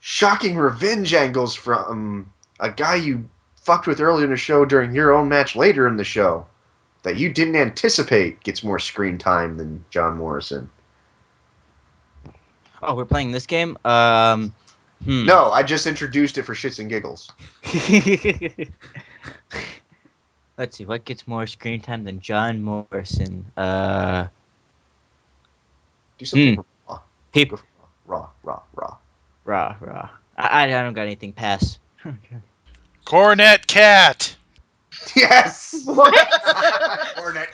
[SPEAKER 5] Shocking revenge angles from a guy you fucked with earlier in the show during your own match later in the show that you didn't anticipate gets more screen time than John Morrison.
[SPEAKER 3] Oh, we're playing this game?
[SPEAKER 5] No, I just introduced it for shits and giggles.
[SPEAKER 3] Let's see, what gets more screen time than John Morrison?
[SPEAKER 5] Do something raw.
[SPEAKER 3] People.
[SPEAKER 5] Raw.
[SPEAKER 3] Raw. I don't got anything. Pass.
[SPEAKER 1] Cornet Cat.
[SPEAKER 5] Yes.
[SPEAKER 4] What?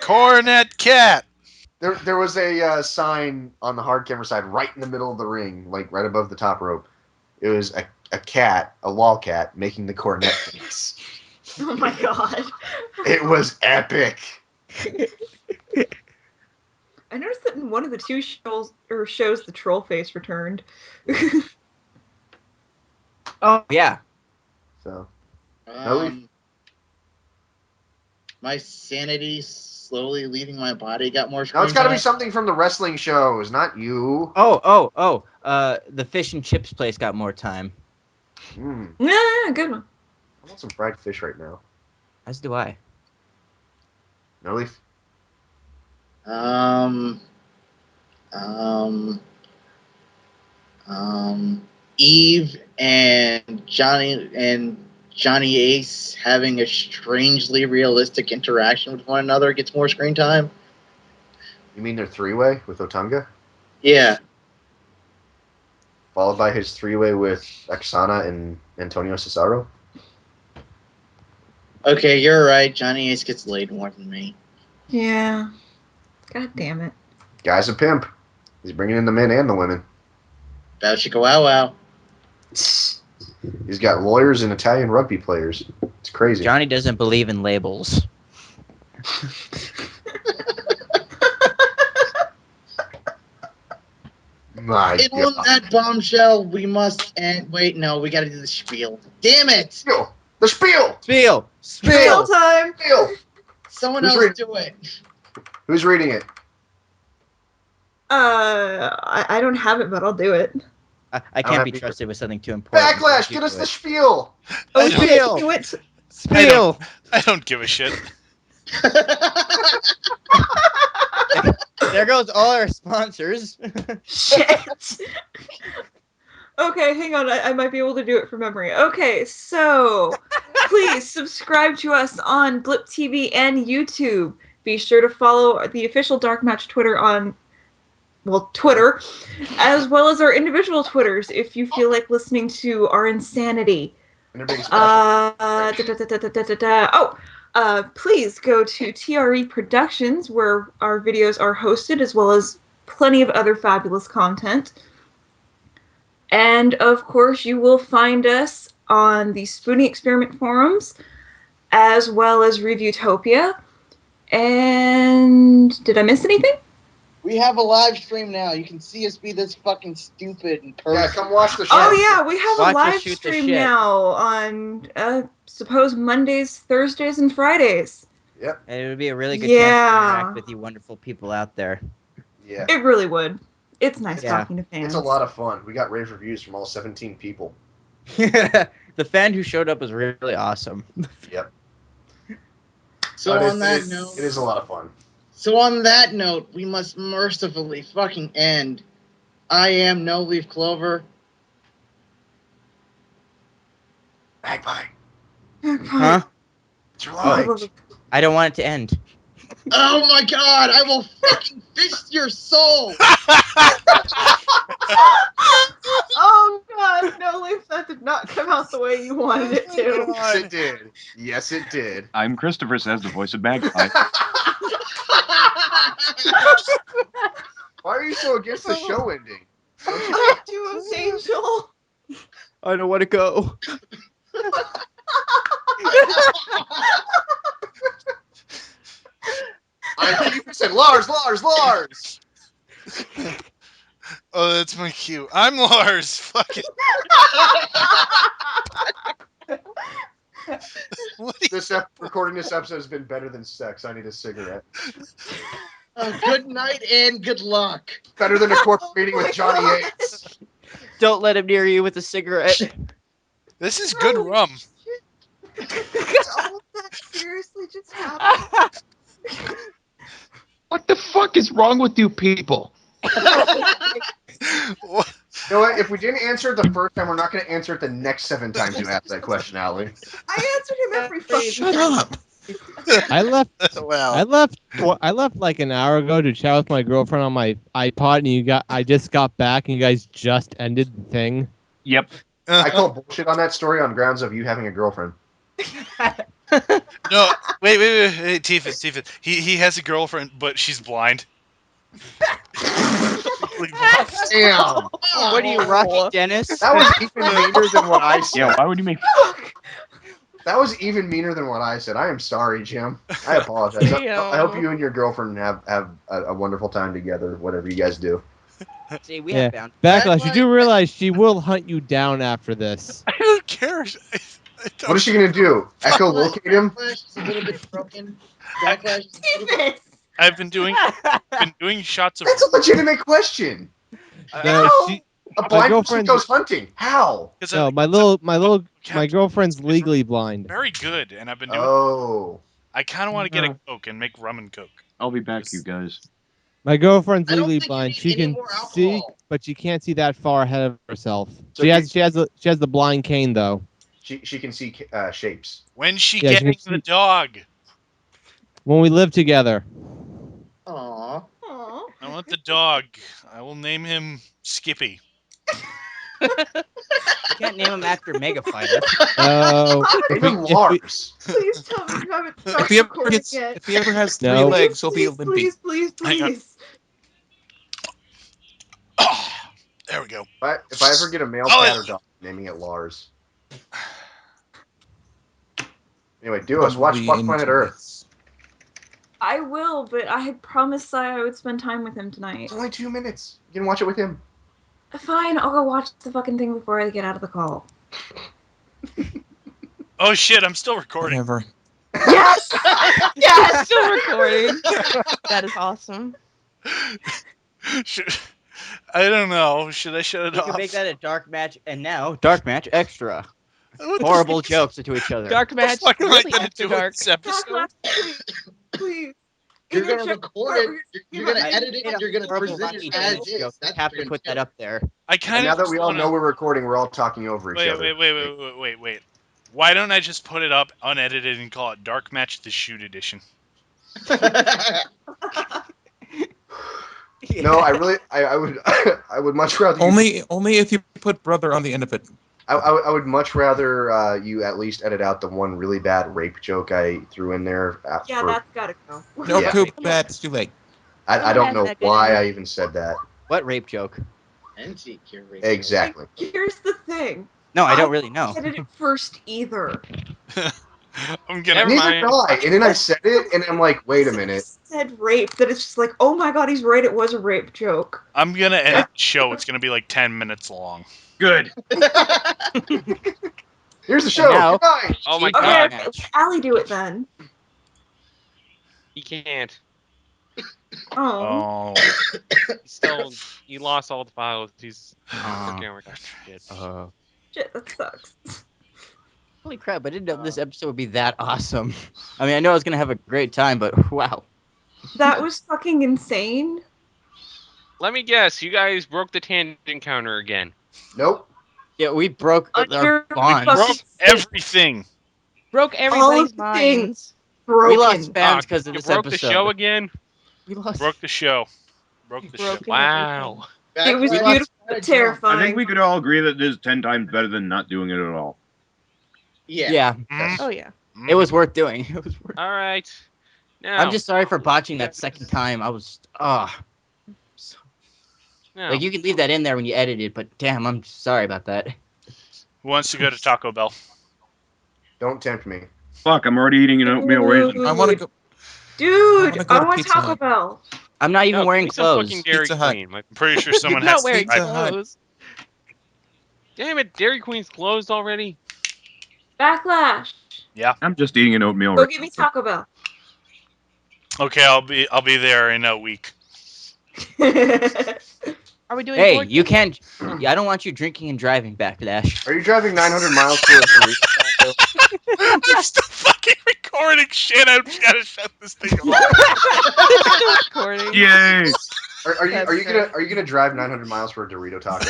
[SPEAKER 1] Cornet Cat.
[SPEAKER 5] There was a sign on the hard camera side right in the middle of the ring, like right above the top rope. It was a cat, a wall cat, making the cornet face.
[SPEAKER 4] Oh my god.
[SPEAKER 5] It was epic.
[SPEAKER 4] I noticed that in one of the two shows, the troll face returned.
[SPEAKER 3] Oh yeah.
[SPEAKER 5] So Really?
[SPEAKER 2] My sanity slowly leaving my body got more
[SPEAKER 5] now
[SPEAKER 2] screen
[SPEAKER 5] it's got to be
[SPEAKER 2] time.
[SPEAKER 5] something from the wrestling shows, not you.
[SPEAKER 3] Oh. The fish and chips place got more time.
[SPEAKER 4] Yeah, good one.
[SPEAKER 5] I want some fried fish right now.
[SPEAKER 3] As do I.
[SPEAKER 5] No leaf.
[SPEAKER 2] Eve and Johnny Ace having a strangely realistic interaction with one another gets more screen time.
[SPEAKER 5] You mean their three-way with Otunga?
[SPEAKER 2] Yeah.
[SPEAKER 5] Followed by his three-way with Oksana and Antonio Cesaro?
[SPEAKER 2] Okay, you're right. Johnny Ace gets laid more than me.
[SPEAKER 4] Yeah. God damn it.
[SPEAKER 5] Guy's a pimp. He's bringing in the men and the women.
[SPEAKER 2] Bow chicka wow wow.
[SPEAKER 5] He's got lawyers and Italian rugby players. It's crazy.
[SPEAKER 3] Johnny doesn't believe in labels.
[SPEAKER 5] My
[SPEAKER 2] And
[SPEAKER 5] God.
[SPEAKER 2] on that bombshell, we must end. Wait, no, we gotta do the spiel. Damn it!
[SPEAKER 5] Spiel! The spiel!
[SPEAKER 3] Spiel!
[SPEAKER 4] Spiel time!
[SPEAKER 5] Spiel!
[SPEAKER 2] Someone
[SPEAKER 5] Who's
[SPEAKER 2] else
[SPEAKER 5] reading?
[SPEAKER 2] do it.
[SPEAKER 5] Who's reading it?
[SPEAKER 4] I don't have it, but I'll do it.
[SPEAKER 3] I
[SPEAKER 5] don't
[SPEAKER 3] can't
[SPEAKER 5] have
[SPEAKER 3] be
[SPEAKER 5] either.
[SPEAKER 3] trusted with something too important.
[SPEAKER 5] Backlash!
[SPEAKER 3] You
[SPEAKER 5] Get us
[SPEAKER 3] do
[SPEAKER 5] the
[SPEAKER 3] it.
[SPEAKER 5] spiel!
[SPEAKER 4] Oh,
[SPEAKER 3] Spiel!
[SPEAKER 4] do it.
[SPEAKER 3] Spiel!
[SPEAKER 1] I don't give a shit.
[SPEAKER 3] There goes all our sponsors.
[SPEAKER 4] Shit. Okay, hang on. I might be able to do it from memory. Okay, so please subscribe to us on Blip TV and YouTube. Be sure to follow the official DarkMatch Twitter on, Twitter, as well as our individual Twitters if you feel like listening to our insanity.
[SPEAKER 5] And they're being special.
[SPEAKER 4] Please go to TRE Productions where our videos are hosted, as well as plenty of other fabulous content. And of course, you will find us on the Spoonie Experiment forums, as well as Reviewtopia. And did I miss anything?
[SPEAKER 2] We have a live stream now. You can see us be this fucking stupid in person.
[SPEAKER 5] Yeah, come watch the show.
[SPEAKER 4] Oh yeah, we have
[SPEAKER 3] Watch
[SPEAKER 4] a
[SPEAKER 3] us
[SPEAKER 4] live
[SPEAKER 3] shoot the
[SPEAKER 4] stream
[SPEAKER 3] shit.
[SPEAKER 4] now on suppose Mondays, Thursdays, and Fridays.
[SPEAKER 5] Yep.
[SPEAKER 3] And it would be a really good chance to
[SPEAKER 4] Yeah.
[SPEAKER 3] interact with you wonderful people out there.
[SPEAKER 5] Yeah.
[SPEAKER 4] It really would. It's nice
[SPEAKER 3] Yeah.
[SPEAKER 4] talking to fans.
[SPEAKER 5] It's a lot of fun. We got rave reviews from all 17 people.
[SPEAKER 3] The fan who showed up was really awesome.
[SPEAKER 5] Yep.
[SPEAKER 2] So
[SPEAKER 5] But
[SPEAKER 2] on that note,
[SPEAKER 5] it is a lot of fun.
[SPEAKER 2] So on that note, we must mercifully fucking end. I am No Leaf Clover.
[SPEAKER 5] Magpie.
[SPEAKER 3] Huh?
[SPEAKER 5] It's your line.
[SPEAKER 3] I don't want it to end.
[SPEAKER 2] Oh my god, I will fucking fist your soul!
[SPEAKER 4] Oh god, no, Leaf, that did not come out the way you wanted it to.
[SPEAKER 5] Yes, it did. Yes, it did.
[SPEAKER 6] I'm Christopher Says, the voice of Magpie.
[SPEAKER 5] Why are you so against the show ending?
[SPEAKER 4] I do, Angel.
[SPEAKER 3] I don't want to go.
[SPEAKER 5] I said, Lars.
[SPEAKER 1] Oh, that's my cue. I'm Lars. Fuck it. What do you-
[SPEAKER 5] Recording this episode has been better than sex. I need a cigarette.
[SPEAKER 2] Good night and good luck.
[SPEAKER 5] Better than a corporate meeting with Johnny Yates.
[SPEAKER 3] Don't let him near you with a cigarette.
[SPEAKER 1] This is good rum.
[SPEAKER 4] All of that seriously just happened.
[SPEAKER 7] What the fuck is wrong with you people?
[SPEAKER 1] What?
[SPEAKER 5] You know what? If we didn't answer it the first time, we're not going to answer it the next 7 times you ask that question, Allie.
[SPEAKER 4] I answered him every fucking
[SPEAKER 7] Shut
[SPEAKER 4] time.
[SPEAKER 7] up. I left
[SPEAKER 1] Wow.
[SPEAKER 7] I left like an hour ago to chat with my girlfriend on my iPod, and I just got back, and you guys just ended the thing.
[SPEAKER 6] Yep.
[SPEAKER 5] I call bullshit on that story on grounds of you having a girlfriend.
[SPEAKER 1] No, wait, Tifa. He has a girlfriend, but she's blind.
[SPEAKER 5] Damn.
[SPEAKER 3] What are you, Rocky Dennis?
[SPEAKER 5] That was even meaner than what I said.
[SPEAKER 6] Yeah, why would you make...
[SPEAKER 5] That was even meaner than what I said. I am sorry, Jim. I apologize. I hope you and your girlfriend have a wonderful time together, whatever you guys do.
[SPEAKER 3] See, we
[SPEAKER 7] Yeah.
[SPEAKER 3] have bound.
[SPEAKER 7] Backlash, you do realize she will hunt you down after this.
[SPEAKER 1] I don't care.
[SPEAKER 5] What is she going to do? Echolocate him?
[SPEAKER 2] Backlash is a little bit broken. Backlash is a little bit...
[SPEAKER 4] Jesus!
[SPEAKER 1] I've been doing shots of.
[SPEAKER 5] That's a legitimate question.
[SPEAKER 7] No, she,
[SPEAKER 5] A blind person
[SPEAKER 7] girlfriend's-
[SPEAKER 5] goes hunting. How?
[SPEAKER 7] no, my girlfriend's legally blind.
[SPEAKER 1] Very good, and I've been doing.
[SPEAKER 5] Oh.
[SPEAKER 1] I kind of want to get a Coke and make rum and Coke.
[SPEAKER 6] I'll be back, you guys.
[SPEAKER 7] My girlfriend's
[SPEAKER 2] I don't
[SPEAKER 7] legally
[SPEAKER 2] think you
[SPEAKER 7] blind.
[SPEAKER 2] need
[SPEAKER 7] She
[SPEAKER 2] any
[SPEAKER 7] can
[SPEAKER 2] more
[SPEAKER 7] see,
[SPEAKER 2] alcohol.
[SPEAKER 7] but she can't see that far ahead of herself.
[SPEAKER 5] So
[SPEAKER 7] She has the blind cane though.
[SPEAKER 5] She can see shapes.
[SPEAKER 1] When's she
[SPEAKER 7] Yeah, she
[SPEAKER 1] getting
[SPEAKER 7] can
[SPEAKER 1] the
[SPEAKER 7] see-
[SPEAKER 1] dog?
[SPEAKER 7] When we live together.
[SPEAKER 2] Aww.
[SPEAKER 4] Aw.
[SPEAKER 1] I want the dog. I will name him Skippy.
[SPEAKER 3] You can't name him after Mega Fighter.
[SPEAKER 7] Oh,
[SPEAKER 5] Name him Lars.
[SPEAKER 4] Please tell me you haven't stopped
[SPEAKER 8] If he ever
[SPEAKER 4] recording
[SPEAKER 8] gets,
[SPEAKER 4] yet.
[SPEAKER 8] if he ever has three
[SPEAKER 7] No.
[SPEAKER 8] legs, he'll be a
[SPEAKER 4] Please,
[SPEAKER 8] limpy.
[SPEAKER 4] please,
[SPEAKER 1] Hang on.
[SPEAKER 4] please.
[SPEAKER 1] Oh, there we go.
[SPEAKER 5] If I ever get a male
[SPEAKER 1] Oh,
[SPEAKER 5] cat or dog, I'm naming it Lars. Anyway, do us. Watch
[SPEAKER 8] Probably
[SPEAKER 5] Fuck
[SPEAKER 8] in
[SPEAKER 5] Planet
[SPEAKER 8] 2
[SPEAKER 5] Earth.
[SPEAKER 8] weeks.
[SPEAKER 4] I will, but I had promised Si I would spend time with him tonight.
[SPEAKER 5] It's only 2 minutes. You can watch it with him.
[SPEAKER 4] Fine, I'll go watch the fucking thing before I get out of the call.
[SPEAKER 1] Oh shit! I'm still recording.
[SPEAKER 8] Whatever.
[SPEAKER 4] Yes! Yes!
[SPEAKER 9] Still recording. That is awesome.
[SPEAKER 1] I don't know. Should I shut it
[SPEAKER 3] You
[SPEAKER 1] off?
[SPEAKER 3] can make that a dark match, and now dark match extra.
[SPEAKER 1] What the
[SPEAKER 3] Horrible
[SPEAKER 1] fuck-
[SPEAKER 3] jokes to each other.
[SPEAKER 9] Dark match.
[SPEAKER 1] What the fuck am I
[SPEAKER 9] Really
[SPEAKER 1] gonna
[SPEAKER 9] after
[SPEAKER 1] do with
[SPEAKER 9] dark.
[SPEAKER 1] this episode?
[SPEAKER 4] Backlash, please. Please.
[SPEAKER 2] You're
[SPEAKER 4] In your
[SPEAKER 2] gonna
[SPEAKER 4] check-
[SPEAKER 2] record it. You're gonna
[SPEAKER 3] I
[SPEAKER 2] edit it.
[SPEAKER 3] made a
[SPEAKER 2] And you're gonna
[SPEAKER 3] horrible
[SPEAKER 2] present
[SPEAKER 3] Rocky
[SPEAKER 2] it as
[SPEAKER 3] Dance
[SPEAKER 2] is.
[SPEAKER 3] joke.
[SPEAKER 2] That's
[SPEAKER 3] Have
[SPEAKER 2] what
[SPEAKER 3] to
[SPEAKER 2] you're
[SPEAKER 3] put that
[SPEAKER 2] gonna
[SPEAKER 3] up there.
[SPEAKER 1] I
[SPEAKER 5] And
[SPEAKER 1] kind
[SPEAKER 5] now
[SPEAKER 1] of
[SPEAKER 5] that we all know we're recording, we're all talking over each other.
[SPEAKER 1] Wait. Why don't I just put it up unedited and call it Dark Match the Shoot Edition?
[SPEAKER 2] do.
[SPEAKER 5] No, I would I would much rather
[SPEAKER 8] Only if you put brother on the end of it.
[SPEAKER 5] I would much rather you at least edit out the one really bad rape joke I threw in there.
[SPEAKER 4] Yeah, that's gotta go.
[SPEAKER 8] No,
[SPEAKER 5] Yeah.
[SPEAKER 8] too bad. It's too late.
[SPEAKER 5] I don't
[SPEAKER 9] has
[SPEAKER 5] know
[SPEAKER 9] that good
[SPEAKER 5] why
[SPEAKER 9] in it.
[SPEAKER 5] I even said that.
[SPEAKER 3] What rape joke?
[SPEAKER 2] Antique rape.
[SPEAKER 5] Exactly.
[SPEAKER 4] Here's the thing.
[SPEAKER 3] No, I don't really know.
[SPEAKER 4] I did it first either.
[SPEAKER 1] I'm gonna.
[SPEAKER 5] Neither did I. And then I said it, and I'm like, wait a minute.
[SPEAKER 4] Said rape, that it's just like, oh my god, he's right, it was a rape joke.
[SPEAKER 1] I'm gonna edit the show. It's gonna be like 10 minutes long.
[SPEAKER 6] Good.
[SPEAKER 5] Here's the show.
[SPEAKER 3] Now-
[SPEAKER 5] Good night.
[SPEAKER 10] Oh my
[SPEAKER 3] Cheap
[SPEAKER 4] Okay,
[SPEAKER 10] god,
[SPEAKER 3] dark match.
[SPEAKER 4] Allie do it then.
[SPEAKER 10] he can't.
[SPEAKER 4] Oh.
[SPEAKER 1] Oh.
[SPEAKER 10] You lost all the files. He's
[SPEAKER 3] Aw.
[SPEAKER 10] working on it. Shit.
[SPEAKER 4] Shit, that sucks.
[SPEAKER 3] Holy crap! I didn't know this episode would be that awesome. I mean, I know I was gonna have a great time, but wow.
[SPEAKER 4] That was fucking insane.
[SPEAKER 10] Let me guess. You guys broke the tangent counter again.
[SPEAKER 5] Nope.
[SPEAKER 3] Yeah, we broke our
[SPEAKER 4] Under-
[SPEAKER 3] bonds.
[SPEAKER 4] fucking-
[SPEAKER 1] Broke everything.
[SPEAKER 9] Broke
[SPEAKER 4] All
[SPEAKER 9] everybody's
[SPEAKER 4] of the things
[SPEAKER 9] minds.
[SPEAKER 4] broken.
[SPEAKER 3] We lost fans because of
[SPEAKER 10] You
[SPEAKER 3] this
[SPEAKER 10] broke
[SPEAKER 3] episode.
[SPEAKER 10] the show again.
[SPEAKER 3] We lost.
[SPEAKER 1] Broke the show. Broke the show.
[SPEAKER 9] Broken
[SPEAKER 10] Wow.
[SPEAKER 4] It was
[SPEAKER 2] Backlash.
[SPEAKER 4] beautiful but terrifying.
[SPEAKER 6] I think we could all agree that it is 10 times better than not doing it at all.
[SPEAKER 2] Yeah.
[SPEAKER 3] Yeah,
[SPEAKER 1] Mm,
[SPEAKER 9] Oh yeah.
[SPEAKER 1] mm.
[SPEAKER 3] it was worth doing. It was worth.
[SPEAKER 10] All right. Now,
[SPEAKER 3] I'm just sorry for botching that second time. I was
[SPEAKER 10] now,
[SPEAKER 3] like you can leave that in there when you edit it, but damn, I'm sorry about that.
[SPEAKER 1] Who wants to go to Taco Bell?
[SPEAKER 5] Don't tempt me.
[SPEAKER 6] Fuck, I'm already eating an oatmeal raisin.
[SPEAKER 8] I want to go.
[SPEAKER 4] Dude,
[SPEAKER 8] I wanna go
[SPEAKER 4] I
[SPEAKER 8] to
[SPEAKER 4] want
[SPEAKER 8] Pizza
[SPEAKER 4] Taco
[SPEAKER 8] Hut.
[SPEAKER 4] Bell.
[SPEAKER 3] I'm not even
[SPEAKER 10] no,
[SPEAKER 3] wearing
[SPEAKER 10] give me some
[SPEAKER 3] clothes.
[SPEAKER 10] fucking Dairy
[SPEAKER 8] Pizza Hut.
[SPEAKER 10] Queen. Like,
[SPEAKER 1] I'm pretty sure someone
[SPEAKER 9] Not
[SPEAKER 1] has
[SPEAKER 9] wearing
[SPEAKER 1] to.
[SPEAKER 8] Pizza Hut.
[SPEAKER 9] clothes.
[SPEAKER 10] damn it, Dairy Queen's closed already.
[SPEAKER 4] Backlash.
[SPEAKER 6] I'm just eating an oatmeal
[SPEAKER 4] Go
[SPEAKER 6] raisin.
[SPEAKER 4] get me Taco Bell.
[SPEAKER 1] Okay, I'll be there in a week.
[SPEAKER 9] Are we doing?
[SPEAKER 3] Hey,
[SPEAKER 9] board
[SPEAKER 3] you
[SPEAKER 9] games?
[SPEAKER 3] can't. I don't want you drinking and driving, Backlash.
[SPEAKER 5] Are you driving 900 miles for a burrito taco?
[SPEAKER 1] I'm still fucking recording shit. I've got to shut this thing off.
[SPEAKER 9] Recording.
[SPEAKER 6] Yay!
[SPEAKER 5] Are you
[SPEAKER 9] That's
[SPEAKER 5] gonna drive 900 miles for a Dorito taco?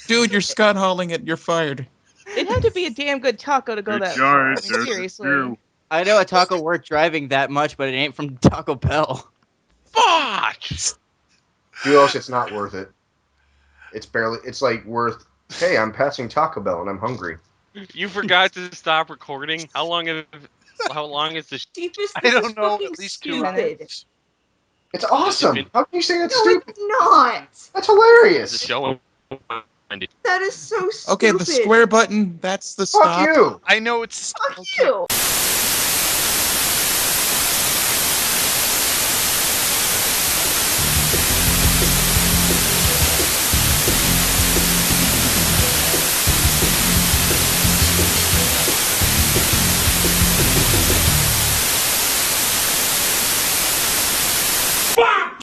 [SPEAKER 8] Dude, you're Scott hauling it. You're fired.
[SPEAKER 9] It'd have to be a damn good taco to go that far. I mean, seriously.
[SPEAKER 3] I know a taco worth driving that much, but it ain't from Taco Bell.
[SPEAKER 10] Fuck!
[SPEAKER 5] Duos, it's not worth it. It's like worth, hey, I'm passing Taco Bell and I'm hungry.
[SPEAKER 10] You forgot to stop recording. How long is the?
[SPEAKER 4] Steepest,
[SPEAKER 1] I
[SPEAKER 4] this
[SPEAKER 1] don't
[SPEAKER 4] is
[SPEAKER 1] know.
[SPEAKER 4] fucking
[SPEAKER 1] At least 2
[SPEAKER 4] stupid.
[SPEAKER 1] minutes.
[SPEAKER 5] It's awesome. How can you say that's
[SPEAKER 4] No,
[SPEAKER 5] stupid?
[SPEAKER 4] it's not.
[SPEAKER 5] That's
[SPEAKER 10] The
[SPEAKER 5] hilarious.
[SPEAKER 10] show
[SPEAKER 4] That is so stupid.
[SPEAKER 8] Okay, the square button, that's the
[SPEAKER 5] Fuck
[SPEAKER 8] stop.
[SPEAKER 5] you!
[SPEAKER 1] I know it's
[SPEAKER 4] Fuck you.